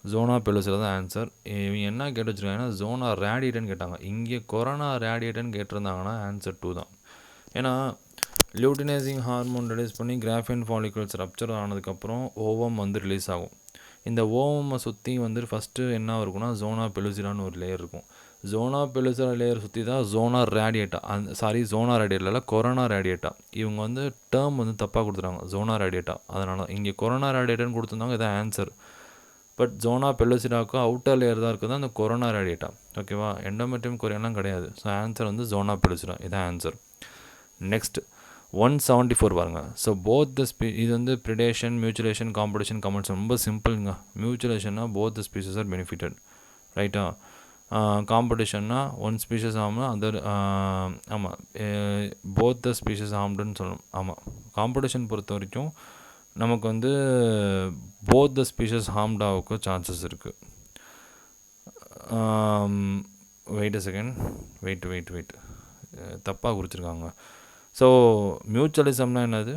ஜோனா பெலோசிரா தான் ஆன்சர். இவங்க என்ன கேட்டு வச்சுருக்காங்கன்னா ஜோனா ரேடியேட்டன் கேட்டாங்க. இங்கே கொரோனா ரேடியேட்டன் கேட்டிருந்தாங்கன்னா ஆன்சர் 2 தான். ஏன்னா லியூட்டினைசிங் ஹார்மோன் ரிலீஸ் பண்ணி கிராஃபின் ஃபாலிகல்ஸ் ரப்சர் ஆனதுக்கப்புறம் ஓவம் வந்து ரிலீஸ் ஆகும். இந்த ஓவமை சுற்றி வந்து ஃபஸ்ட்டு என்ன இருக்குன்னா ஜோனா பெலுசிரான்னு ஒரு லேயர் இருக்கும். ஜோனா பெலுசிரா லேயர் சுற்றி தான் ஜோனா ரேடியேட்டா, ஜோனா ரேடியேட்டில் கொரோனா ரேடியேட்டா. இவங்க வந்து டேர்ம் வந்து தப்பாக கொடுத்துட்டாங்க, ஜோனா ரேடியேட்டா. அதனால இங்கே கொரோனா ரேடியேட்டான்னு கொடுத்துருந்தாங்க, இதான் ஆன்சர். பட் ஜோனா பெலுசிராவுக்கு அவுட்டர் லேயர் தான் இருக்குது அந்த கொரோனா ரேடியேட்டா, ஓகேவா. எண்டோமெட்ரியம் கொரியாலாம் கிடையாது. ஸோ ஆன்சர் வந்து ஜோனா பெலுசிரா, இதான் ஆன்சர். நெக்ஸ்ட் 174 பாருங்க. ஸோ போத் த இது வந்து ப்ரிடேஷன், மியூச்சுலேஷன், காம்படிஷன், கமெண்ட்ஸ் ரொம்ப சிம்பிளுங்க. மியூச்சுலேஷன்னா both the species are benefited, ரைட்டா. காம்படிஷன்னா ஒன் ஸ்பீஷஸ் ஆகும்னா அதர், ஆமாம், போத் த ஸ்பீஷஸ் ஆம்டுன்னு சொல்லணும். ஆமாம், காம்படிஷன் பொறுத்த வரைக்கும் நமக்கு வந்து போத் த ஸ்பீஷஸ் ஹார்ம்டாவுக்கு சான்சஸ் இருக்குது. வெயிட் அ செகண்ட், வெயிட் தப்பாக குறிச்சிருக்காங்க. ஸோ மியூச்சுவலிசம்னா என்னது,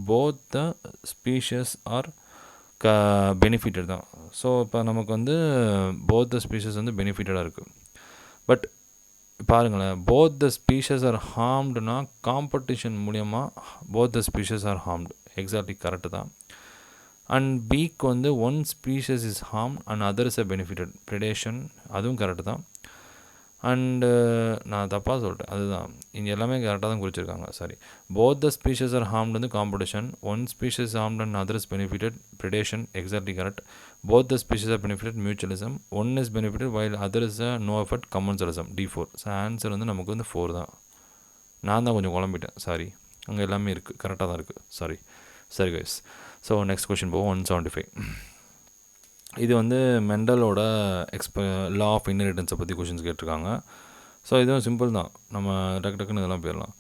both the species are benefited தான். ஸோ இப்போ நமக்கு வந்து போத் த ஸ்பீஷஸ் வந்து பெனிஃபிட்டடாக இருக்குது. பட் பாருங்களேன், போத் த ஸ்பீஷஸ் ஆர் ஹார்ம்டுனா காம்படிஷன் மூலியமாக both the species are harmed, exactly correct தான். அண்ட் பீக் வந்து one species is harm and other is a benefited, predation, அதுவும் கரெக்டு தான். அண்டு நான் தப்பாக சொல்லிட்டேன், அதுதான் இங்கே எல்லாமே கரெக்டாக தான் குறிச்சிருக்காங்க. Sorry, both the species are harmed வந்து competition, one species harmed and other is benefited, predation, exactly correct. Both the species are benefited, mutualism, one is benefited while other is a no effort, commensalism, D4. So answer வந்து நமக்கு வந்து 4 தான். நான் தான் கொஞ்சம் குழம்பிட்டேன், sorry. அங்கே எல்லாமே இருக்குது, கரெக்டாக தான் இருக்குது, சாரி. சரி கைஸ். ஸோ நெக்ஸ்ட் கொஷின் போவோம். 175. இது வந்து மெண்டலோட லா ஆஃப் இன்ஹெரிட்டன்ஸை பற்றி கொஷின்ஸ் கேட்டிருக்காங்க. ஸோ இதுவும் சிம்பிள் தான், நம்ம டக்கு டக்குன்னு இதெல்லாம் போயிடலாம்.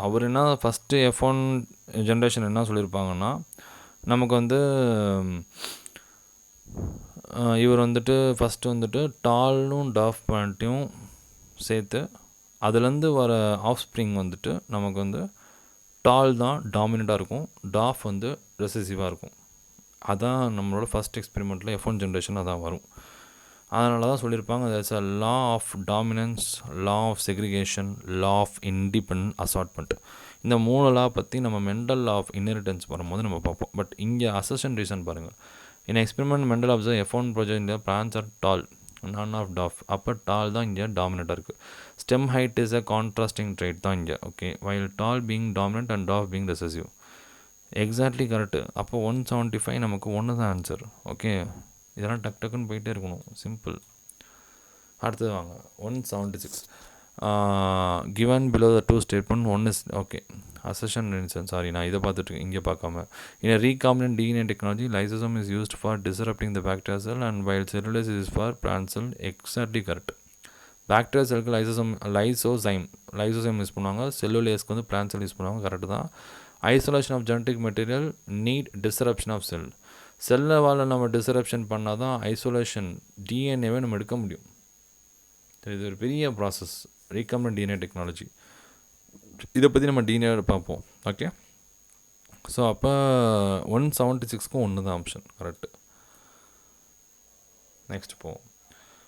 அவர் என்ன ஃபஸ்ட்டு F1 ஜென்ரேஷன் என்ன சொல்லியிருப்பாங்கன்னா, நமக்கு வந்து இவர் வந்துட்டு ஃபஸ்ட்டு வந்துட்டு டாலும் டாஃப் பேண்ட்டையும் சேர்த்து அதுலேருந்து வர ஆஃப் ஸ்ப்ரிங் வந்துட்டு நமக்கு வந்து டால் தான் டாமினண்ட்டாக இருக்கும், டாஃப் வந்து ரெசசிவாக இருக்கும். அதான் நம்மளோட ஃபஸ்ட் எக்ஸ்பெரிமெண்ட்டில் F1 ஜென்ரேஷன் அதான் வரும். அதனால தான் சொல்லியிருப்பாங்க, there's a law of dominance, law of segregation, law of independent assortment. இந்த 3 லா பற்றி நம்ம மெண்டல் லா ஆஃப் இன்ஹெரிட்டன்ஸ் வரும்போது நம்ம பார்ப்போம். பட் இங்கே அசர்ஷன் ரீசன் பாருங்கள். In experiment Mendel observe F1 project இந்த plants are tall none of dwarf. அப்போ டால் தான் இங்கே டாமினண்ட்டாக இருக்குது. Stem height is a contrasting trait தான் இங்கே. Okay, while tall being dominant and dwarf being recessive. Exactly correct. அப்போ 175 நமக்கு ஒன்று தான் ஆன்சர். ஓகே, இதெல்லாம் டக் டக்குன்னு போயிட்டே இருக்கணும், சிம்பிள். அடுத்தது வாங்க 176. Given below the 2 statement 1 is okay assertion reason. Sorry, நான் இதை பார்த்துட்டு இங்கே பார்க்காம. In recombinant DNA technology lysosome is used for disrupting the bacteria cell and while cellulose is for plant cell. Exactly correct. Bacteria செல்லுக்கு lysozyme use பண்ணுவாங்க, செல்லுலேஸ்க்கு வந்து plant cell use பண்ணுவாங்க. கரெக்டு தான். Isolation of genetic material need disruption of cell. செல்லை நம்ம disruption பண்ணால் தான் ஐசோலேஷன் டிஎன்ஏவை நம்ம எடுக்க முடியும். இது ஒரு பெரிய ப்ராசஸ், ரீகாம்பினன்ட் DNA டெக்னாலஜி. இதை பற்றி நம்ம DNA பார்ப்போம். ஓகே, ஸோ அப்போ 176க்கும் ஒன்று தான் ஆப்ஷன் கரெக்டு. நெக்ஸ்ட் போவோம்.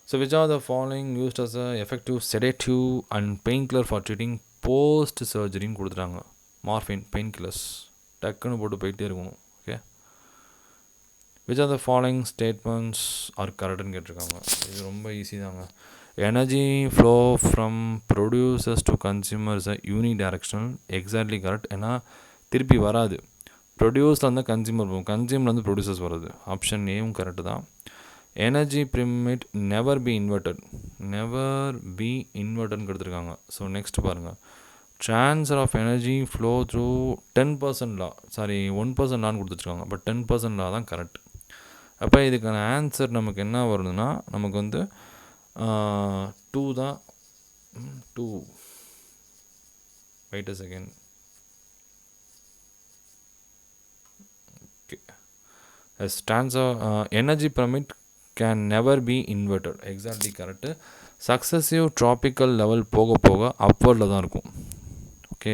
So which are the following used as a effective sedative and pain killer for treating post சர்ஜரின்னு கொடுத்துட்டாங்க. மார்ஃபின், பெயின் கில்லர்ஸ், டக்குன்னு போட்டு போயிட்டே இருக்கணும். Okay, which are the following statements are கரெக்டுன்னு கேட்டிருக்காங்க. இது ரொம்ப ஈஸி தாங்க. Energy flow from producers to consumers unidirectional. Exactly correct. ஏன்னா திருப்பி வராது, ப்ரொடியூஸ்லேருந்து கன்சியூமர் போகும், கன்சியூமர்லேருந்து ப்ரொடியூசர்ஸ் வருது. ஆப்ஷன் ஏவும் கரெக்டு தான். எனர்ஜி பிரிமிட் நெவர் பி இன்வெர்டட்னு கொடுத்துருக்காங்க. ஸோ நெக்ஸ்ட் பாருங்கள், transfer of energy flow through 10% law, sorry 1% லான்னு கொடுத்துருக்காங்க. பட் 10% லா தான் கரெக்ட். அப்போ இதுக்கான ஆன்சர் நமக்கு என்ன வருதுன்னா, நமக்கு வந்து 2 தான். 2 wait a second. Okay, energy pyramid can never be inverted. Exactly correct. Successive tropical level போக போக அப்வர்டில் தான் இருக்கும். ஓகே,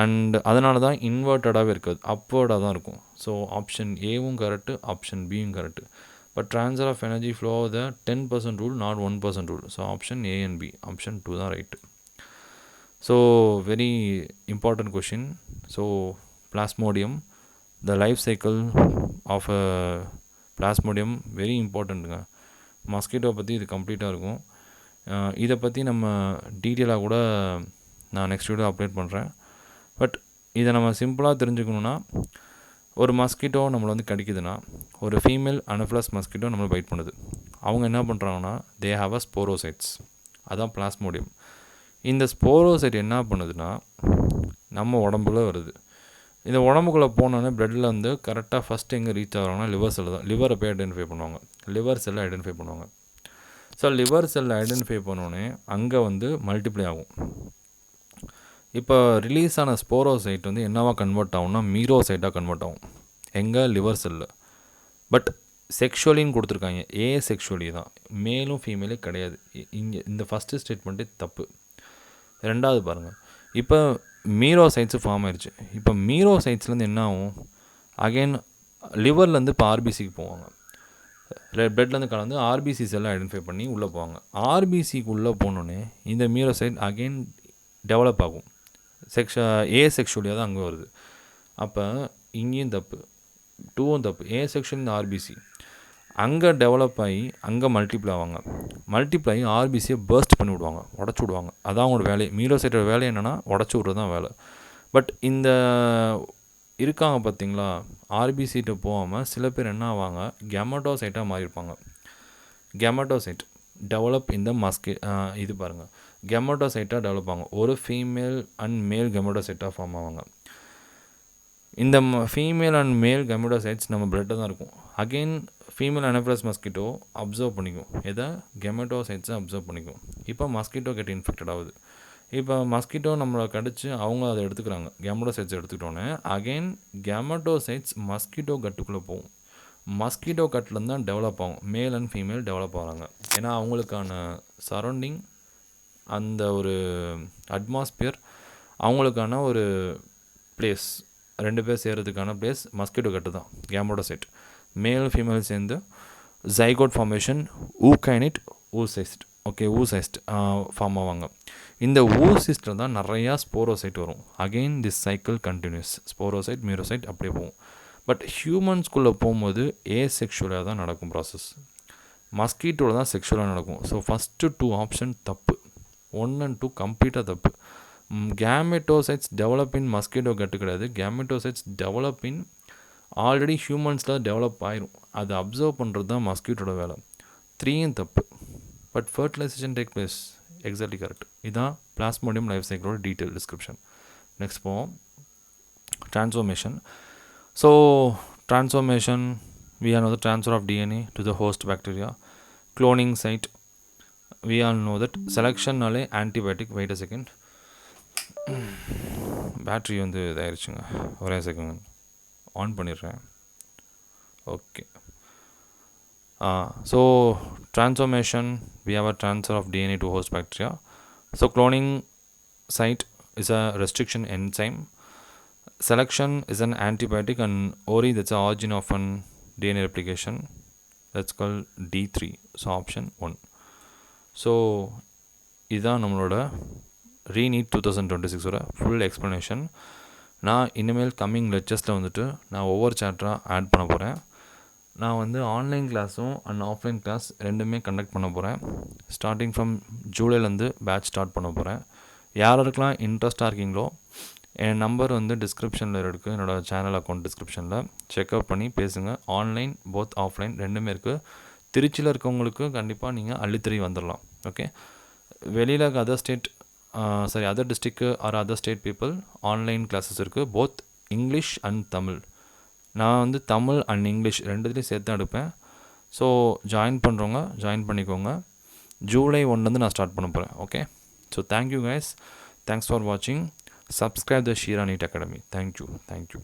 அண்ட் அதனால தான் இன்வெர்ட்டடாகவே இருக்காது, அப்வர்டாக தான் இருக்கும். ஸோ ஆப்ஷன் ஏவும் கரெக்டு, ஆப்ஷன் பியும் correct. But transfer of energy flow the 10% rule, not 1% rule. So option A and B, option 2 தான் right. So very important question. So plasmodium, the life cycle of a plasmodium very இம்பார்ட்டண்ட்டுங்க. Mosquito பற்றி இது கம்ப்ளீட்டாக இருக்கும். இதை பற்றி நம்ம டீட்டெயிலாக கூட நான் நெக்ஸ்ட் வீடியோ அப்டேட் பண்ணுறேன். பட் இதை நம்ம சிம்பிளாக தெரிஞ்சுக்கணுன்னா, ஒரு மஸ்கிட்டோ நம்மளை வந்து கடிக்குதுன்னா, ஒரு ஃபீமேல் அனஃபிலஸ் மஸ்கிட்டோ நம்மளை பைட் பண்ணுது. அவங்க என்ன பண்ணுறாங்கன்னா, தே ஹாவ் அ ஸ்போரோசைட்ஸ், அதான் பிளாஸ்மோடியம். இந்த ஸ்போரோசைட் என்ன பண்ணுதுன்னா நம்ம உடம்புல வருது. இந்த உடம்புக்குள்ளே போனோன்னே ப்ளட்டில் வந்து கரெக்டாக ஃபஸ்ட்டு எங்கே ரீச் ஆகிறாங்கன்னா லிவர் செல்லு தான். லிவரை போய் ஐடென்டிஃபை பண்ணுவாங்க, லிவர் செல்லை ஐடென்டிஃபை பண்ணுவாங்க. ஸோ லிவர் செல்லை ஐடென்டிஃபை பண்ணோன்னே அங்கே வந்து மல்டிப்ளை ஆகும். இப்போ ரிலீஸ் ஆன ஸ்போரோசைட் வந்து என்னவாக கன்வெர்ட் ஆகும்னா மீரோசைட்டாக கன்வெர்ட் ஆகும் எங்கள் லிவர் செல்லில். பட் செக்ஷுவலின்னு கொடுத்துருக்காங்க, ஏ செக்ஷுவலி தான், மேலும் ஃபீமேலே கிடையாது. இங்கே இந்த ஃபஸ்ட்டு ஸ்டேட்மெண்ட்டே தப்பு. ரெண்டாவது பாருங்கள், இப்போ மீரோசைட்ஸு ஃபார்ம் ஆயிடுச்சு. இப்போ மீரோசைட்ஸ்லேருந்து என்ன ஆகும், அகெயின் லிவர்லேருந்து இப்போ ஆர்பிசிக்கு போவாங்க, பிளட்லேருந்து கலந்து ஆர்பிசி செல்லை ஐடென்டிஃபை பண்ணி உள்ளே போவாங்க. ஆர்பிசிக்கு உள்ளே போனோன்னே இந்த மீரோசைட் அகெயின் டெவலப் ஆகும். ஏ செக்ஷுவலியாக தான் அங்கே வருது. அப்போ இங்கேயும் தப்பு, 2வும் தப்பு. ஏ செக்ஷுவல் இந்த ஆர்பிசி அங்கே டெவலப் ஆகி அங்கே மல்டிப்ளை ஆவாங்க. மல்டிப்ளை ஆகி ஆர்பிசியை பர்ஸ்ட் பண்ணி விடுவாங்க, உடச்சி விடுவாங்க. அதான் அவங்களோட வேலை. மீரோசைட்டோட வேலை என்னென்னா உடச்சி விட்றது தான் வேலை. பட் இந்த இருக்காங்க பார்த்தீங்களா, ஆர்பிசிட்ட போகாமல் சில பேர் என்ன ஆவாங்க, கெமட்டோசைட்டாக மாறியிருப்பாங்க. கெமட்டோசைட் டெவலப் இந்த இது பாருங்கள், கெமட்டோசைட்டாக டெவலப் ஆகும். ஒரு ஃபீமேல் அண்ட் மேல் கெமட்டோசைட்டாக ஃபார்ம் ஆவாங்க. இந்த ஃபீமேல் அண்ட் மேல் கெமட்டோசைட்ஸ் நம்ம பிளட்டில் தான் இருக்கும். Again female Anopheles mosquito observe பண்ணிக்கும், எதை கெமட்டோசைட்ஸை அப்சர்வ் பண்ணிக்கும். இப்போ மஸ்கிட்டோ கெட் இன்ஃபெக்டட் ஆகுது. இப்போ மஸ்கிட்டோ நம்மளை கடிச்சு அவங்க அதை எடுத்துக்கிறாங்க, கெமட்டோசைட்ஸ் எடுத்துக்கிட்டோன்னே அகெயின் கெமட்டோசைட்ஸ் மஸ்கிட்டோ கட்டுக்குள்ளே போகும். மஸ்கிட்டோ கட்டில் தான் டெவலப் ஆகும், மேல் அண்ட் ஃபீமேல் டெவலப் ஆகிறாங்க. ஏன்னா அவங்களுக்கான சரௌண்டிங், அந்த ஒரு அட்மாஸ்பியர், அவங்களுக்கான ஒரு பிளேஸ், 2 பேர் சேர்கிறதுக்கான பிளேஸ் மஸ்கிட்டோ கட்டு தான், கேமட்டோசைட். மேல் ஃபீமேல் சேர்ந்து ஜைகோட் ஃபார்மேஷன், ஊகைனிட், ஊசைஸ்ட். ஓகே, ஊசைஸ்ட் ஃபார்ம் ஆவாங்க. இந்த ஊசிஸ்டில் தான் நிறையா ஸ்போரோசைட் வரும். அகெயின் திஸ் சைக்கிள் கண்டினியூஸ், ஸ்போரோசைட் மியூரோசைட் அப்படியே போகும். பட் ஹியூமன்ஸ்குள்ளே போகும்போது ஏசெக்ஷுவலாக தான் நடக்கும் ப்ராசஸ். மஸ்கிட்டோவில் தான் செக்ஷுவலாக நடக்கும். ஸோ ஃபஸ்ட்டு 2 ஆப்ஷன் தப்பு, 1 and 2 கம்ப்ளீட்டாக தப்பு. கேமெட்டோசைட்ஸ் டெவலப் இன் மஸ்கிட்டோ கட்டு கிடையாது. கேமெட்டோசைட்ஸ் டெவலப் இன் ஆல்ரெடி ஹியூமன்ஸில் டெவலப் ஆயிரும், அதை அப்சர்வ் பண்ணுறது தான் மஸ்கிட்டோட வேலை. 3யும் தப்பு. But fertilization take place, exactly correct. இதுதான் பிளாஸ்மோடியம் லைஃப் சைக்கிளோட டீட்டெயில் டிஸ்கிரிப்ஷன். நெக்ஸ்ட் போவோம், transformation. So transformation, we all know the transfer of DNA to the host bacteria. Cloning site, we all know that. Selection நாலே antibiotic. Wait a second, battery வந்து இதாகிடுச்சுங்க, ஒரே second on பண்ணிடுறேன். Okay, so transformation, we have a transfer of DNA to host bacteria. So cloning site is a restriction enzyme. Selection is an antibiotic, and ORI, that's the origin of an DNA replication, that's called D3. So option 1. So இதுதான் நம்மளோட re-NEET 2026 full explanation. நான் இனிமேல் coming லெக்சர்ஸில் வந்துட்டு நான் ஒவ்வொரு சாப்டராக add பண்ண போகிறேன். நான் வந்து ஆன்லைன் கிளாஸும் அண்ட் ஆஃப்லைன் கிளாஸ் ரெண்டுமே கண்டக்ட் பண்ண போகிறேன். ஸ்டார்டிங் ஃப்ரம் ஜூலைலேருந்து பேட்ச் ஸ்டார்ட் பண்ண போகிறேன். யாருக்கெல்லாம் இன்ட்ரெஸ்ட்டாக இருக்கீங்களோ என் நம்பர் வந்து டிஸ்கிரிப்ஷனில் இருக்குது, என்னோடய சேனல் அக்கௌண்ட் டிஸ்கிரிப்ஷனில் செக்அப் பண்ணி பேசுங்க. ஆன்லைன் போத் ஆஃப்லைன் ரெண்டுமே இருக்குது. திருச்சியில் இருக்கவங்களுக்கு கண்டிப்பாக நீங்கள் அள்ளித்திரி வந்துடலாம். ஓகே, வெளியில் other state other district or other state people online classes இருக்குது, போத் இங்கிலீஷ் அண்ட் தமிழ். நான் வந்து தமிழ் அண்ட் இங்கிலீஷ் ரெண்டுத்துலேயும் சேர்த்து தான் எடுப்பேன். ஸோ ஜாயின் பண்ணுறவங்க ஜாயின் பண்ணிக்கோங்க. ஜூலை 1 நான் ஸ்டார்ட் பண்ண போகிறேன். Okay, so thank you guys, thanks for வாட்சிங். Subscribe the Shira NEET Academy. Thank you.